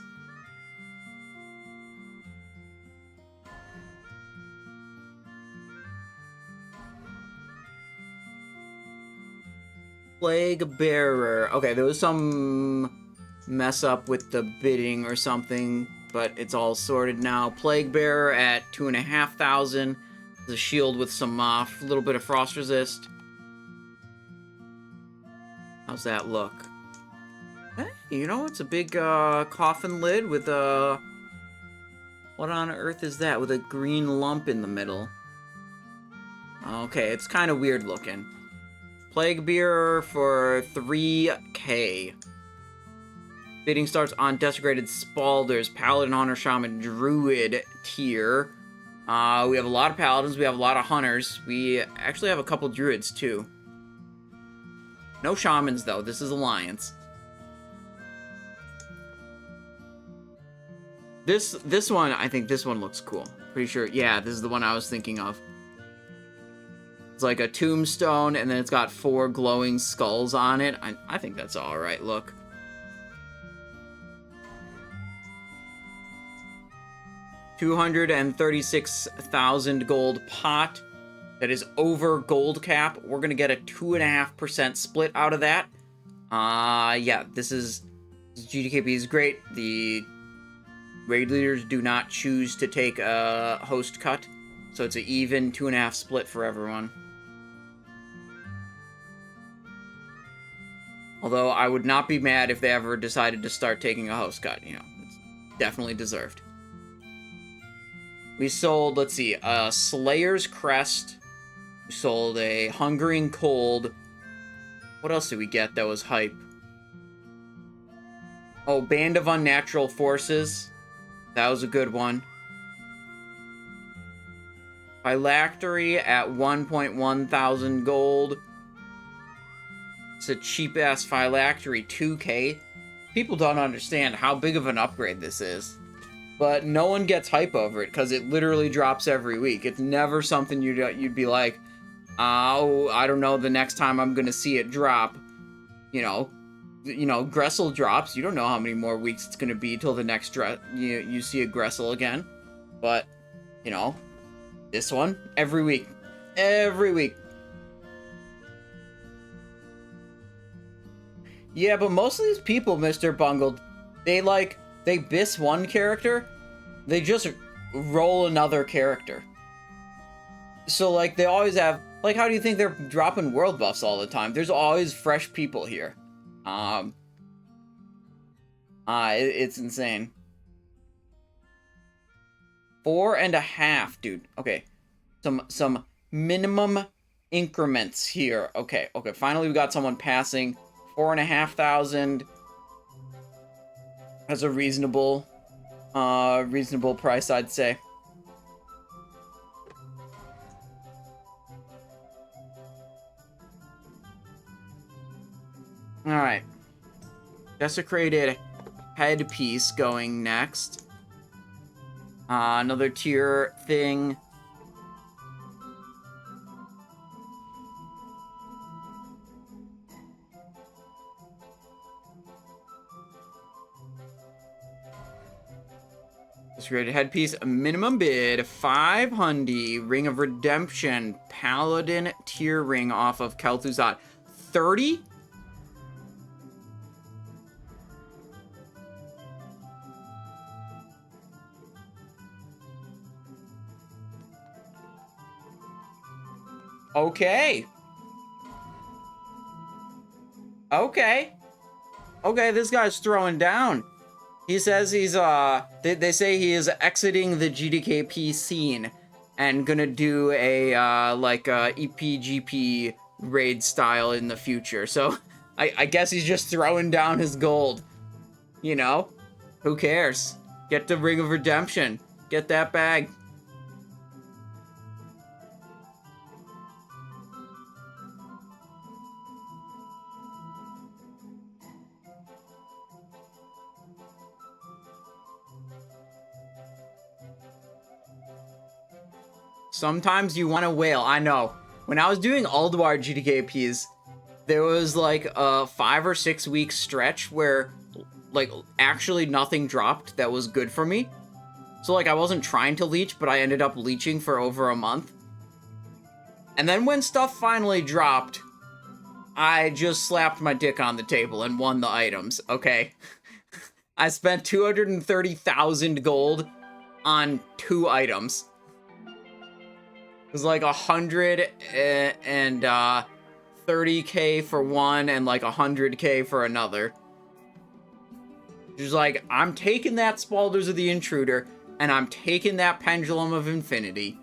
Plague Bearer. Okay, there was some mess up with the bidding or something, but it's all sorted now. Plague Bearer at 2,500. The shield with some little bit of frost resist. How's that look? Hey, you know, it's a big coffin lid with a... What on earth is that? With a green lump in the middle. Okay, it's kind of weird looking. Plague Bearer for 3k. Bidding starts on Desecrated Spalders, Paladin, Hunter, Shaman, Druid tier. We have a lot of Paladins, we have a lot of Hunters. We actually have a couple Druids, too. No Shamans, though. This is Alliance. This one, I think this one looks cool. Pretty sure, yeah, this is the one I was thinking of. It's like a tombstone, and then it's got 4 glowing skulls on it. I think that's alright, look. $236,000 gold pot. That is over gold cap. We're gonna get a 2.5% split out of that. Yeah, this GDKP is great. The raid leaders do not choose to take a host cut, so it's an even 2.5 split for everyone. Although I would not be mad if they ever decided to start taking a host cut, you know, it's definitely deserved. We sold, let's see, a Slayer's Crest. We sold a Hungering Cold. What else did we get that was hype? Oh, Band of Unnatural Forces. That was a good one. Phylactery at 1.1 thousand gold. It's a cheap-ass Phylactery, 2k. People don't understand how big of an upgrade this is. But no one gets hype over it, because it literally drops every week. It's never something you'd be like, oh, I don't know, the next time I'm going to see it drop. You know, Gressil drops. You don't know how many more weeks it's going to be till the next you see a Gressil again. But, you know, this one, every week. Every week. Yeah, but most of these people, Mr. Bungled, they BIS one character, they just roll another character. So, like, they always have... Like, how do you think they're dropping world buffs all the time? There's always fresh people here. It's insane. 4.5, dude. Okay. Some minimum increments here. Okay, okay. Finally, we got someone passing 4,500. That's a reasonable price, I'd say. All right. Desecrated headpiece going next. Another tier thing. Desecrated headpiece, minimum bid, 500. Ring of Redemption, Paladin tier ring off of Kel'Thuzad. 30? Okay. Okay. Okay, this guy's throwing down. He says he's, they say he is exiting the GDKP scene and gonna do a, like, EPGP raid style in the future. So, I guess he's just throwing down his gold. You know? Who cares? Get the Ring of Redemption. Get that bag. Sometimes you want to wail. I know. When I was doing Ulduar GDKPs, there was like a 5 or 6 week stretch where like actually nothing dropped that was good for me. So like I wasn't trying to leech, but I ended up leeching for over a month. And then when stuff finally dropped, I just slapped my dick on the table and won the items, okay? I spent 230,000 gold on 2 items. It was like 130k for one and like 100k for another. Just like, I'm taking that Spalders of the Intruder, and I'm taking that Pendulum of Infinity.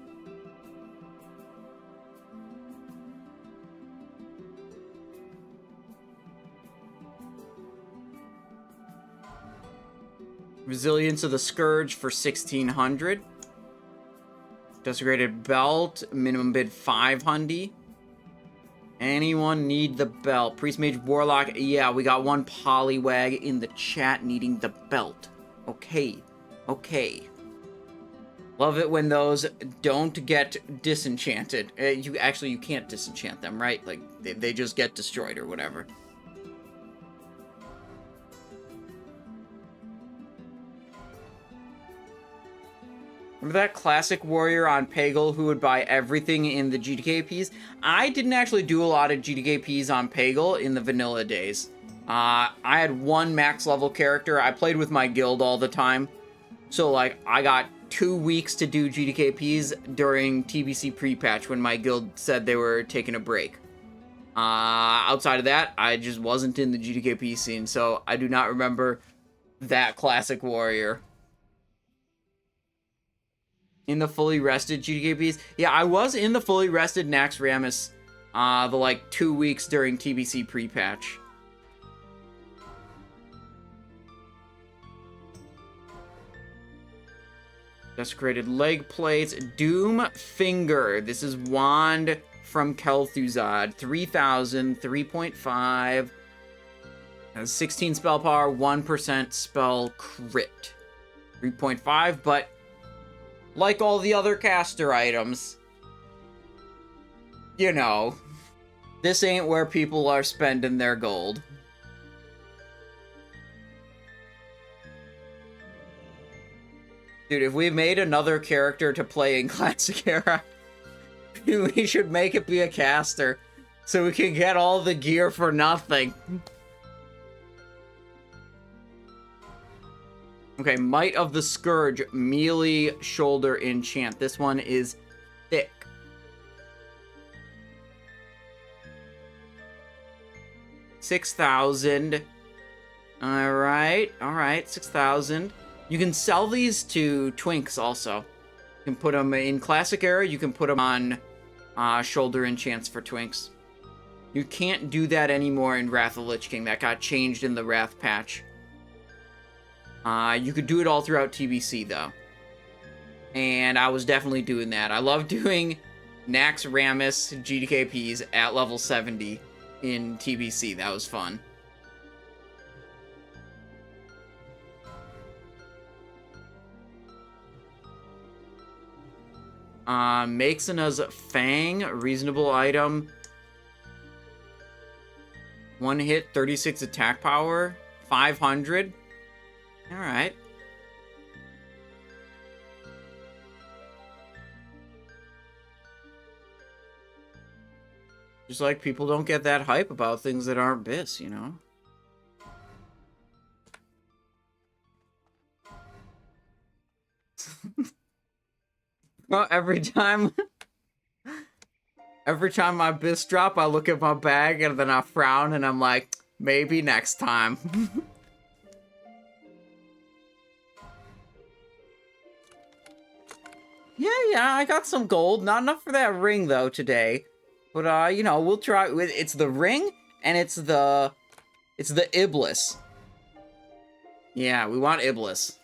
Resilience of the Scourge for 1,600. Desecrated Belt, minimum bid 500. Anyone need the belt? Priest, Mage, Warlock, yeah, we got one Poliwag in the chat needing the belt. Okay, okay. Love it when those don't get disenchanted. You can't disenchant them, right? Like, they just get destroyed or whatever. Remember that classic warrior on Pagel who would buy everything in the GDKPs? I didn't actually do a lot of GDKPs on Pagel in the vanilla days. I had one max level character. I played with my guild all the time. So, like, I got 2 weeks to do GDKPs during TBC pre-patch when my guild said they were taking a break. Outside of that, I just wasn't in the GDKP scene, so I do not remember that classic warrior. In the fully rested GDKPs? Yeah, I was in the fully rested Naxxramas the, like, 2 weeks during TBC pre-patch. Desecrated leg plates. Doom Finger. This is Wand from Kel'Thuzad. 3,000, 3.5. Has 16 spell power, 1% spell crit. 3.5, but like all the other caster items, you know, this ain't where people are spending their gold. Dude, if we made another character to play in Classic Era, we should make it be a caster, so we can get all the gear for nothing. Okay, Might of the Scourge, melee shoulder enchant. This one is thick. $6,000. Alright, 6,000. You can sell these to Twinks also. You can put them in Classic Era, you can put them on shoulder enchants for Twinks. You can't do that anymore in Wrath of the Lich King. That got changed in the Wrath patch. You could do it all throughout TBC, though. And I was definitely doing that. I love doing Naxxramas GDKPs at level 70 in TBC. That was fun. Meixana's Fang, reasonable item. 1 hit, 36 attack power, 500. Alright. Just like people don't get that hype about things that aren't Biss, you know? Well, every time my Biss drop, I look at my bag and then I frown and I'm like, maybe next time. Yeah, I got some gold. Not enough for that ring, though, today. But, you know, we'll try. It's the ring, and it's the Iblis. Yeah, we want Iblis.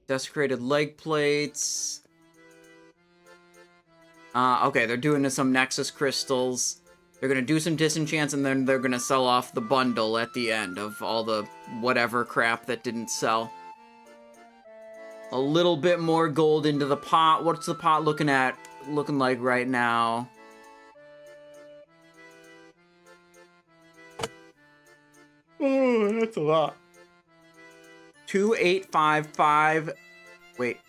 Desecrated leg plates. Okay, they're doing some Nexus crystals. They're gonna do some disenchants, and then they're gonna sell off the bundle at the end of all the whatever crap that didn't sell. A little bit more gold into the pot. What's the pot looking like right now? Oh, that's a lot. 2855. Wait.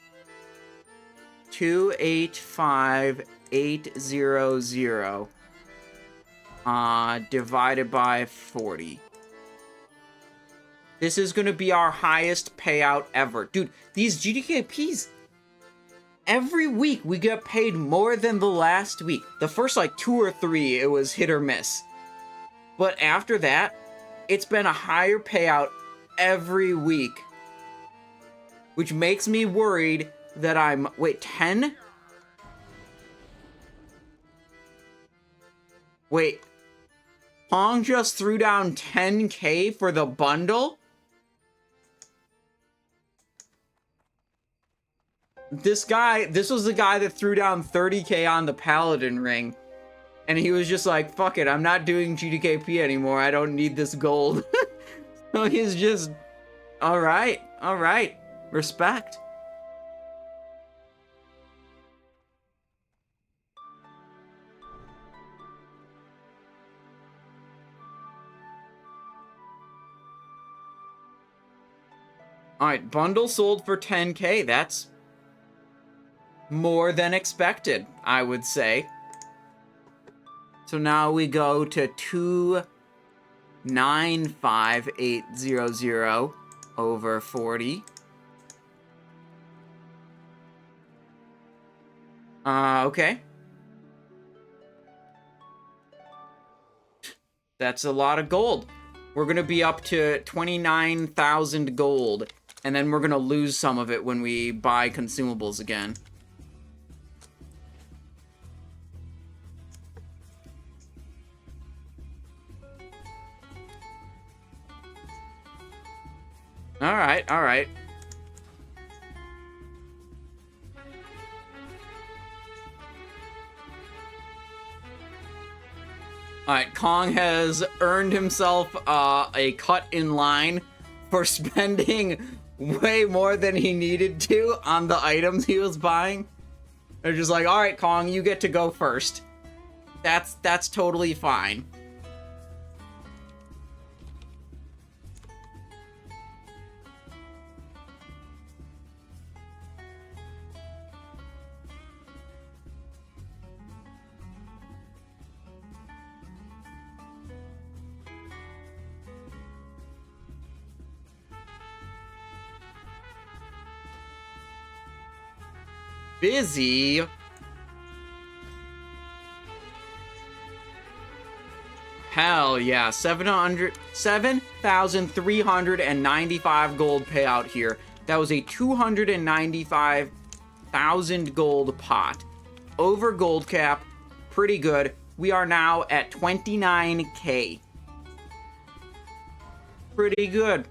285800. Divided by 40. This is gonna be our highest payout ever. Dude, these GDKPs, every week we get paid more than the last week. The first, like, 2 or 3, it was hit or miss. But after that, it's been a higher payout every week. Which makes me worried that I'm... Wait, 10? Wait. Pong just threw down 10k for the bundle? This was the guy that threw down 30k on the Paladin ring. And he was just like, fuck it, I'm not doing GDKP anymore, I don't need this gold. So he's just... Alright, respect. Alright, bundle sold for 10k. That's more than expected, I would say. So now we go to 295800 over 40. Okay. That's a lot of gold. We're gonna be up to 29,000 gold. And then we're gonna lose some of it when we buy consumables again. Alright. Alright, Kong has earned himself a cut in line for spending way more than he needed to on the items he was buying. They're just like, alright, Kong, you get to go first. That's totally fine. Busy. Hell yeah, 7,395 gold payout here. That was a 295,000 gold pot. Over gold cap, pretty good. We are now at 29k. Pretty good.